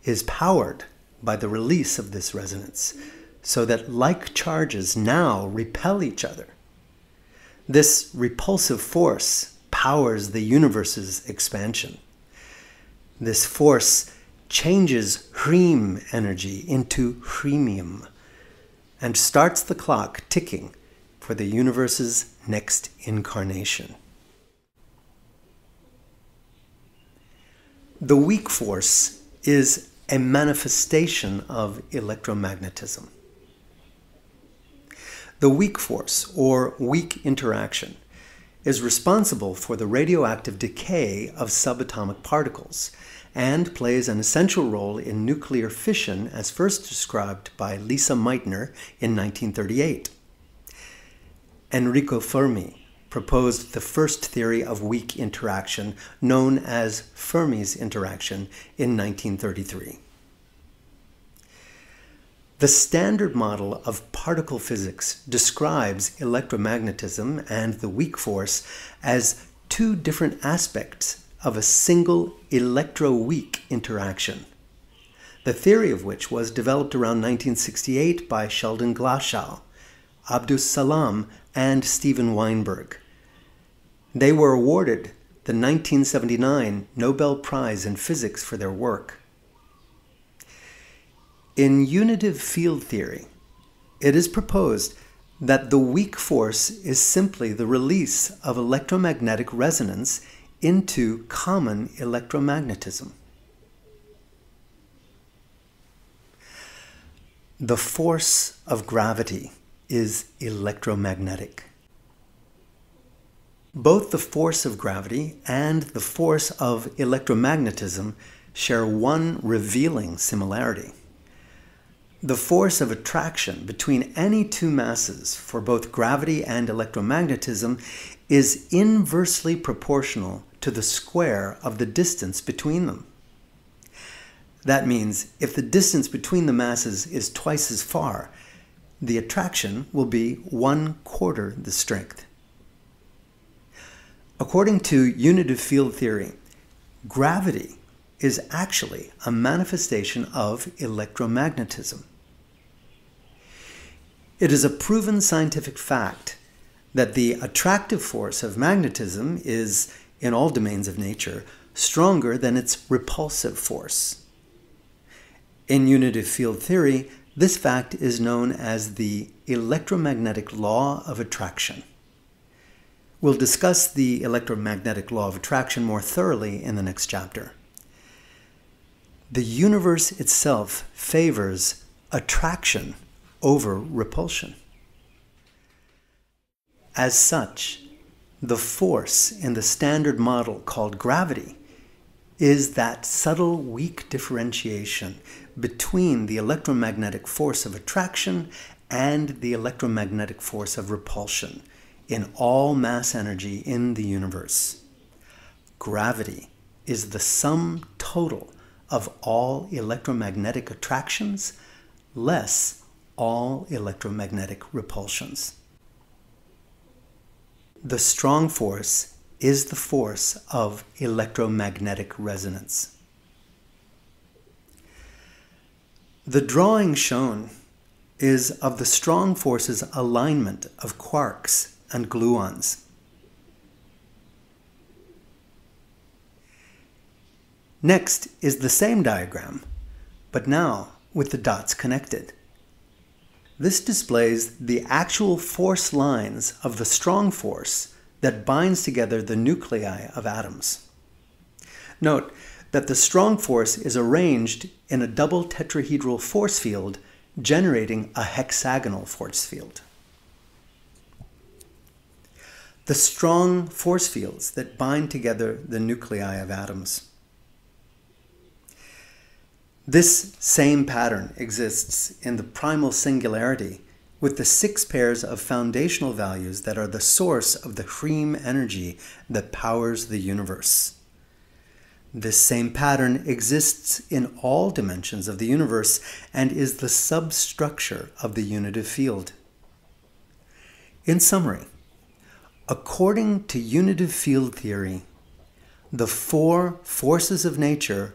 is powered by the release of this resonance, so that like charges now repel each other. This repulsive force powers the universe's expansion. This force changes Hrem energy into Hremium and starts the clock ticking for the universe's next incarnation. The weak force is a manifestation of electromagnetism. The weak force, or weak interaction, is responsible for the radioactive decay of subatomic particles and plays an essential role in nuclear fission as first described by Lisa Meitner in 1938. Enrico Fermi proposed the first theory of weak interaction, known as Fermi's interaction, in 1933. The Standard Model of particle physics describes electromagnetism and the weak force as two different aspects of a single electroweak interaction, the theory of which was developed around 1968 by Sheldon Glashow, Abdus Salam, and Steven Weinberg. They were awarded the 1979 Nobel Prize in Physics for their work. In unitive field theory, it is proposed that the weak force is simply the release of electromagnetic resonance into common electromagnetism. The force of gravity is electromagnetic. Both the force of gravity and the force of electromagnetism share one revealing similarity. The force of attraction between any two masses for both gravity and electromagnetism is inversely proportional to the square of the distance between them. That means if the distance between the masses is twice as far, the attraction will be 1/4 the strength. According to unitive field theory, gravity is actually a manifestation of electromagnetism. It is a proven scientific fact that the attractive force of magnetism is, in all domains of nature, stronger than its repulsive force. In unitive field theory, this fact is known as the electromagnetic law of attraction. We'll discuss the electromagnetic law of attraction more thoroughly in the next chapter. The universe itself favors attraction over repulsion. As such, the force in the Standard Model called gravity is that subtle weak differentiation between the electromagnetic force of attraction and the electromagnetic force of repulsion in all mass energy in the universe. Gravity is the sum total of all electromagnetic attractions less all electromagnetic repulsions. The strong force is the force of electromagnetic resonance. The drawing shown is of the strong force's alignment of quarks and gluons. Next is the same diagram, but now with the dots connected. This displays the actual force lines of the strong force that binds together the nuclei of atoms. Note that the strong force is arranged in a double tetrahedral force field, generating a hexagonal force field. The strong force fields that bind together the nuclei of atoms. This same pattern exists in the primal singularity with the 6 pairs of foundational values that are the source of the Cream energy that powers the universe. This same pattern exists in all dimensions of the universe and is the substructure of the unitive field. In summary, according to unitive field theory, the 4 forces of nature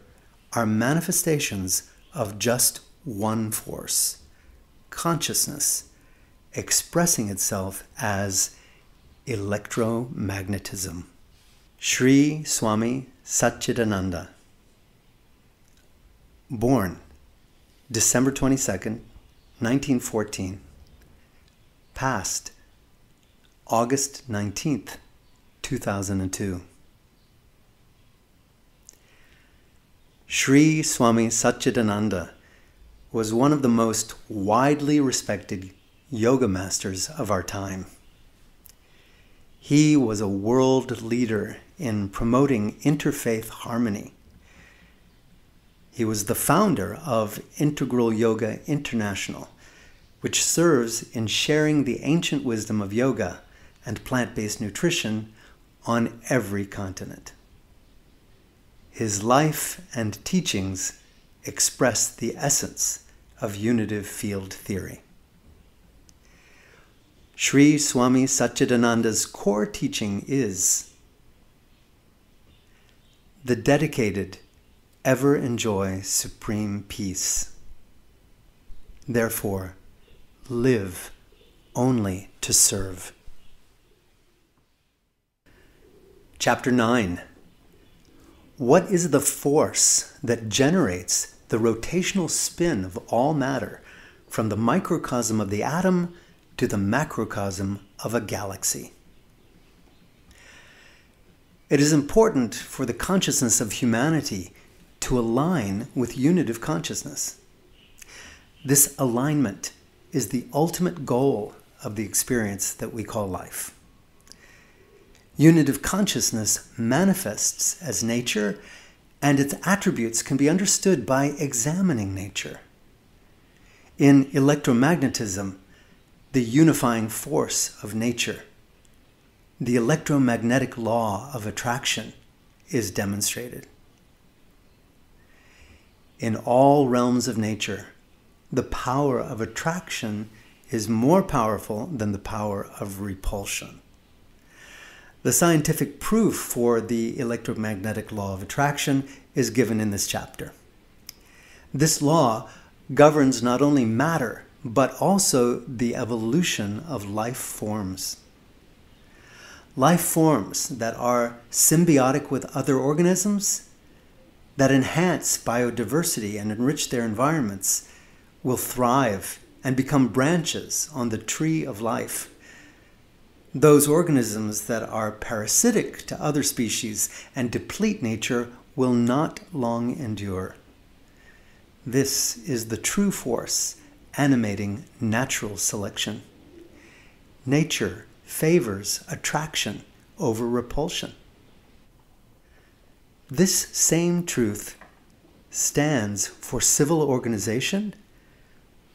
are manifestations of just one force, consciousness, expressing itself as electromagnetism. Sri Swami Satchidananda. Born December 22nd, 1914. Passed August 19th, 2002. Sri Swami Satchidananda was one of the most widely respected yoga masters of our time. He was a world leader in promoting interfaith harmony. He was the founder of Integral Yoga International, which serves in sharing the ancient wisdom of yoga and plant-based nutrition on every continent. His life and teachings express the essence of unitive field theory. Sri Swami Satchidananda's core teaching is: the dedicated ever enjoy supreme peace. Therefore, live only to serve. Chapter 9. What is the force that generates the rotational spin of all matter from the microcosm of the atom to the macrocosm of a galaxy? It is important for the consciousness of humanity to align with unitive consciousness. This alignment is the ultimate goal of the experience that we call life. Unitive consciousness manifests as nature, and its attributes can be understood by examining nature. In electromagnetism, the unifying force of nature, the electromagnetic law of attraction is demonstrated. In all realms of nature, the power of attraction is more powerful than the power of repulsion. The scientific proof for the electromagnetic law of attraction is given in this chapter. This law governs not only matter, but also the evolution of life forms. Life forms that are symbiotic with other organisms, that enhance biodiversity and enrich their environments, will thrive and become branches on the tree of life. Those organisms that are parasitic to other species and deplete nature will not long endure. This is the true force animating natural selection. Nature favors attraction over repulsion. This same truth stands for civil organization,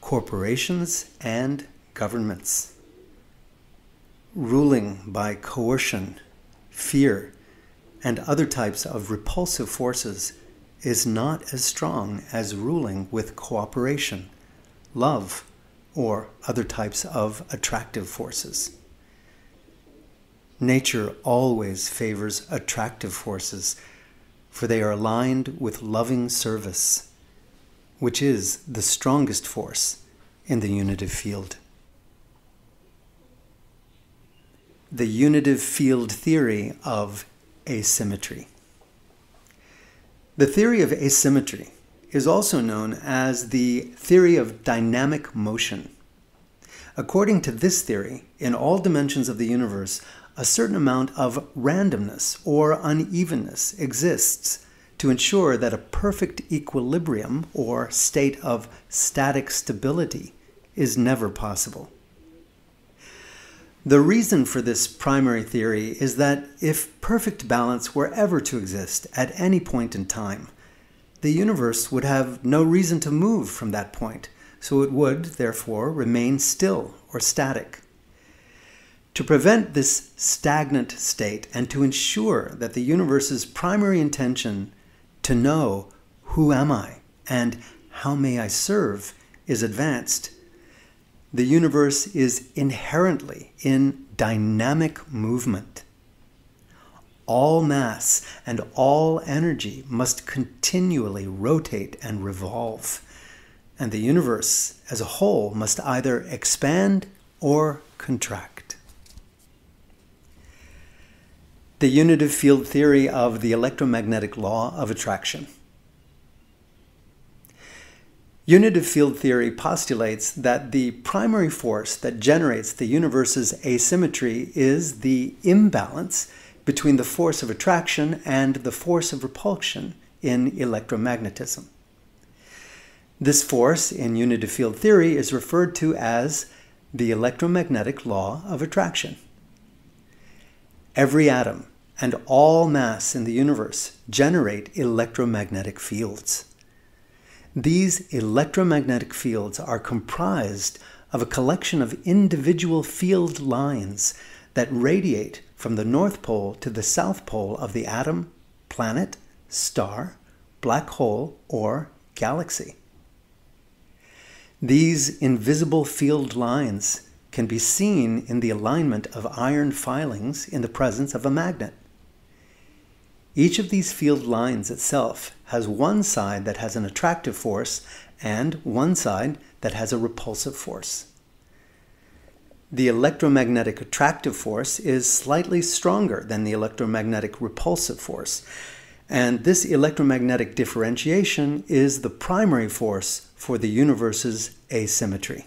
corporations, and governments. Ruling by coercion, fear, and other types of repulsive forces is not as strong as ruling with cooperation, love, or other types of attractive forces. Nature always favors attractive forces, for they are aligned with loving service, which is the strongest force in the unitive field. The unitive field theory of asymmetry. The theory of asymmetry is also known as the theory of dynamic motion. According to this theory, in all dimensions of the universe, a certain amount of randomness or unevenness exists to ensure that a perfect equilibrium or state of static stability is never possible. The reason for this primary theory is that if perfect balance were ever to exist at any point in time, the universe would have no reason to move from that point, so it would, therefore, remain still or static. To prevent this stagnant state and to ensure that the universe's primary intention to know who am I and how may I serve is advanced, the universe is inherently in dynamic movement. All mass and all energy must continually rotate and revolve, and the universe as a whole must either expand or contract. The unitive field theory of the electromagnetic law of attraction. Unitive field theory postulates that the primary force that generates the universe's asymmetry is the imbalance between the force of attraction and the force of repulsion in electromagnetism. This force in unitive field theory is referred to as the electromagnetic law of attraction. Every atom and all mass in the universe generate electromagnetic fields. These electromagnetic fields are comprised of a collection of individual field lines that radiate from the North Pole to the South Pole of the atom, planet, star, black hole, or galaxy. These invisible field lines can be seen in the alignment of iron filings in the presence of a magnet. Each of these field lines itself has one side that has an attractive force and one side that has a repulsive force. The electromagnetic attractive force is slightly stronger than the electromagnetic repulsive force, and this electromagnetic differentiation is the primary force for the universe's asymmetry.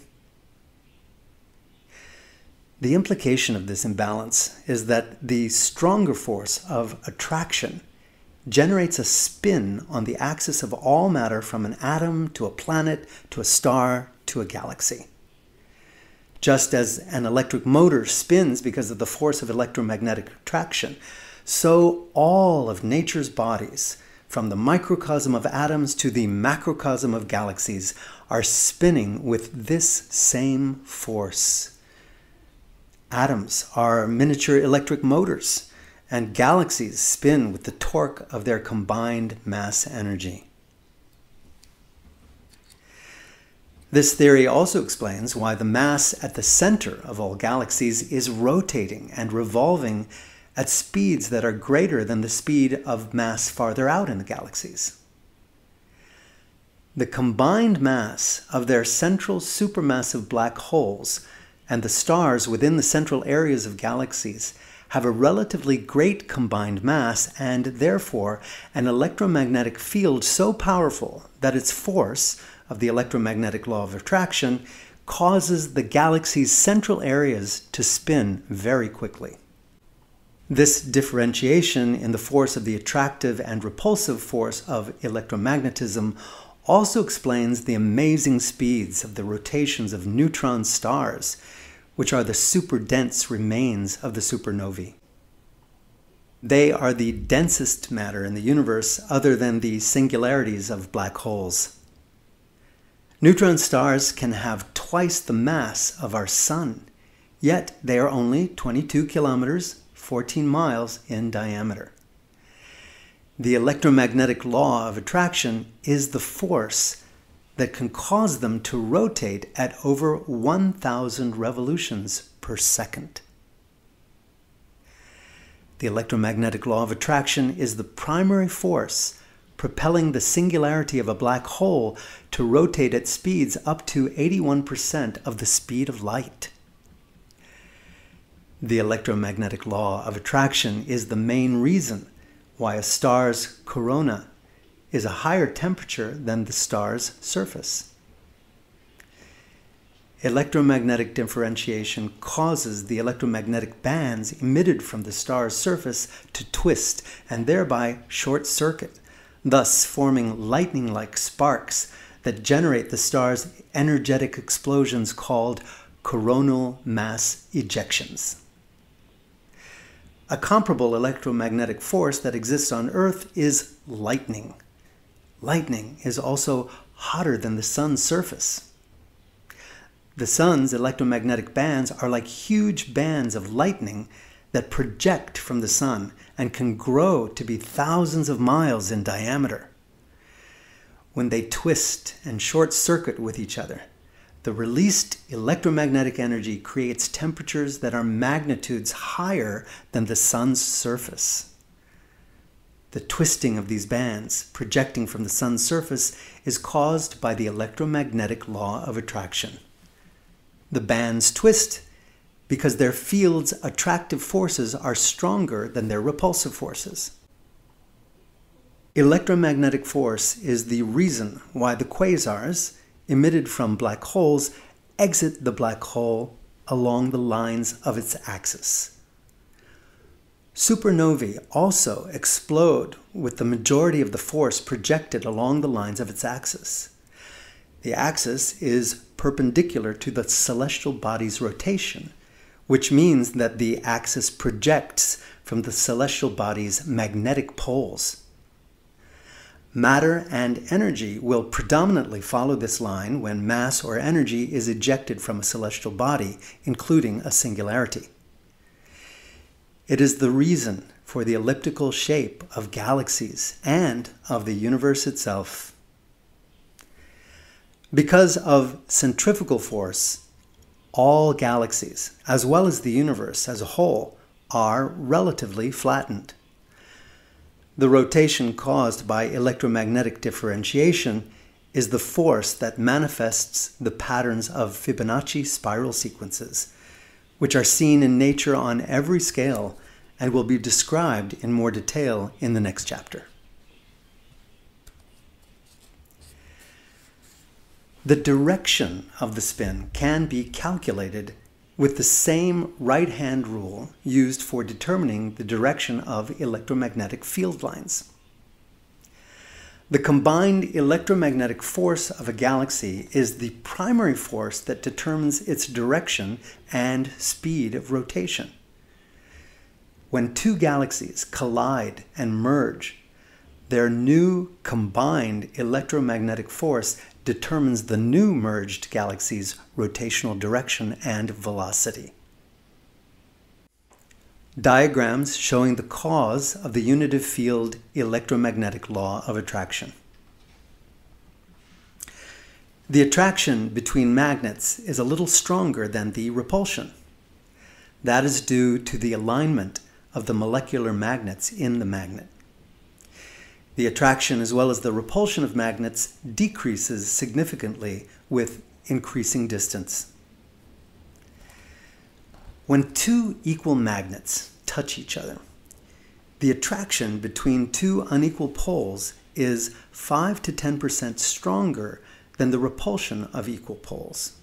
The implication of this imbalance is that the stronger force of attraction generates a spin on the axis of all matter from an atom to a planet to a star to a galaxy. Just as an electric motor spins because of the force of electromagnetic attraction, so all of nature's bodies, from the microcosm of atoms to the macrocosm of galaxies, are spinning with this same force. Atoms are miniature electric motors, and galaxies spin with the torque of their combined mass energy. This theory also explains why the mass at the center of all galaxies is rotating and revolving at speeds that are greater than the speed of mass farther out in the galaxies. The combined mass of their central supermassive black holes and the stars within the central areas of galaxies have a relatively great combined mass and therefore an electromagnetic field so powerful that its force of the electromagnetic law of attraction causes the galaxy's central areas to spin very quickly. This differentiation in the force of the attractive and repulsive force of electromagnetism also explains the amazing speeds of the rotations of neutron stars, which are the super-dense remains of the supernovae. They are the densest matter in the universe other than the singularities of black holes. Neutron stars can have twice the mass of our Sun, yet they are only 22 kilometers, 14 miles in diameter. The electromagnetic law of attraction is the force that can cause them to rotate at over 1,000 revolutions per second. The electromagnetic law of attraction is the primary force propelling the singularity of a black hole to rotate at speeds up to 81% of the speed of light. The electromagnetic law of attraction is the main reason why a star's corona is a higher temperature than the star's surface. Electromagnetic differentiation causes the electromagnetic bands emitted from the star's surface to twist and thereby short circuit, thus forming lightning-like sparks that generate the star's energetic explosions called coronal mass ejections. A comparable electromagnetic force that exists on Earth is lightning. Lightning is also hotter than the sun's surface. The sun's electromagnetic bands are like huge bands of lightning that project from the sun and can grow to be thousands of miles in diameter. When they twist and short circuit with each other, the released electromagnetic energy creates temperatures that are magnitudes higher than the sun's surface. The twisting of these bands, projecting from the sun's surface, is caused by the electromagnetic law of attraction. The bands twist because their field's attractive forces are stronger than their repulsive forces. Electromagnetic force is the reason why the quasars, emitted from black holes, exit the black hole along the lines of its axis. Supernovae also explode with the majority of the force projected along the lines of its axis. The axis is perpendicular to the celestial body's rotation, which means that the axis projects from the celestial body's magnetic poles. Matter and energy will predominantly follow this line when mass or energy is ejected from a celestial body, including a singularity. It is the reason for the elliptical shape of galaxies and of the universe itself. Because of centrifugal force, all galaxies, as well as the universe as a whole, are relatively flattened. The rotation caused by electromagnetic differentiation is the force that manifests the patterns of Fibonacci spiral sequences, which are seen in nature on every scale and will be described in more detail in the next chapter. The direction of the spin can be calculated with the same right-hand rule used for determining the direction of electromagnetic field lines. The combined electromagnetic force of a galaxy is the primary force that determines its direction and speed of rotation. When two galaxies collide and merge, their new combined electromagnetic force determines the new merged galaxy's rotational direction and velocity. Diagrams showing the cause of the unitive field electromagnetic law of attraction. The attraction between magnets is a little stronger than the repulsion. That is due to the alignment of the molecular magnets in the magnet. The attraction as well as the repulsion of magnets decreases significantly with increasing distance. When two equal magnets touch each other, the attraction between two unequal poles is 5 to 10% stronger than the repulsion of equal poles.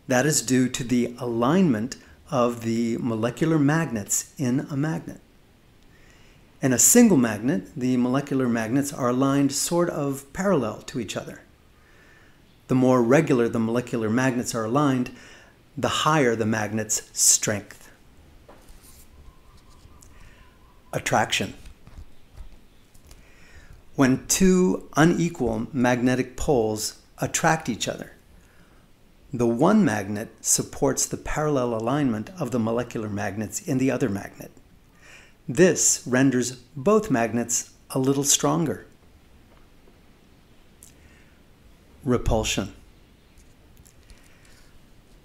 That is due to the alignment of the molecular magnets in a magnet. In a single magnet, the molecular magnets are aligned sort of parallel to each other. The more regular the molecular magnets are aligned, the higher the magnet's strength. Attraction. When two unequal magnetic poles attract each other, the one magnet supports the parallel alignment of the molecular magnets in the other magnet. This renders both magnets a little stronger. Repulsion.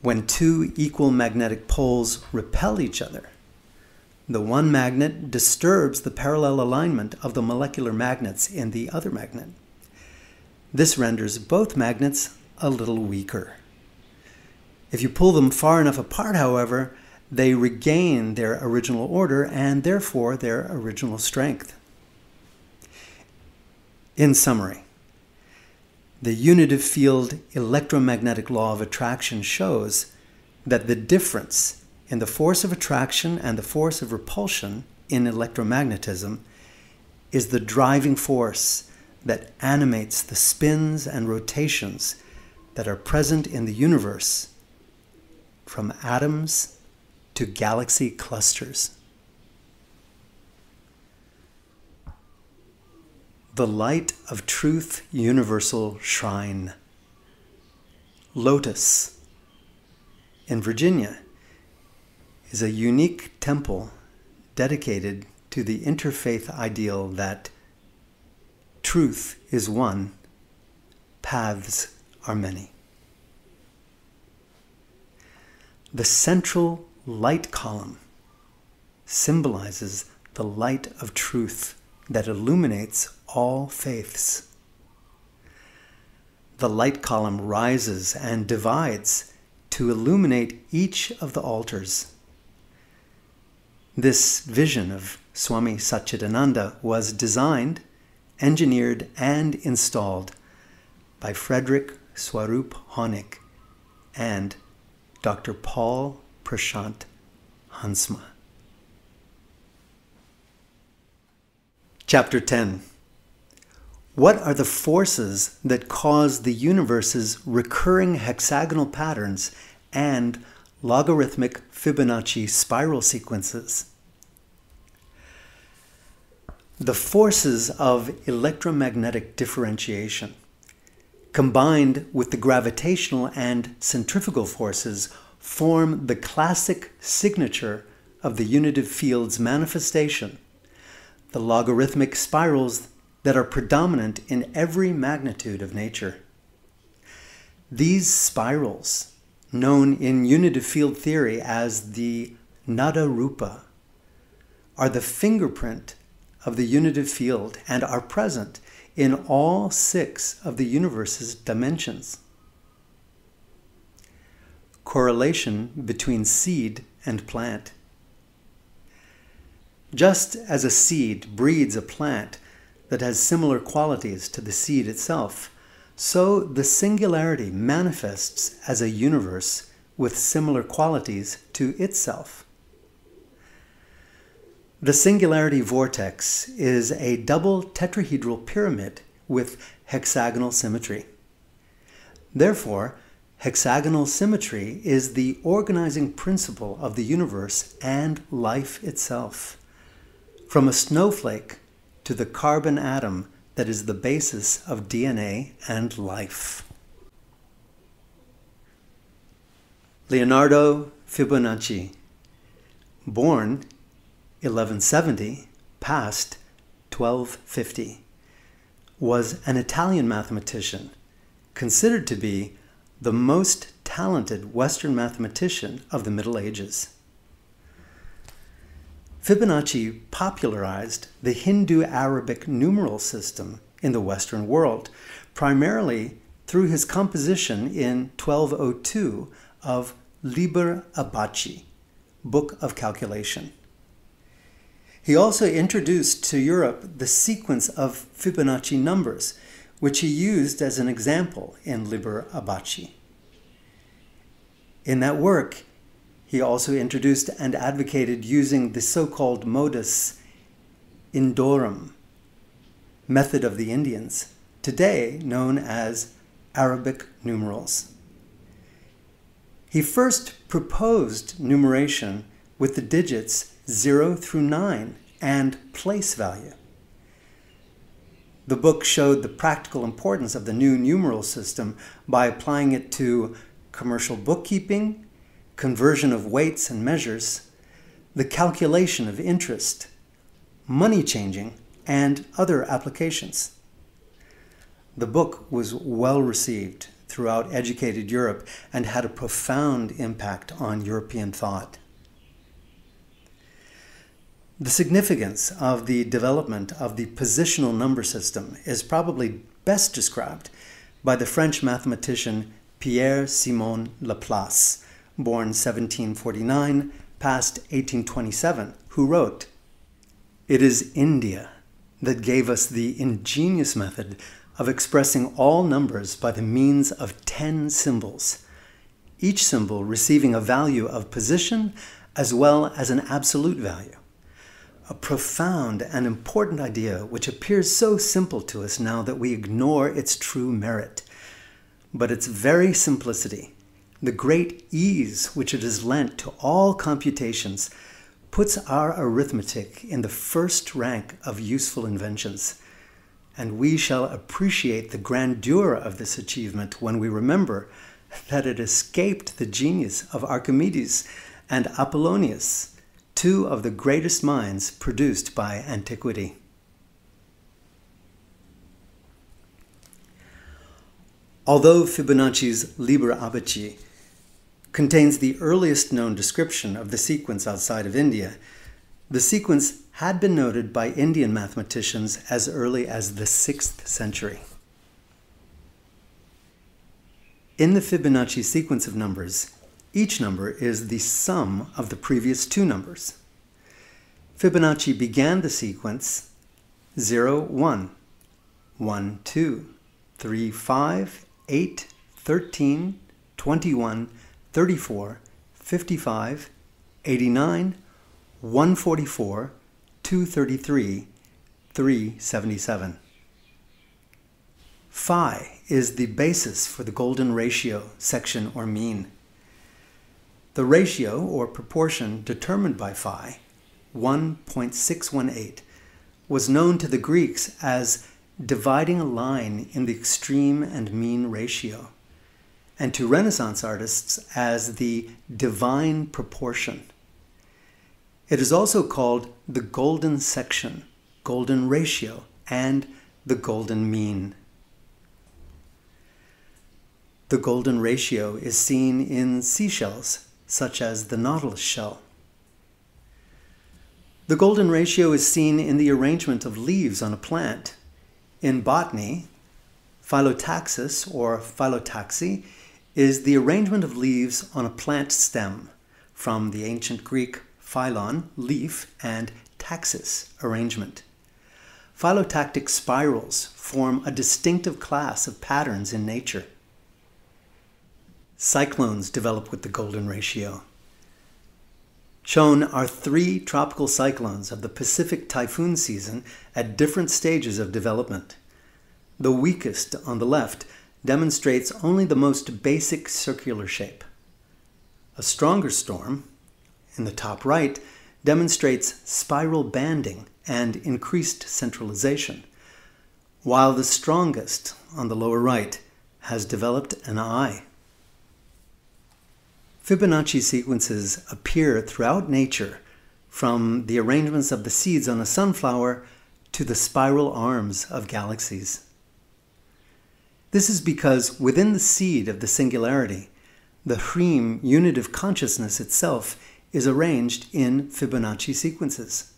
When two equal magnetic poles repel each other, the one magnet disturbs the parallel alignment of the molecular magnets in the other magnet. This renders both magnets a little weaker. If you pull them far enough apart, however, they regain their original order and therefore their original strength. In summary, the unitive field electromagnetic law of attraction shows that the difference in the force of attraction and the force of repulsion in electromagnetism is the driving force that animates the spins and rotations that are present in the universe, from atoms to galaxy clusters. The Light of Truth Universal Shrine. Lotus in Virginia is a unique temple dedicated to the interfaith ideal that truth is one, paths are many. The central light column symbolizes the light of truth that illuminates all faiths. The light column rises and divides to illuminate each of the altars. This vision of Swami Satchidananda was designed, engineered, and installed by Frederick Swarup Honig and Dr. Paul Prashant Hansma. Chapter 10. What are the forces that cause the universe's recurring hexagonal patterns and logarithmic Fibonacci spiral sequences. The forces of electromagnetic differentiation, combined with the gravitational and centrifugal forces, form the classic signature of the unitive field's manifestation, the logarithmic spirals that are predominant in every magnitude of nature. These spirals, known in unitive field theory as the nada rupa, are the fingerprint of the unitive field and are present in all 6 of the universe's dimensions. Correlation between seed and plant. Just as a seed breeds a plant that has similar qualities to the seed itself, so the singularity manifests as a universe with similar qualities to itself. The singularity vortex is a double tetrahedral pyramid with hexagonal symmetry. Therefore, hexagonal symmetry is the organizing principle of the universe and life itself, from a snowflake to the carbon atom that is the basis of DNA and life. Leonardo Fibonacci, born 1170, passed 1250, was an Italian mathematician, considered to be the most talented Western mathematician of the Middle Ages. Fibonacci popularized the Hindu-Arabic numeral system in the Western world, primarily through his composition in 1202 of Liber Abaci, Book of Calculation. He also introduced to Europe the sequence of Fibonacci numbers, which he used as an example in Liber Abaci. In that work, he also introduced and advocated using the so-called modus Indorum, method of the Indians, today known as Arabic numerals. He first proposed numeration with the digits 0 through 9 and place value. The book showed the practical importance of the new numeral system by applying it to commercial bookkeeping, conversion of weights and measures, the calculation of interest, money changing, and other applications. The book was well received throughout educated Europe and had a profound impact on European thought. The significance of the development of the positional number system is probably best described by the French mathematician Pierre-Simon Laplace, born 1749, passed 1827, who wrote, "It is India that gave us the ingenious method of expressing all numbers by the means of 10 symbols, each symbol receiving a value of position as well as an absolute value. A profound and important idea which appears so simple to us now that we ignore its true merit. But its very simplicity, the great ease which it has lent to all computations, puts our arithmetic in the first rank of useful inventions. And we shall appreciate the grandeur of this achievement when we remember that it escaped the genius of Archimedes and Apollonius, 2 of the greatest minds produced by antiquity." Although Fibonacci's Liber Abaci contains the earliest known description of the sequence outside of India, the sequence had been noted by Indian mathematicians as early as the 6th century. In the Fibonacci sequence of numbers, each number is the sum of the previous 2 numbers. Fibonacci began the sequence 0, 1, 1, 2, 3, 5, 8, 13, 21, 34, 55, 89, 144, 233, 377. Phi is the basis for the golden ratio, section, or mean. The ratio or proportion determined by phi, 1.618, was known to the Greeks as dividing a line in the extreme and mean ratio, and to Renaissance artists as the divine proportion. It is also called the golden section, golden ratio, and the golden mean. The golden ratio is seen in seashells, such as the nautilus shell. The golden ratio is seen in the arrangement of leaves on a plant. In botany, phyllotaxis or phyllotaxy is the arrangement of leaves on a plant stem, from the ancient Greek phylon, leaf, and taxis, arrangement. Phylotactic spirals form a distinctive class of patterns in nature. Cyclones develop with the golden ratio. Shown are 3 tropical cyclones of the Pacific typhoon season at different stages of development. The weakest on the left demonstrates only the most basic circular shape. A stronger storm, in the top right, demonstrates spiral banding and increased centralization, while the strongest, on the lower right, has developed an eye. Fibonacci sequences appear throughout nature, from the arrangements of the seeds on a sunflower to the spiral arms of galaxies. This is because within the seed of the singularity, the Hrem unit of consciousness itself is arranged in Fibonacci sequences.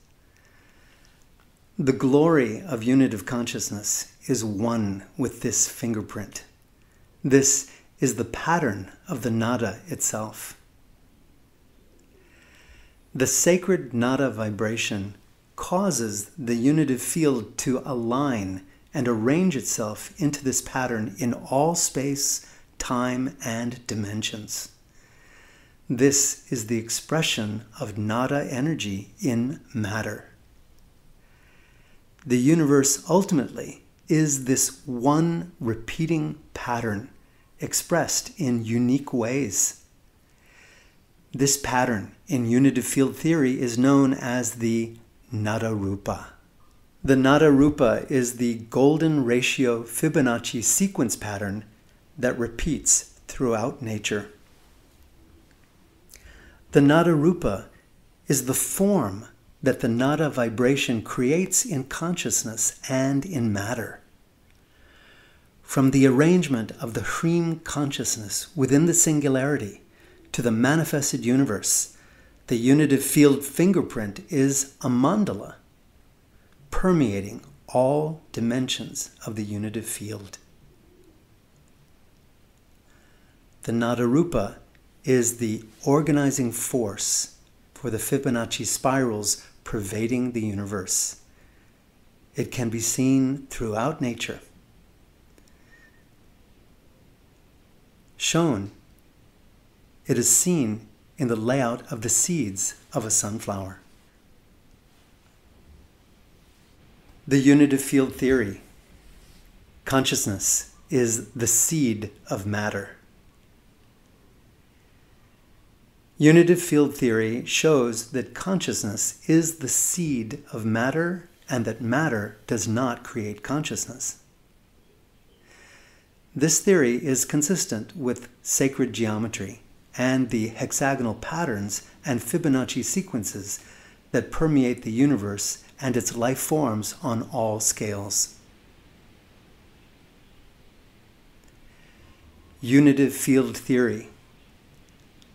The glory of unit of consciousness is one with this fingerprint. This is the pattern of the nada itself. The sacred nada vibration causes the unitive field to align and arrange itself into this pattern in all space, time, and dimensions. This is the expression of nada energy in matter. The universe ultimately is this one repeating pattern expressed in unique ways. This pattern in unitive field theory is known as the Nada Rupa. The Nada Rupa is the golden ratio Fibonacci sequence pattern that repeats throughout nature. The Nada Rupa is the form that the nada vibration creates in consciousness and in matter. From the arrangement of the Hrem consciousness within the singularity to the manifested universe, the unitive field fingerprint is a mandala, permeating all dimensions of the unitive field. The Nada Rupa is the organizing force for the Fibonacci spirals pervading the universe. It can be seen throughout nature. Shown, it is seen in the layout of the seeds of a sunflower. The unitive field theory. Consciousness is the seed of matter. Unitive field theory shows that consciousness is the seed of matter and that matter does not create consciousness. This theory is consistent with sacred geometry and the hexagonal patterns and Fibonacci sequences that permeate the universe and its life forms on all scales. Unitive field theory.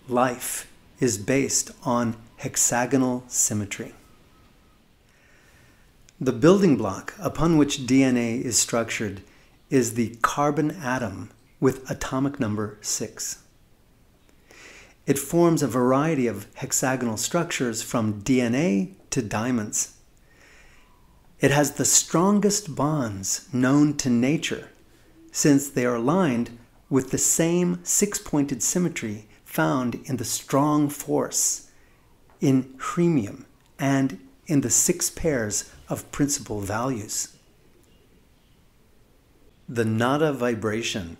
Life is based on hexagonal symmetry. The building block upon which DNA is structured is the carbon atom with atomic number 6. It forms a variety of hexagonal structures from DNA to diamonds. It has the strongest bonds known to nature, since they are aligned with the same six-pointed symmetry found in the strong force, in Hremium, and in the 6 pairs of principal values. The nada vibration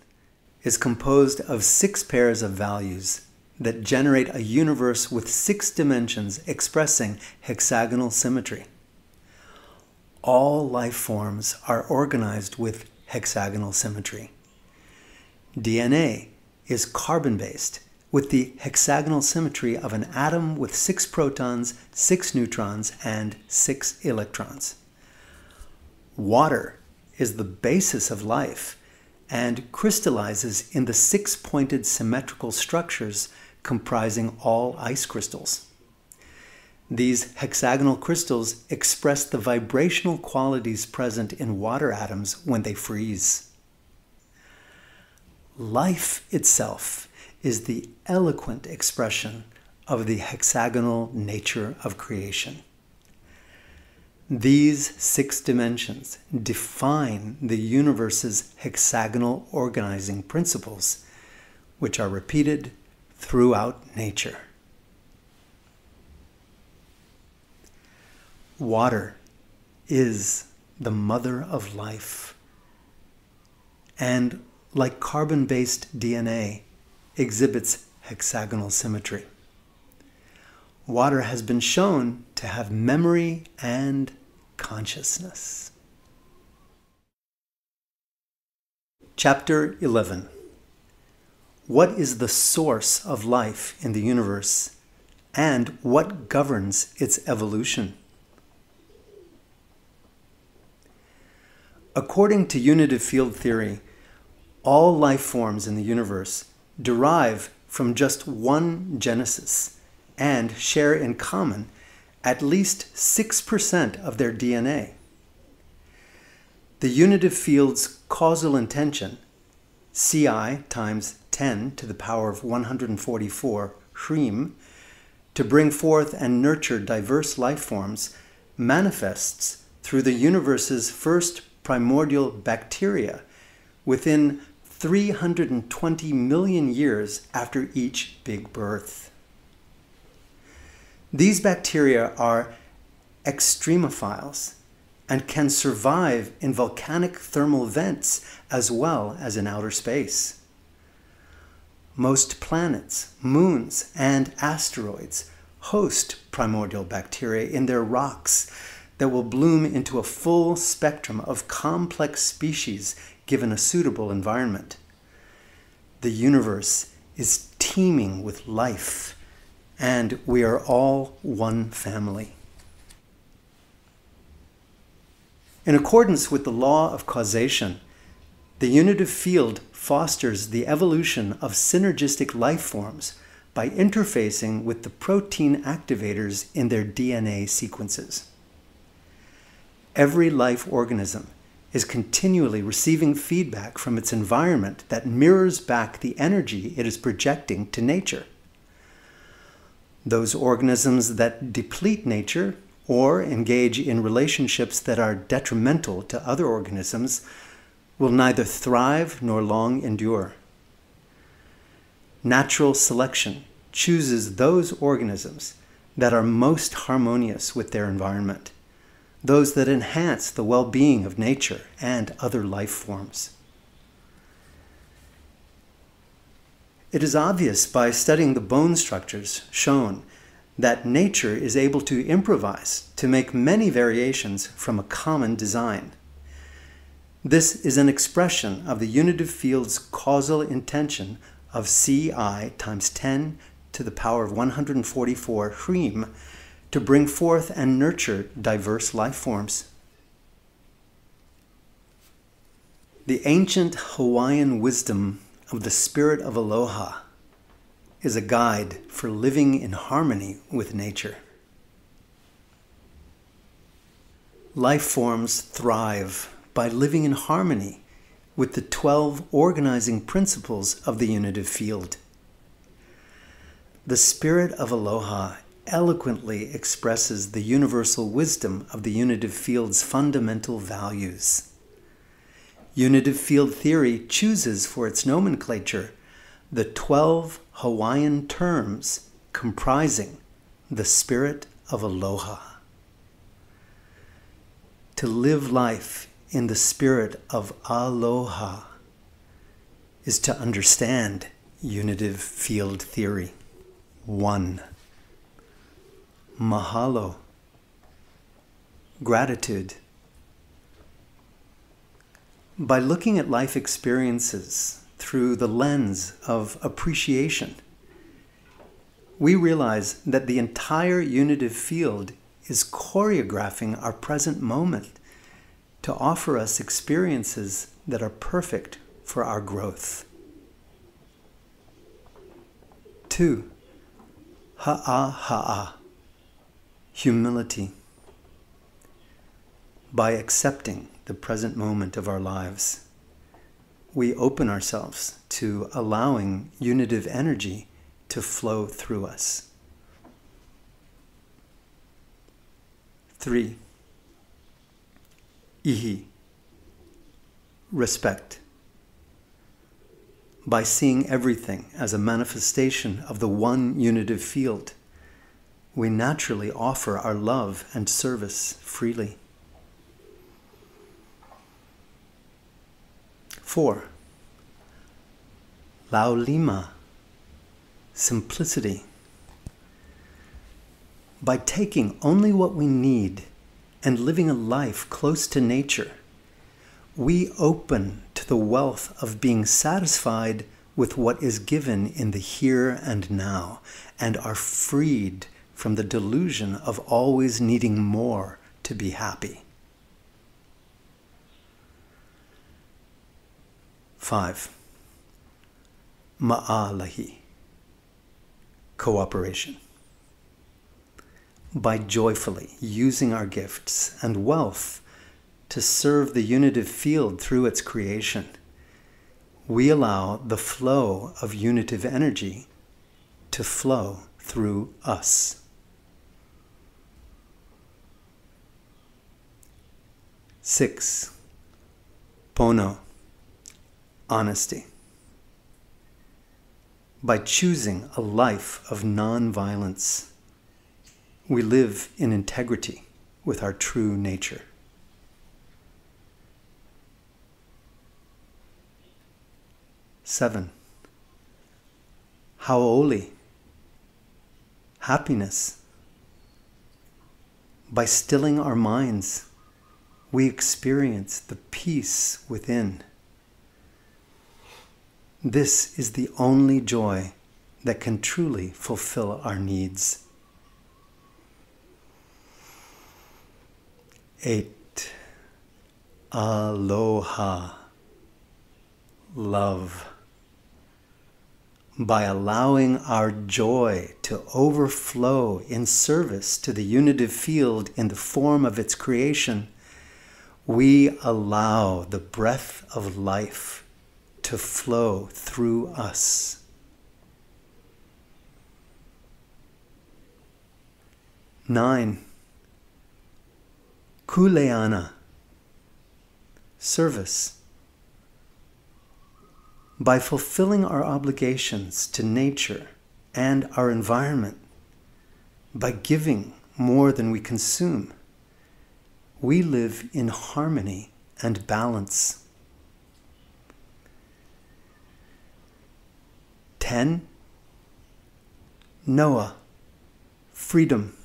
is composed of 6 pairs of values that generate a universe with 6 dimensions expressing hexagonal symmetry. All life forms are organized with hexagonal symmetry. DNA is carbon-based, with the hexagonal symmetry of an atom with 6 protons, 6 neutrons, and 6 electrons. Water is the basis of life and crystallizes in the 6-pointed symmetrical structures comprising all ice crystals. These hexagonal crystals express the vibrational qualities present in water atoms when they freeze. Life itself is the eloquent expression of the hexagonal nature of creation. These 6 dimensions define the universe's hexagonal organizing principles, which are repeated throughout nature. Water is the mother of life, and like carbon-based DNA, exhibits hexagonal symmetry. Water has been shown to have memory and consciousness. Chapter 11. What is the source of life in the universe, and what governs its evolution? According to unitive field theory, all life forms in the universe derive from just one genesis and share in common at least 6% of their DNA. The unitive field's causal intention, Ci times 10 to the power of 144 Hrem, to bring forth and nurture diverse life forms, manifests through the universe's first primordial bacteria within 320 million years after each big birth. These bacteria are extremophiles and can survive in volcanic thermal vents as well as in outer space. Most planets, moons, and asteroids host primordial bacteria in their rocks that will bloom into a full spectrum of complex species given a suitable environment. The universe is teeming with life, and we are all one family. In accordance with the law of causation, the unitive field fosters the evolution of synergistic life forms by interfacing with the protein activators in their DNA sequences. Every life organism is continually receiving feedback from its environment that mirrors back the energy it is projecting to nature. Those organisms that deplete nature or engage in relationships that are detrimental to other organisms will neither thrive nor long endure. Natural selection chooses those organisms that are most harmonious with their environment, those that enhance the well-being of nature and other life forms. It is obvious by studying the bone structures shown that nature is able to improvise to make many variations from a common design. This is an expression of the unitive field's causal intention of Ci times 10 to the power of 144 Hrem to bring forth and nurture diverse life forms. The ancient Hawaiian wisdom of the spirit of aloha is a guide for living in harmony with nature. Life forms thrive by living in harmony with the 12 organizing principles of the unitive field. The spirit of aloha eloquently expresses the universal wisdom of the unitive field's fundamental values. Unitive field theory chooses for its nomenclature the 12 Hawaiian terms comprising the spirit of aloha. To live life in the spirit of aloha is to understand unitive field theory. one. Mahalo. Gratitude. By looking at life experiences through the lens of appreciation, we realize that the entire unitive field is choreographing our present moment to offer us experiences that are perfect for our growth. 2. Ha'a. Humility. By accepting the present moment of our lives, we open ourselves to allowing unitive energy to flow through us. 3. Ihi. Respect. By seeing everything as a manifestation of the one unitive field, we naturally offer our love and service freely. 4. Laulima. Simplicity. By taking only what we need and living a life close to nature, we open to the wealth of being satisfied with what is given in the here and now, and are freed from the delusion of always needing more to be happy. 5. Ma'alahi. Cooperation. By joyfully using our gifts and wealth to serve the unitive field through its creation, we allow the flow of unitive energy to flow through us. 6. Pono. Honesty. By choosing a life of non-violence, we live in integrity with our true nature. 7. Hau'oli. Happiness. By stilling our minds, we experience the peace within. This is the only joy that can truly fulfill our needs. 8. Aloha. Love. By allowing our joy to overflow in service to the unitive field in the form of its creation, we allow the breath of life to flow through us. 9. Kuleana. Service. By fulfilling our obligations to nature and our environment, by giving more than we consume, we live in harmony and balance. 10. Noah. Freedom.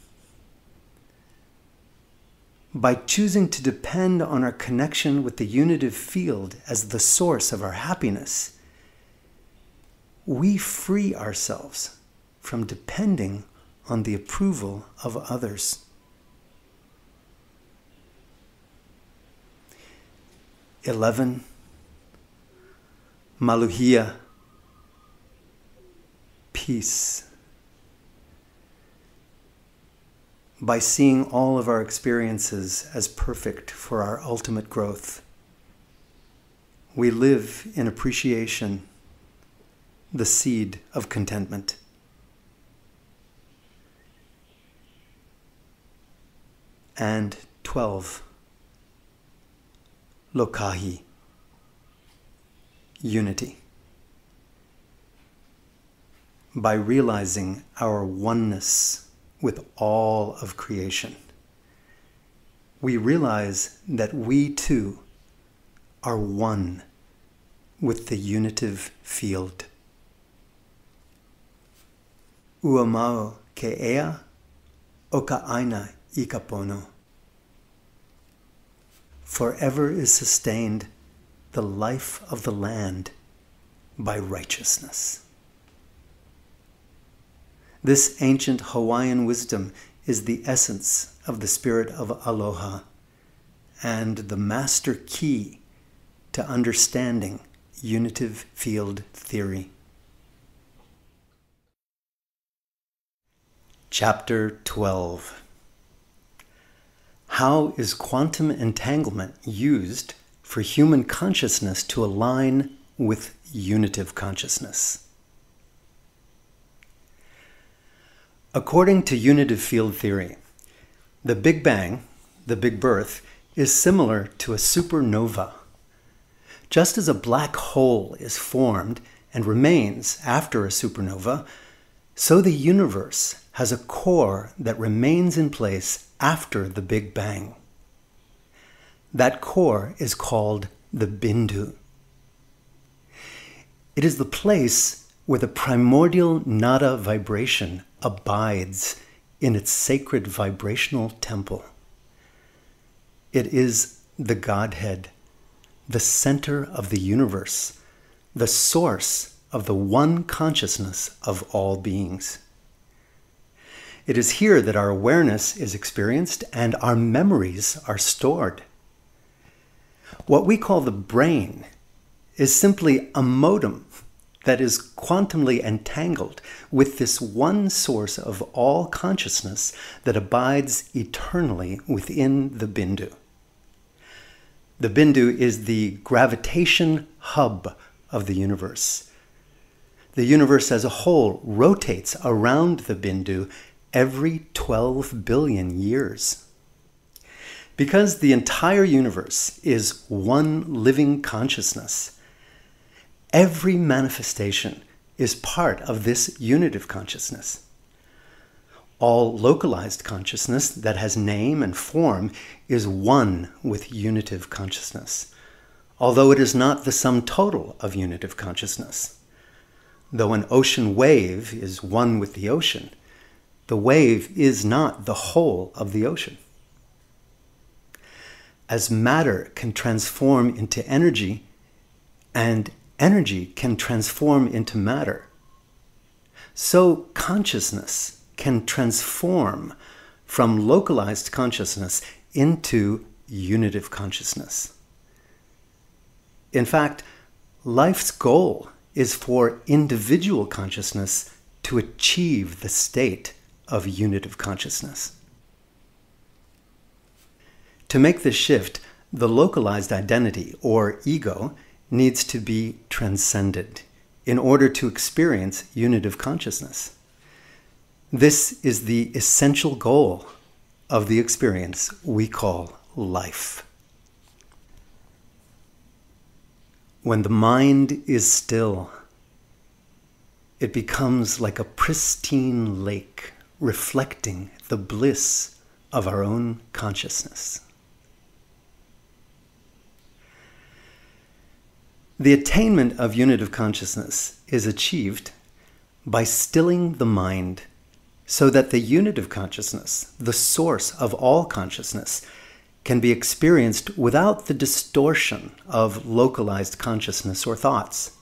By choosing to depend on our connection with the unitive field as the source of our happiness, we free ourselves from depending on the approval of others. 11. Maluhia. Peace. By seeing all of our experiences as perfect for our ultimate growth, we live in appreciation, the seed of contentment. And 12. Lokahi. Unity. By realizing our oneness with all of creation, we realize that we too are one with the unitive field. uamao ke ea o ka aina I ka pono. Forever is sustained the life of the land by righteousness. This ancient Hawaiian wisdom is the essence of the spirit of aloha and the master key to understanding unitive field theory. Chapter 12. How is quantum entanglement used for human consciousness to align with unitive consciousness? According to unitive field theory, the Big Bang, the Big Birth, is similar to a supernova. Just as a black hole is formed and remains after a supernova, so the universe has a core that remains in place after the Big Bang. That core is called the Bindu. It is the place where the primordial nada vibration abides in its sacred vibrational temple. It is the Godhead, the center of the universe, the source of the one consciousness of all beings. It is here that our awareness is experienced and our memories are stored. What we call the brain is simply a modem that is quantumly entangled with this one source of all consciousness that abides eternally within the Bindu. The Bindu is the gravitation hub of the universe. The universe as a whole rotates around the Bindu every 12 billion years. Because the entire universe is one living consciousness, every manifestation is part of this unitive consciousness. All localized consciousness that has name and form is one with unitive consciousness, although it is not the sum total of unitive consciousness. Though an ocean wave is one with the ocean, the wave is not the whole of the ocean. As matter can transform into energy, and energy can transform into matter, so consciousness can transform from localized consciousness into unitive consciousness. In fact, life's goal is for individual consciousness to achieve the state of unitive consciousness. To make this shift, the localized identity, or ego, needs to be transcended in order to experience unitive consciousness. This is the essential goal of the experience we call life. When the mind is still, it becomes like a pristine lake reflecting the bliss of our own consciousness. The attainment of unitive consciousness is achieved by stilling the mind so that the unitive consciousness, the source of all consciousness, can be experienced without the distortion of localized consciousness or thoughts.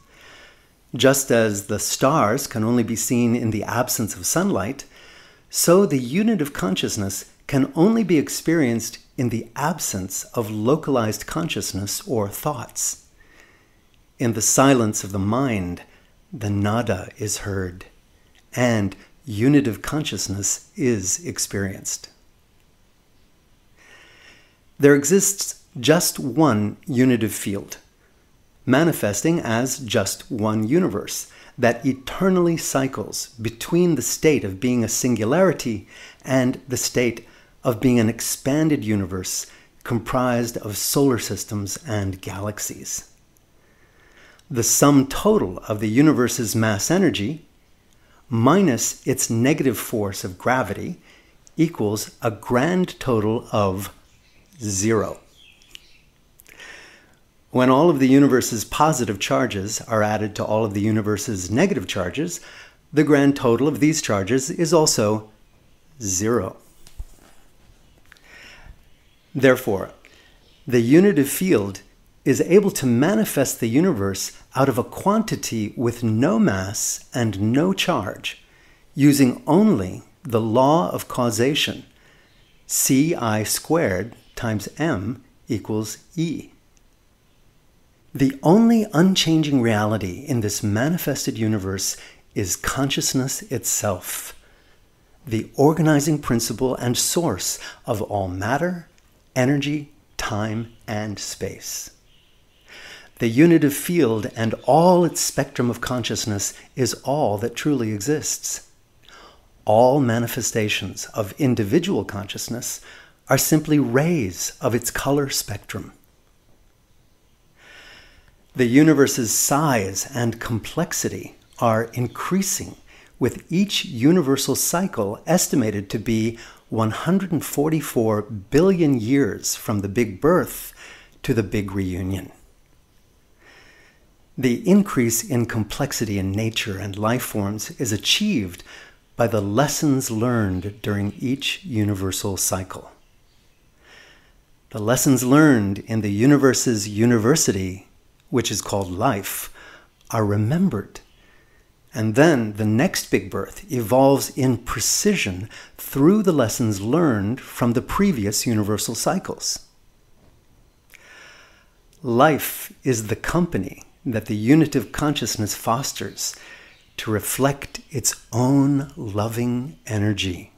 Just as the stars can only be seen in the absence of sunlight, so the unitive consciousness can only be experienced in the absence of localized consciousness or thoughts. In the silence of the mind, the nada is heard, and unitive consciousness is experienced. There exists just one unitive field, manifesting as just one universe that eternally cycles between the state of being a singularity and the state of being an expanded universe comprised of solar systems and galaxies. The sum total of the universe's mass energy minus its negative force of gravity equals a grand total of 0. When all of the universe's positive charges are added to all of the universe's negative charges, the grand total of these charges is also 0. Therefore, the unitive field is able to manifest the universe out of a quantity with no mass and no charge, using only the law of causation, Ci squared times m equals E. The only unchanging reality in this manifested universe is consciousness itself, the organizing principle and source of all matter, energy, time, and space. The unitive field and all its spectrum of consciousness is all that truly exists. All manifestations of individual consciousness are simply rays of its color spectrum. The universe's size and complexity are increasing with each universal cycle estimated to be 144 billion years from the Big Birth to the Big Reunion. The increase in complexity in nature and life forms is achieved by the lessons learned during each universal cycle. The lessons learned in the universe's university, which is called life, are remembered. And then the next big birth evolves in precision through the lessons learned from the previous universal cycles. Life is the company that the unitive consciousness fosters to reflect its own loving energy.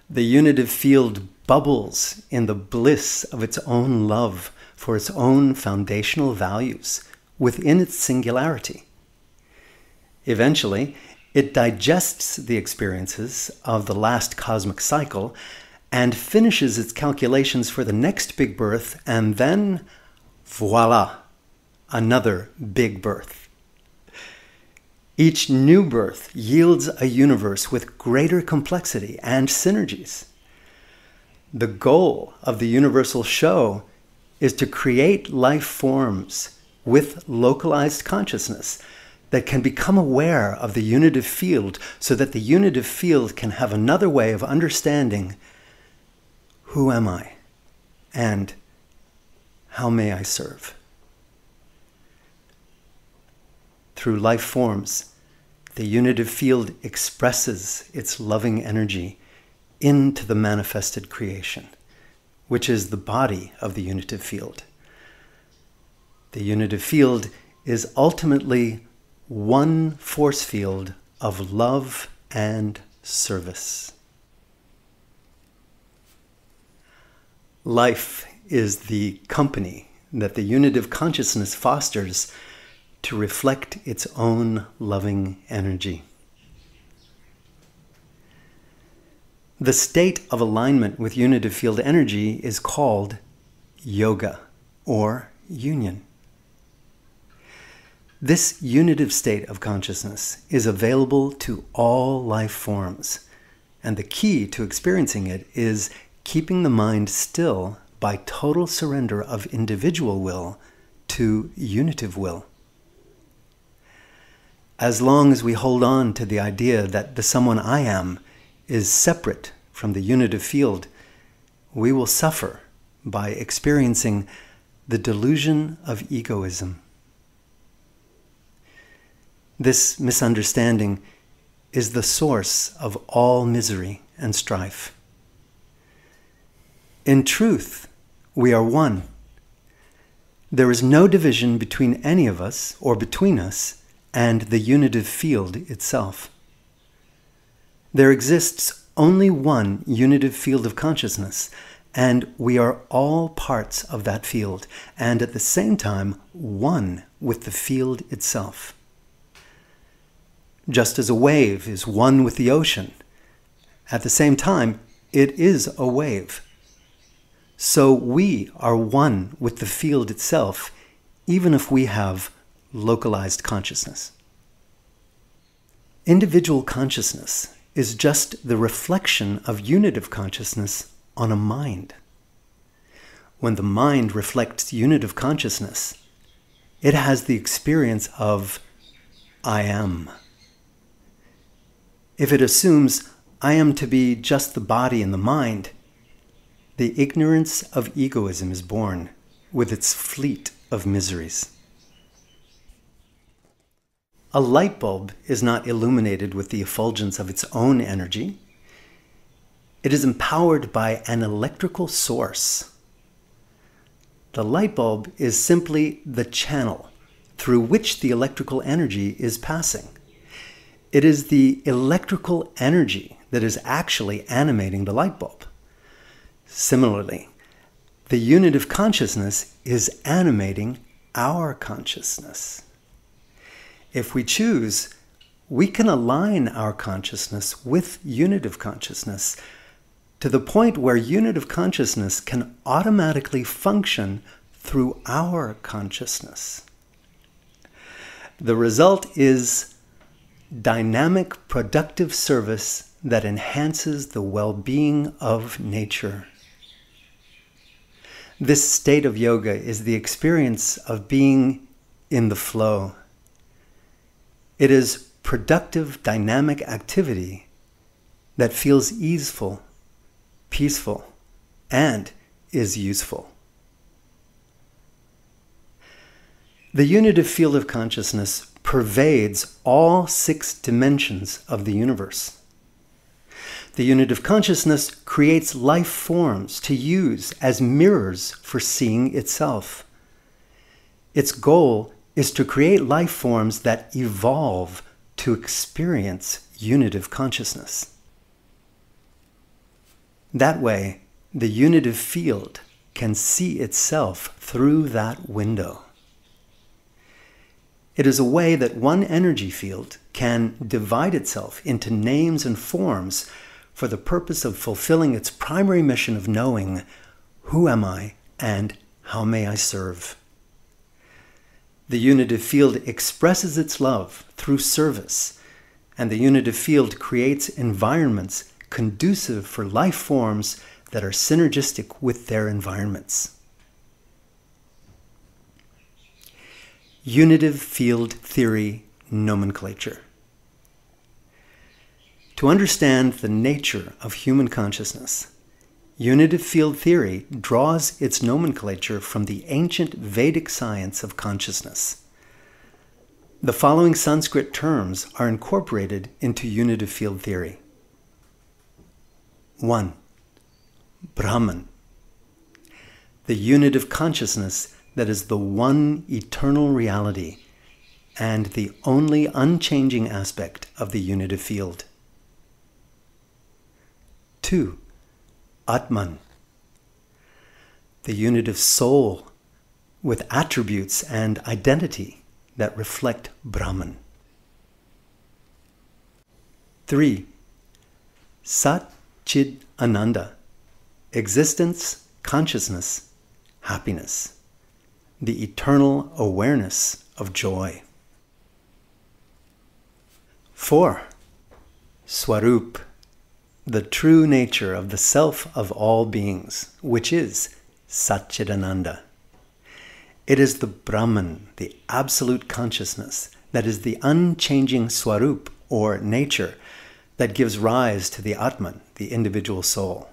The unitive field bubbles in the bliss of its own love for its own foundational values within its singularity. Eventually, it digests the experiences of the last cosmic cycle and finishes its calculations for the next big birth, and then, voila, another big birth. Each new birth yields a universe with greater complexity and synergies. The goal of the universal show is to create life forms with localized consciousness that can become aware of the unitive field so that the unitive field can have another way of understanding who am I and how may I serve. Through life forms, the unitive field expresses its loving energy into the manifested creation, which is the body of the unitive field. The unitive field is ultimately one force field of love and service. Life is the company that the unitive consciousness fosters to reflect its own loving energy. The state of alignment with unitive field energy is called yoga or union. This unitive state of consciousness is available to all life forms, and the key to experiencing it is keeping the mind still by total surrender of individual will to unitive will. As long as we hold on to the idea that the someone I am is separate from the unitive field, we will suffer by experiencing the delusion of egoism. This misunderstanding is the source of all misery and strife. In truth, we are one. There is no division between any of us or between us and the unitive field itself. There exists only one unitive field of consciousness, and we are all parts of that field, and at the same time one with the field itself. Just as a wave is one with the ocean, at the same time it is a wave. So we are one with the field itself, even if we have localized consciousness. Individual consciousness is just the reflection of unitive consciousness on a mind. When the mind reflects unitive consciousness, it has the experience of I am. If it assumes I am to be just the body and the mind, the ignorance of egoism is born with its fleet of miseries. A light bulb is not illuminated with the effulgence of its own energy. It is empowered by an electrical source. The light bulb is simply the channel through which the electrical energy is passing. It is the electrical energy that is actually animating the light bulb. Similarly, the unit of consciousness is animating our consciousness. If we choose, we can align our consciousness with unit of consciousness to the point where unit of consciousness can automatically function through our consciousness. The result is dynamic, productive service that enhances the well-being of nature. This state of yoga is the experience of being in the flow. It is productive, dynamic activity that feels easeful, peaceful, and is useful. The unitive field of consciousness pervades all 6 dimensions of the universe. The unit of consciousness creates life forms to use as mirrors for seeing itself. Its goal is to create life forms that evolve to experience unitive consciousness. That way, the unitive field can see itself through that window. It is a way that one energy field can divide itself into names and forms for the purpose of fulfilling its primary mission of knowing who am I and how may I serve. The unitive field expresses its love through service, and the unitive field creates environments conducive for life forms that are synergistic with their environments. Unitive field theory nomenclature. To understand the nature of human consciousness, unitive field theory draws its nomenclature from the ancient Vedic science of consciousness. The following Sanskrit terms are incorporated into unitive field theory. 1. Brahman, the unit of consciousness that is the one eternal reality and the only unchanging aspect of the unitive field. 2. Atman, the unit of soul with attributes and identity that reflect Brahman. 3. Sat Chid Ananda, existence, consciousness, happiness, the eternal awareness of joy. 4. Swarup, the true nature of the self of all beings, which is Satchidananda. It is the Brahman, the absolute consciousness, that is the unchanging Swarup, or nature, that gives rise to the Atman, the individual soul.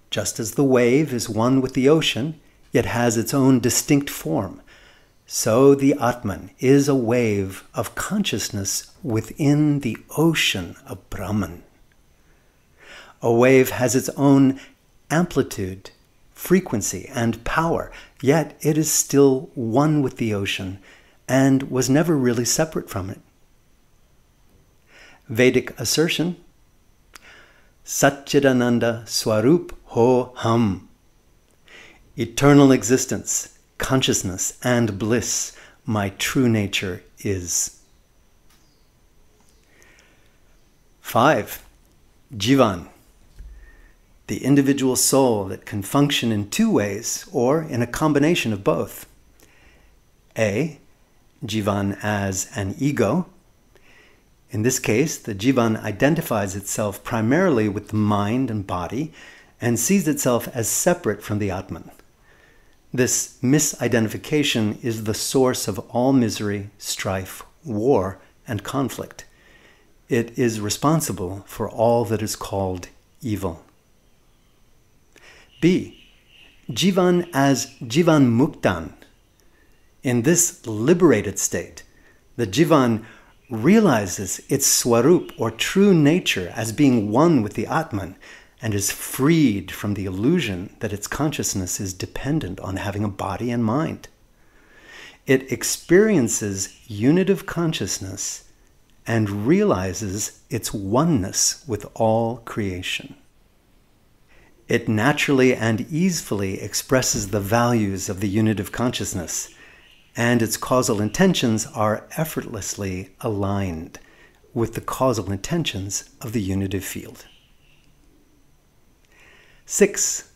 Just as the wave is one with the ocean, yet has its own distinct form, so the Atman is a wave of consciousness within the ocean of Brahman. A wave has its own amplitude, frequency, and power, yet it is still one with the ocean and was never really separate from it. Vedic assertion, Satchidananda Swarup Ho Ham, eternal existence, consciousness, and bliss, my true nature is. 5. Jivan, the individual soul that can function in 2 ways or in a combination of both. A. Jivan as an ego. In this case, the Jivan identifies itself primarily with the mind and body and sees itself as separate from the Atman. This misidentification is the source of all misery, strife, war, and conflict. It is responsible for all that is called evil. B. Jivan as Jivan Muktan. In this liberated state, the Jivan realizes its Swarup, or true nature, as being one with the Atman, and is freed from the illusion that its consciousness is dependent on having a body and mind. It experiences unitive consciousness and realizes its oneness with all creation. It naturally and easily expresses the values of the unitive consciousness, and its causal intentions are effortlessly aligned with the causal intentions of the unitive field. 6.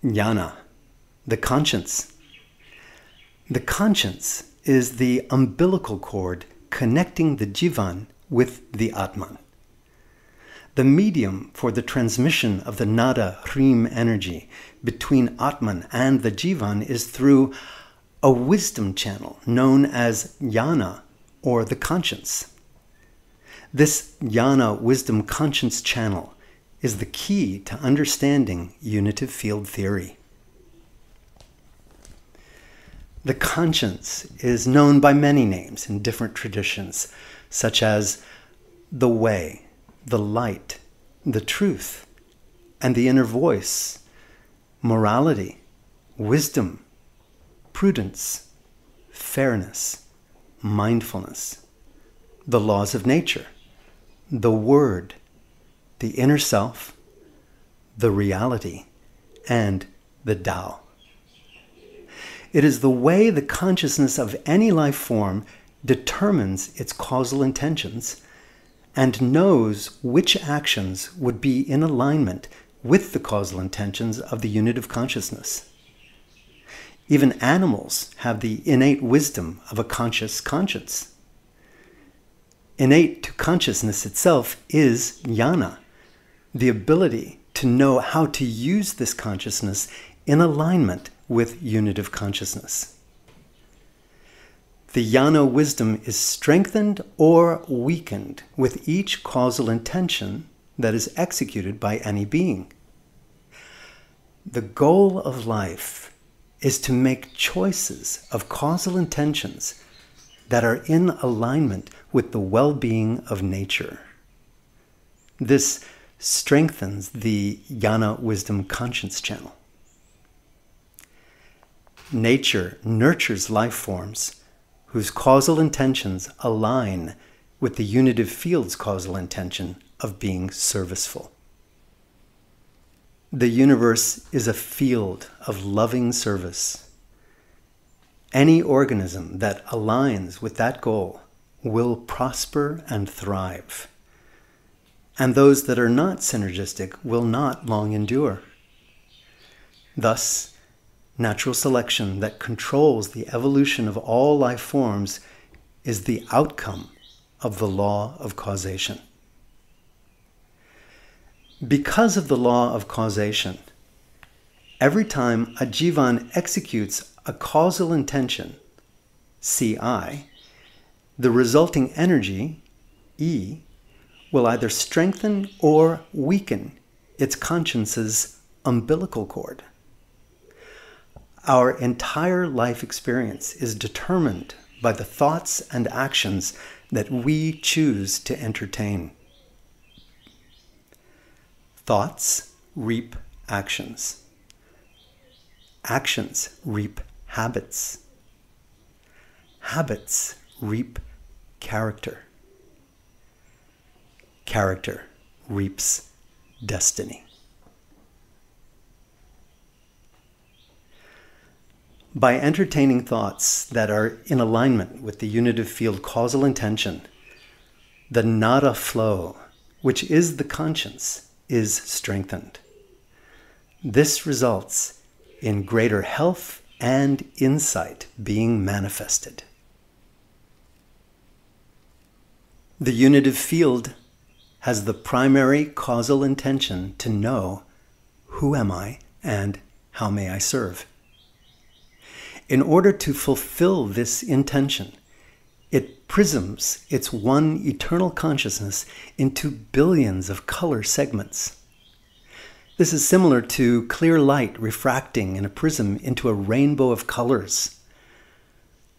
Jnana, the conscience. The conscience is the umbilical cord connecting the Jivan with the Atman. The medium for the transmission of the nada hrim energy between Atman and the Jivan is through a wisdom channel known as jnana, or the conscience. This jnana wisdom conscience channel is the key to understanding unitive field theory. The conscience is known by many names in different traditions, such as the way, the light, the truth, and the inner voice, morality, wisdom, prudence, fairness, mindfulness, the laws of nature, the word, the inner self, the reality, and the Tao. It is the way the consciousness of any life form determines its causal intentions and knows which actions would be in alignment with the causal intentions of the unitive consciousness. Even animals have the innate wisdom of a conscious conscience. Innate to consciousness itself is jnana, the ability to know how to use this consciousness in alignment with unitive consciousness. The jnana wisdom is strengthened or weakened with each causal intention that is executed by any being. The goal of life is to make choices of causal intentions that are in alignment with the well-being of nature. This strengthens the jnana wisdom conscience channel. Nature nurtures life forms whose causal intentions align with the unitive field's causal intention of being serviceful. The universe is a field of loving service. Any organism that aligns with that goal will prosper and thrive. And those that are not synergistic will not long endure. Thus, natural selection that controls the evolution of all life forms is the outcome of the law of causation. Because of the law of causation, every time a jivan executes a causal intention, Ci, the resulting energy, E, will either strengthen or weaken its conscience's umbilical cord. Our entire life experience is determined by the thoughts and actions that we choose to entertain. Thoughts reap actions. Actions reap habits. Habits reap character. Character reaps destiny. By entertaining thoughts that are in alignment with the unitive field causal intention, the nada flow, which is the conscience, is strengthened. This results in greater health and insight being manifested. The unitive field has the primary causal intention to know who am I and how may I serve. In order to fulfill this intention, It prisms its one eternal consciousness into billions of color segments. This is similar to clear light refracting in a prism into a rainbow of colors.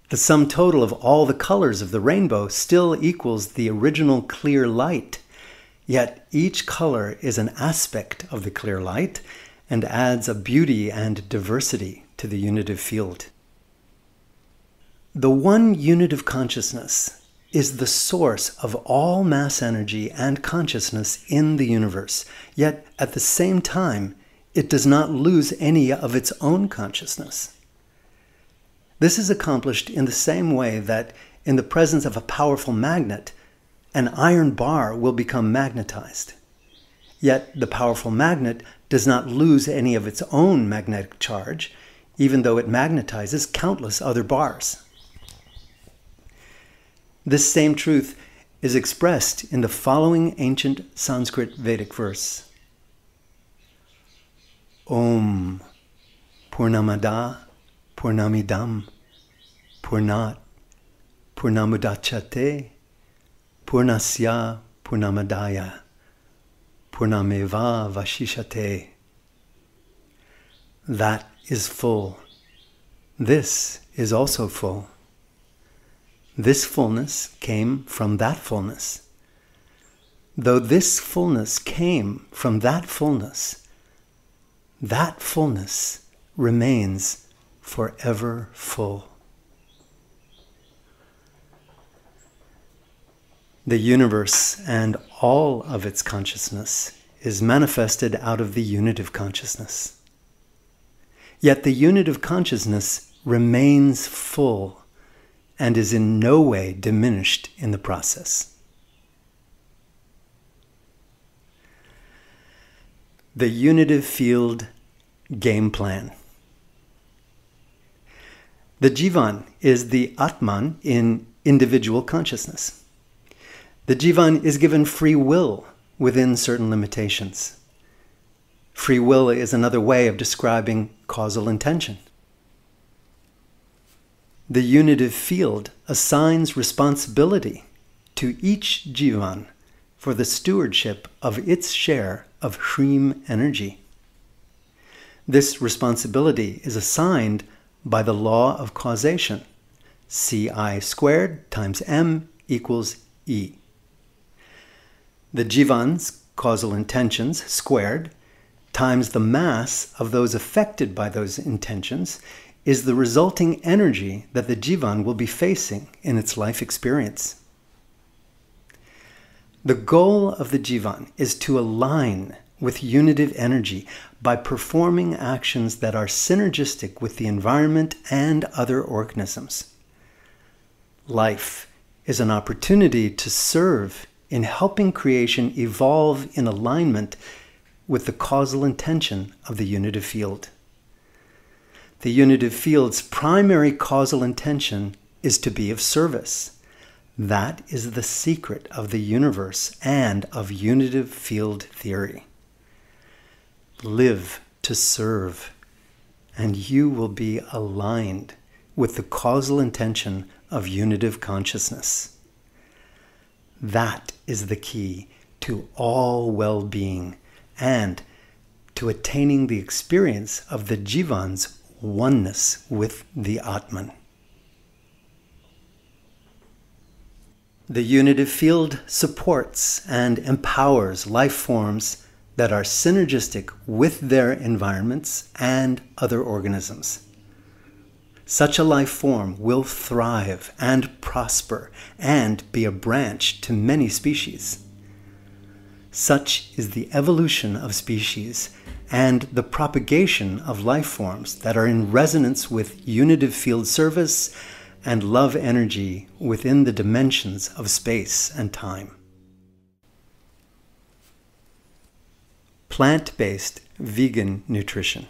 The sum total of all the colors of the rainbow still equals the original clear light, yet each color is an aspect of the clear light and adds a beauty and diversity to the unitive field. The one unit of consciousness is the source of all mass energy and consciousness in the universe, yet at the same time, it does not lose any of its own consciousness. This is accomplished in the same way that, in the presence of a powerful magnet, an iron bar will become magnetized. Yet the powerful magnet does not lose any of its own magnetic charge, even though it magnetizes countless other bars. This same truth is expressed in the following ancient Sanskrit Vedic verse. Om Purnamada Purnamidam Purnat Purnamudachyate Purnasya Purnamadaya Purnameva Vashishate. That is full. This is also full. This fullness came from that fullness. Though this fullness came from that fullness remains forever full. The universe and all of its consciousness is manifested out of the unitive consciousness. Yet the unitive consciousness remains full and is in no way diminished in the process. The unitive field game plan. The Jivan is the Atman in individual consciousness. The Jivan is given free will within certain limitations. Free will is another way of describing causal intention. The unitive field assigns responsibility to each Jivan for the stewardship of its share of Shrim energy. This responsibility is assigned by the law of causation. Ci squared times m equals E. The Jivan's causal intentions squared times the mass of those affected by those intentions is the resulting energy that the Jivan will be facing in its life experience. The goal of the Jivan is to align with unitive energy by performing actions that are synergistic with the environment and other organisms. Life is an opportunity to serve in helping creation evolve in alignment with the causal intention of the unitive field. The unitive field's primary causal intention is to be of service. That is the secret of the universe and of unitive field theory. Live to serve, and you will be aligned with the causal intention of unitive consciousness. That is the key to all well-being and to attaining the experience of the Jivan's oneness with the Atman. The unitive field supports and empowers life forms that are synergistic with their environments and other organisms. Such a life form will thrive and prosper and be a branch to many species. Such is the evolution of species and the propagation of life forms that are in resonance with unitive field service and love energy within the dimensions of space and time. Plant-based vegan nutrition.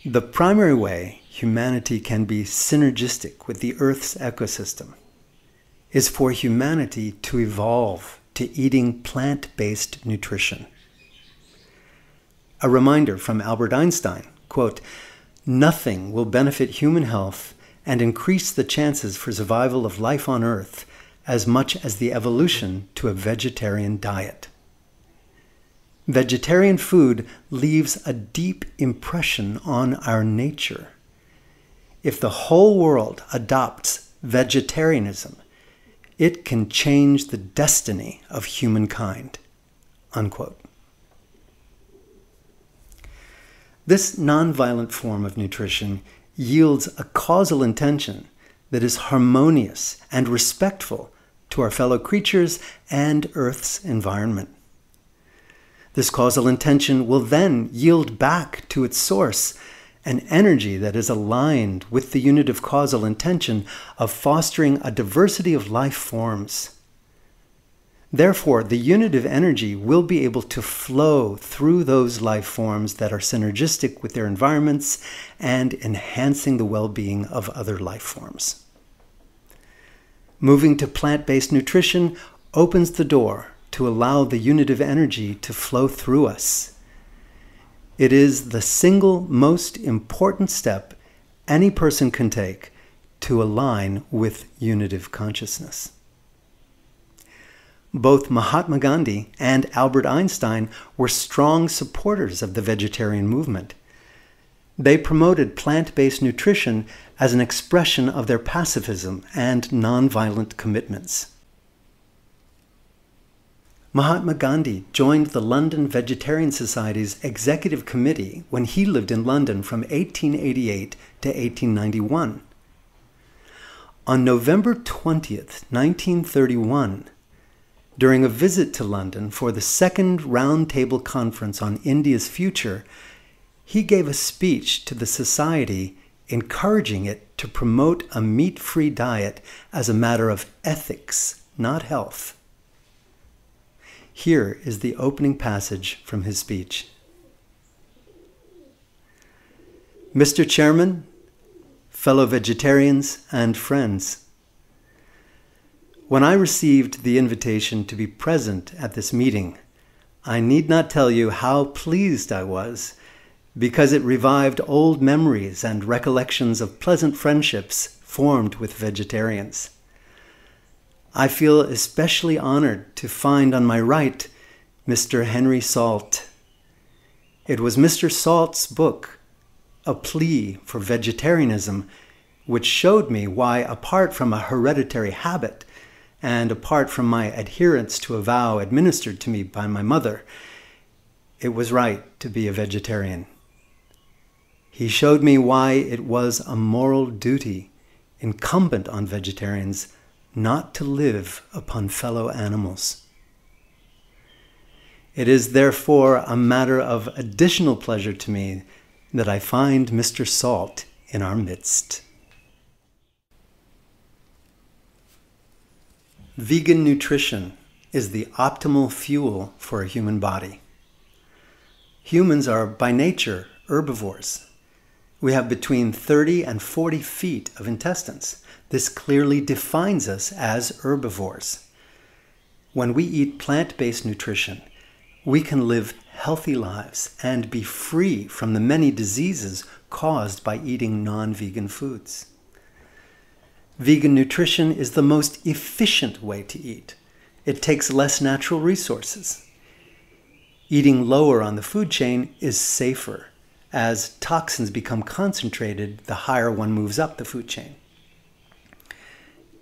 The primary way humanity can be synergistic with the Earth's ecosystem is for humanity to evolve to eating plant-based nutrition. A reminder from Albert Einstein, quote, "Nothing will benefit human health and increase the chances for survival of life on Earth as much as the evolution to a vegetarian diet. Vegetarian food leaves a deep impression on our nature. If the whole world adopts vegetarianism, it can change the destiny of humankind." Unquote. This nonviolent form of nutrition yields a causal intention that is harmonious and respectful to our fellow creatures and Earth's environment. This causal intention will then yield back to its source an energy that is aligned with the unitive causal intention of fostering a diversity of life forms. Therefore, the unitive energy will be able to flow through those life forms that are synergistic with their environments and enhancing the well-being of other life forms. Moving to plant-based nutrition opens the door to allow the unitive energy to flow through us. It is the single most important step any person can take to align with unitive consciousness. Both Mahatma Gandhi and Albert Einstein were strong supporters of the vegetarian movement. They promoted plant-based nutrition as an expression of their pacifism and nonviolent commitments. Mahatma Gandhi joined the London Vegetarian Society's executive committee when he lived in London from 1888 to 1891. On November 20th, 1931, during a visit to London for the second Roundtable Conference on India's Future, he gave a speech to the Society encouraging it to promote a meat-free diet as a matter of ethics, not health. Here is the opening passage from his speech. "Mr. Chairman, fellow vegetarians and friends, when I received the invitation to be present at this meeting, I need not tell you how pleased I was, because it revived old memories and recollections of pleasant friendships formed with vegetarians. I feel especially honored to find on my right Mr. Henry Salt. It was Mr. Salt's book, A Plea for Vegetarianism, which showed me why, apart from a hereditary habit, and apart from my adherence to a vow administered to me by my mother, it was right to be a vegetarian. He showed me why it was a moral duty incumbent on vegetarians not to live upon fellow animals. It is therefore a matter of additional pleasure to me that I find Mr. Salt in our midst." Vegan nutrition is the optimal fuel for a human body. Humans are by nature herbivores. We have between 30 and 40 feet of intestines. This clearly defines us as herbivores. When we eat plant-based nutrition, we can live healthy lives and be free from the many diseases caused by eating non-vegan foods. Vegan nutrition is the most efficient way to eat. It takes less natural resources. Eating lower on the food chain is safer. As toxins become concentrated, the higher one moves up the food chain.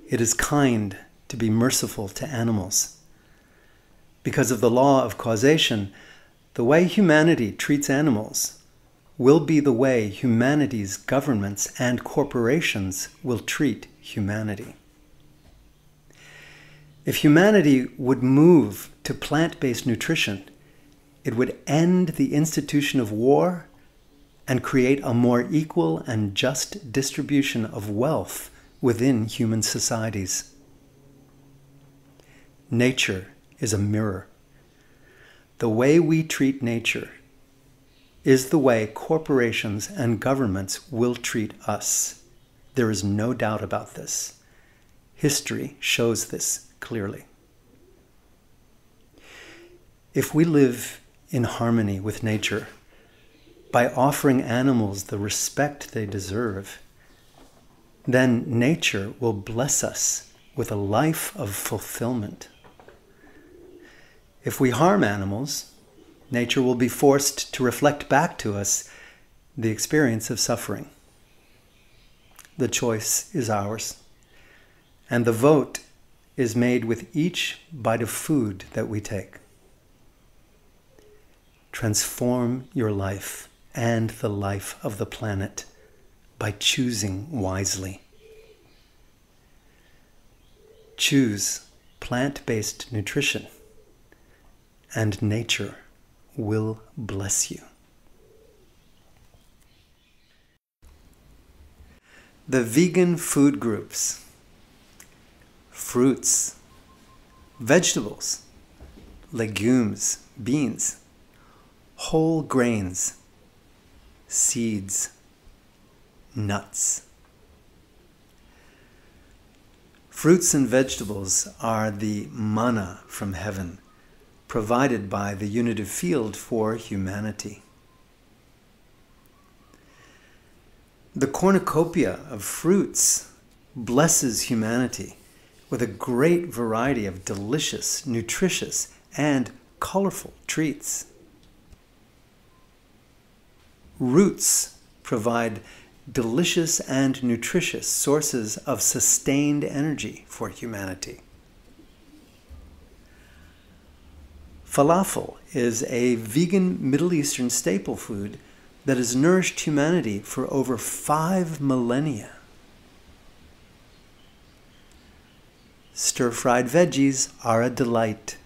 It is kind to be merciful to animals. Because of the law of causation, the way humanity treats animals will be the way humanity's governments and corporations will treat humanity. If humanity would move to plant-based nutrition, it would end the institution of war and create a more equal and just distribution of wealth within human societies. Nature is a mirror. The way we treat nature is the way corporations and governments will treat us. There is no doubt about this. History shows this clearly. If we live in harmony with nature, by offering animals the respect they deserve, then nature will bless us with a life of fulfillment. If we harm animals, nature will be forced to reflect back to us the experience of suffering. The choice is ours, and the vote is made with each bite of food that we take. Transform your life and the life of the planet by choosing wisely. Choose plant-based nutrition, and nature will bless you. The vegan food groups: fruits, vegetables, legumes, beans, whole grains, seeds, nuts. Fruits and vegetables are the manna from heaven, provided by the unitive field for humanity. The cornucopia of fruits blesses humanity with a great variety of delicious, nutritious, and colorful treats. Roots provide delicious and nutritious sources of sustained energy for humanity. Falafel is a vegan Middle Eastern staple food that has nourished humanity for over 5 millennia. Stir-fried veggies are a delight.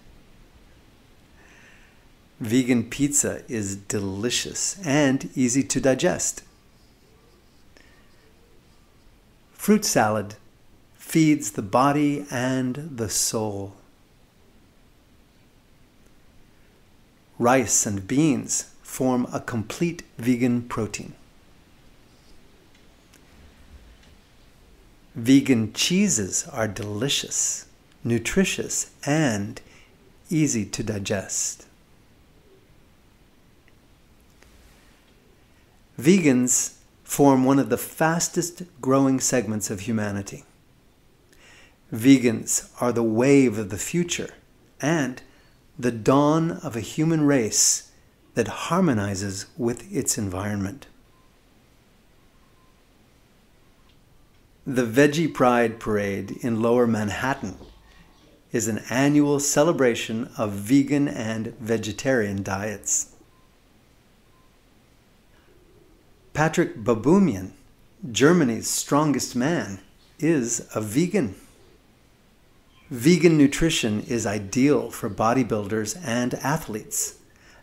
Vegan pizza is delicious and easy to digest. Fruit salad feeds the body and the soul. Rice and beans form a complete vegan protein. Vegan cheeses are delicious, nutritious, and easy to digest. Vegans form one of the fastest growing segments of humanity. Vegans are the wave of the future and the dawn of a human race that harmonizes with its environment. The Veggie Pride Parade in Lower Manhattan is an annual celebration of vegan and vegetarian diets. Patrick Baboumian, Germany's strongest man, is a vegan. Vegan nutrition is ideal for bodybuilders and athletes.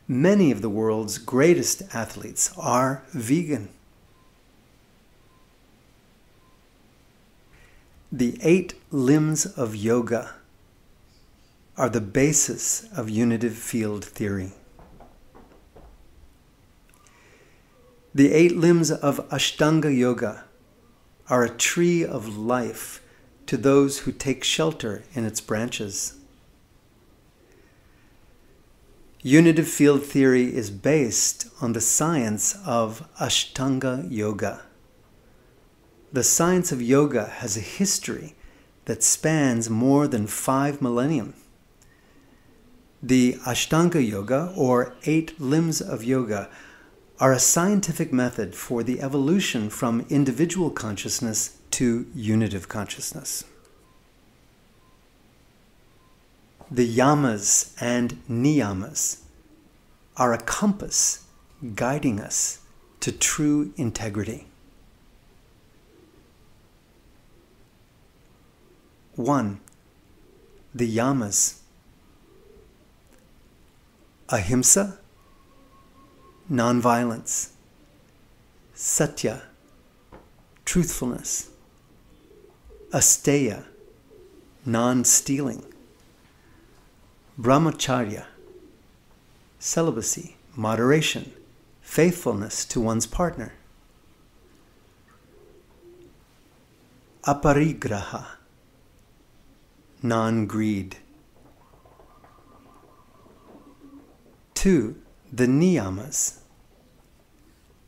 Many of the world's greatest athletes are vegan. The 8 limbs of yoga are the basis of unitive field theory. The 8 limbs of Ashtanga Yoga are a tree of life to those who take shelter in its branches. Unitive field theory is based on the science of Ashtanga Yoga. The science of yoga has a history that spans more than 5 millennia. The Ashtanga Yoga, or 8 limbs of yoga, are a scientific method for the evolution from individual consciousness to unitive consciousness. The yamas and niyamas are a compass guiding us to true integrity. 1. The yamas: ahimsa, nonviolence; satya, truthfulness; asteya, non-stealing; brahmacharya, celibacy, moderation, faithfulness to one's partner; aparigraha, non-greed. 2. The niyamas: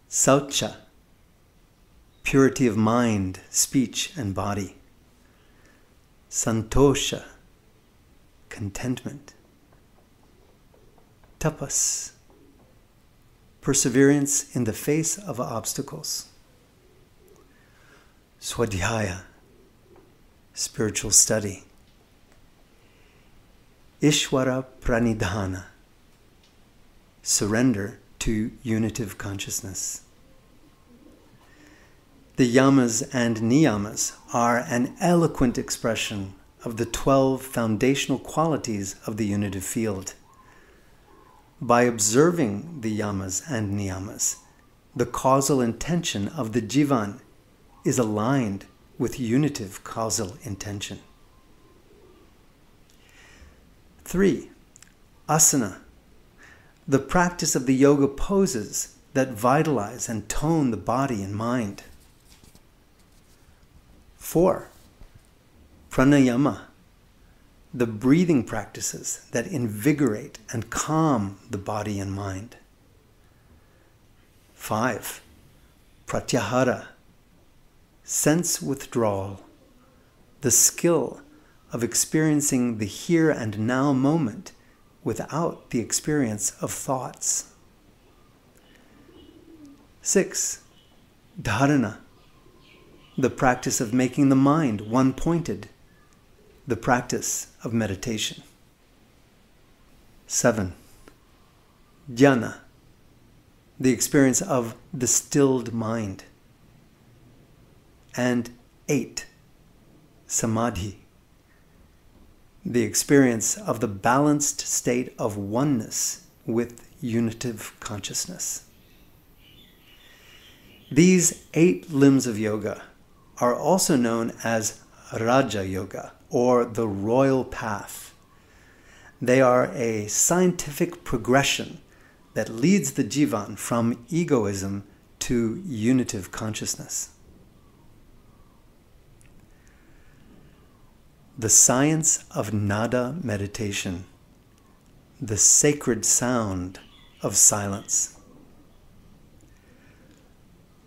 saucha, purity of mind, speech, and body. Santosha, contentment. Tapas, perseverance in the face of obstacles. Swadhyaya, spiritual study. Ishvara pranidhana, surrender to unitive consciousness. The yamas and niyamas are an eloquent expression of the 12 foundational qualities of the unitive field. By observing the yamas and niyamas, the causal intention of the jivan is aligned with unitive causal intention. 3. Asana, the practice of the yoga poses that vitalize and tone the body and mind. 4. Pranayama, the breathing practices that invigorate and calm the body and mind. 5. Pratyahara, sense withdrawal, the skill of experiencing the here and now moment without the experience of thoughts. 6. Dharana, the practice of making the mind one-pointed, the practice of meditation. 7. Dhyana, the experience of the stilled mind. And 8. Samadhi, the experience of the balanced state of oneness with unitive consciousness. These 8 limbs of yoga are also known as Raja Yoga, or the royal path. They are a scientific progression that leads the jivan from egoism to unitive consciousness. The science of nada meditation, the sacred sound of silence.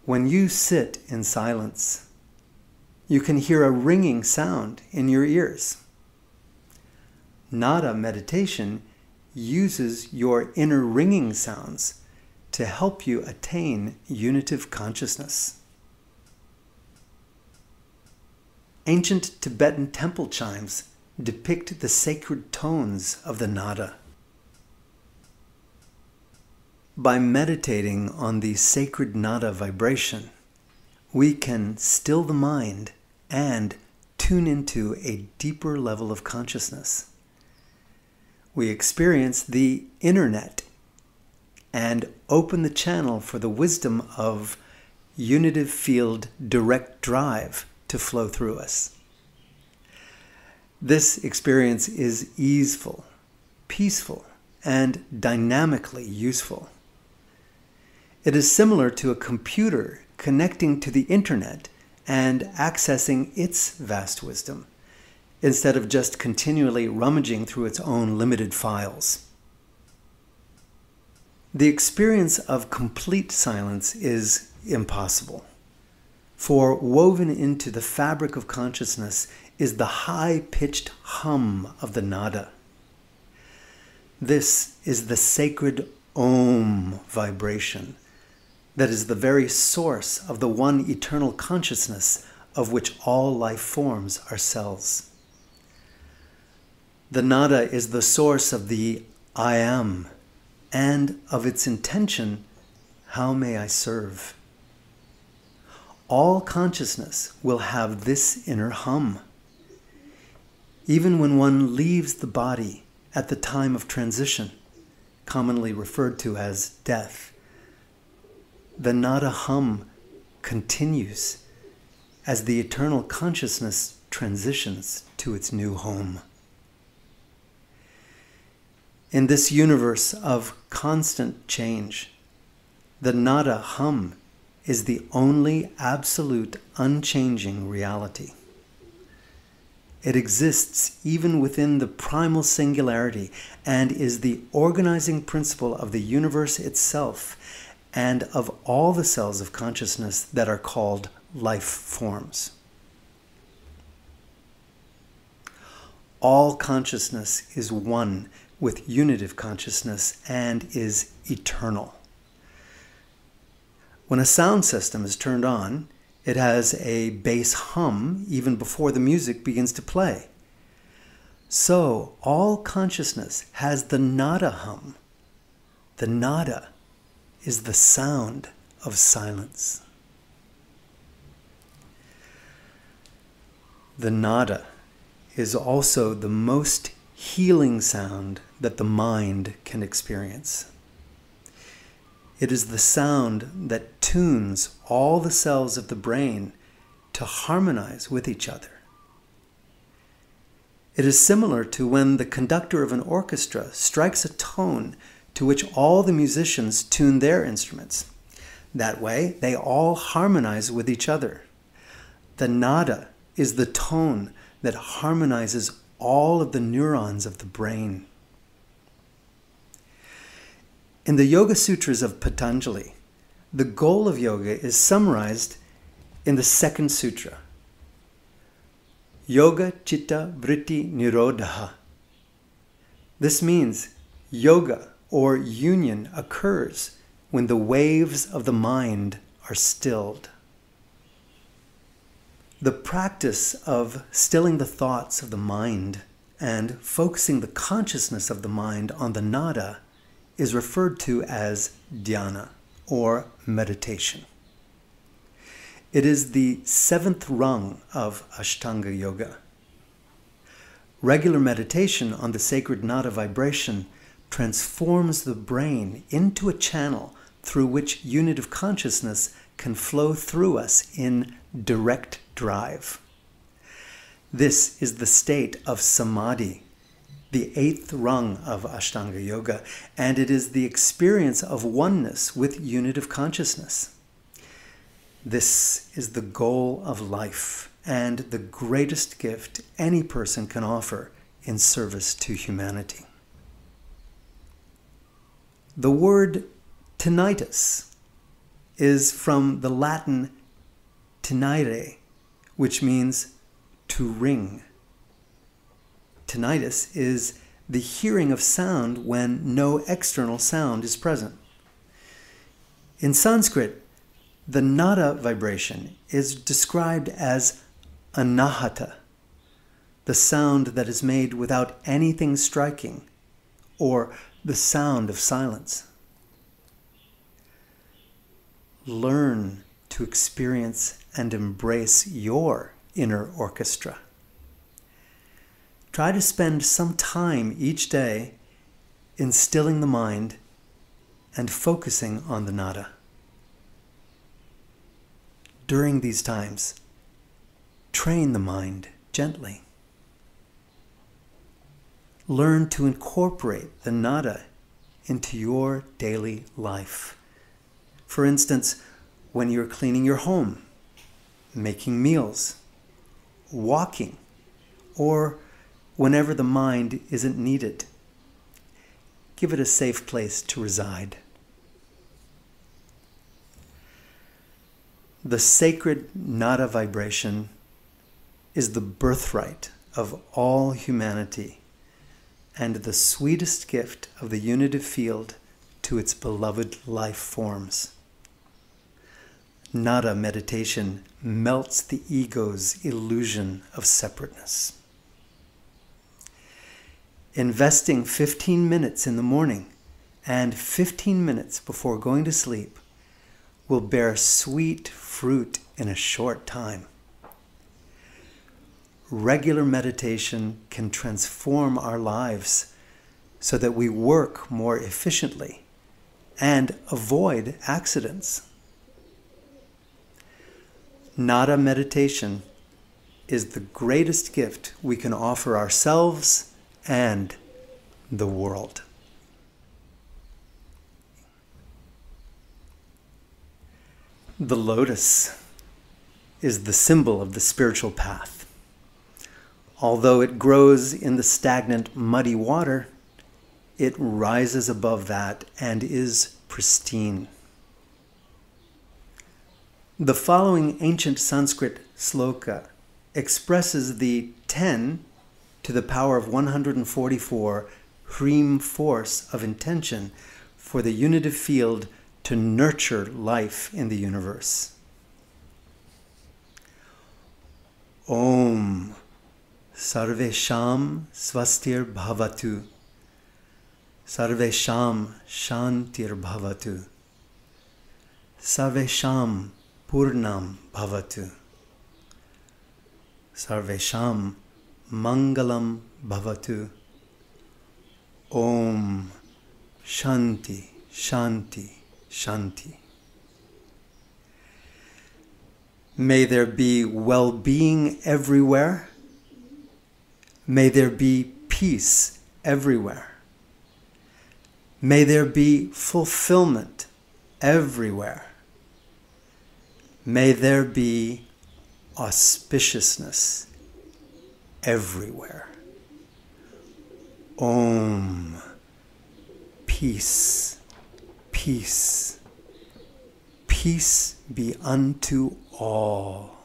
When you sit in silence, you can hear a ringing sound in your ears. Nada meditation uses your inner ringing sounds to help you attain unitive consciousness. Ancient Tibetan temple chimes depict the sacred tones of the nada. By meditating on the sacred nada vibration, we can still the mind and tune into a deeper level of consciousness. We experience the internet and open the channel for the wisdom of unitive field direct drive to flow through us. This experience is easeful, peaceful, and dynamically useful. It is similar to a computer connecting to the internet and accessing its vast wisdom, instead of just continually rummaging through its own limited files. The experience of complete silence is impossible, for woven into the fabric of consciousness is the high-pitched hum of the nada. This is the sacred Om vibration that is the very source of the one eternal consciousness of which all life forms are cells. The nada is the source of the I am, and of its intention, how may I serve? All consciousness will have this inner hum. Even when one leaves the body at the time of transition, commonly referred to as death, the nada hum continues as the eternal consciousness transitions to its new home. In this universe of constant change, the nada hum is the only absolute unchanging reality. It exists even within the primal singularity and is the organizing principle of the universe itself and of all the cells of consciousness that are called life forms. All consciousness is one with unitive consciousness and is eternal. When a sound system is turned on, it has a bass hum even before the music begins to play. So all consciousness has the nada hum. The nada is the sound of silence. The nada is also the most healing sound that the mind can experience. It is the sound that tunes all the cells of the brain to harmonize with each other. It is similar to when the conductor of an orchestra strikes a tone to which all the musicians tune their instruments. That way, they all harmonize with each other. The nada is the tone that harmonizes all of the neurons of the brain. In the Yoga Sutras of Patanjali, the goal of yoga is summarized in the second sutra. Yoga Chitta Vritti Nirodha. This means yoga or union occurs when the waves of the mind are stilled. The practice of stilling the thoughts of the mind and focusing the consciousness of the mind on the nada is referred to as dhyana or meditation. It is the seventh rung of Ashtanga Yoga. Regular meditation on the sacred nada vibration transforms the brain into a channel through which unitive consciousness can flow through us in direct drive. This is the state of samadhi, the eighth rung of Ashtanga Yoga, and it is the experience of oneness with unitive consciousness. This is the goal of life and the greatest gift any person can offer in service to humanity. The word tinnitus is from the Latin tinere, which means to ring. Tinnitus is the hearing of sound when no external sound is present. In Sanskrit, the nada vibration is described as anahata, the sound that is made without anything striking, or the sound of silence. Learn to experience and embrace your inner orchestra. Try to spend some time each day in stilling the mind and focusing on the nada. During these times, train the mind gently. Learn to incorporate the nada into your daily life. For instance, when you're cleaning your home, making meals, walking, or whenever the mind isn't needed. Give it a safe place to reside. The sacred nada vibration is the birthright of all humanity and the sweetest gift of the unitive field to its beloved life forms. Nada meditation melts the ego's illusion of separateness. Investing 15 minutes in the morning and 15 minutes before going to sleep will bear sweet fruit in a short time. Regular meditation can transform our lives so that we work more efficiently and avoid accidents. Nada meditation is the greatest gift we can offer ourselves and the world. The lotus is the symbol of the spiritual path. Although it grows in the stagnant, muddy water, it rises above that and is pristine. The following ancient Sanskrit sloka expresses the 10 to the power of 144 Hrim force of intention for the unitive field to nurture life in the universe. Om Sarvesham Svastir Bhavatu Sarvesham Shantir Bhavatu Sarvesham Purnam Bhavatu Sarvesham Mangalam Bhavatu. Om Shanti, Shanti, Shanti. May there be well-being everywhere. May there be peace everywhere. May there be fulfillment everywhere. May there be auspiciousness everywhere. Om. Peace, peace, peace be unto all.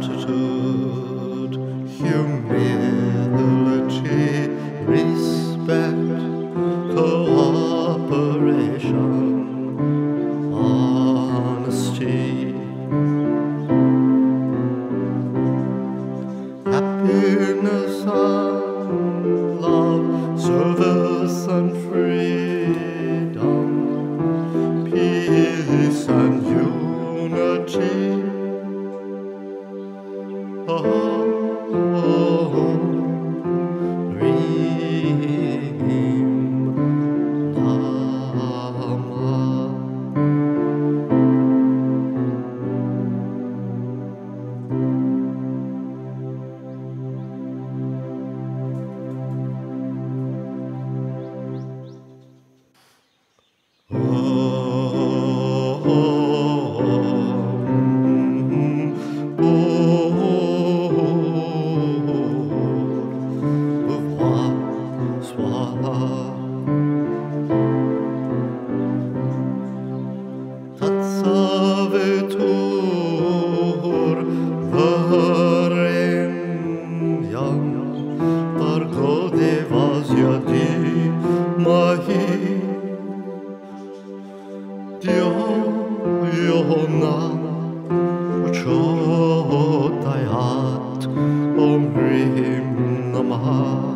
Gratitude, humility, respect, cooperation, honesty, happiness and love, service and freedom, peace and unity. Tatsavetur varenyam Bargo devasyati mahi Dio yona uchodayat Om Hrim Namaha.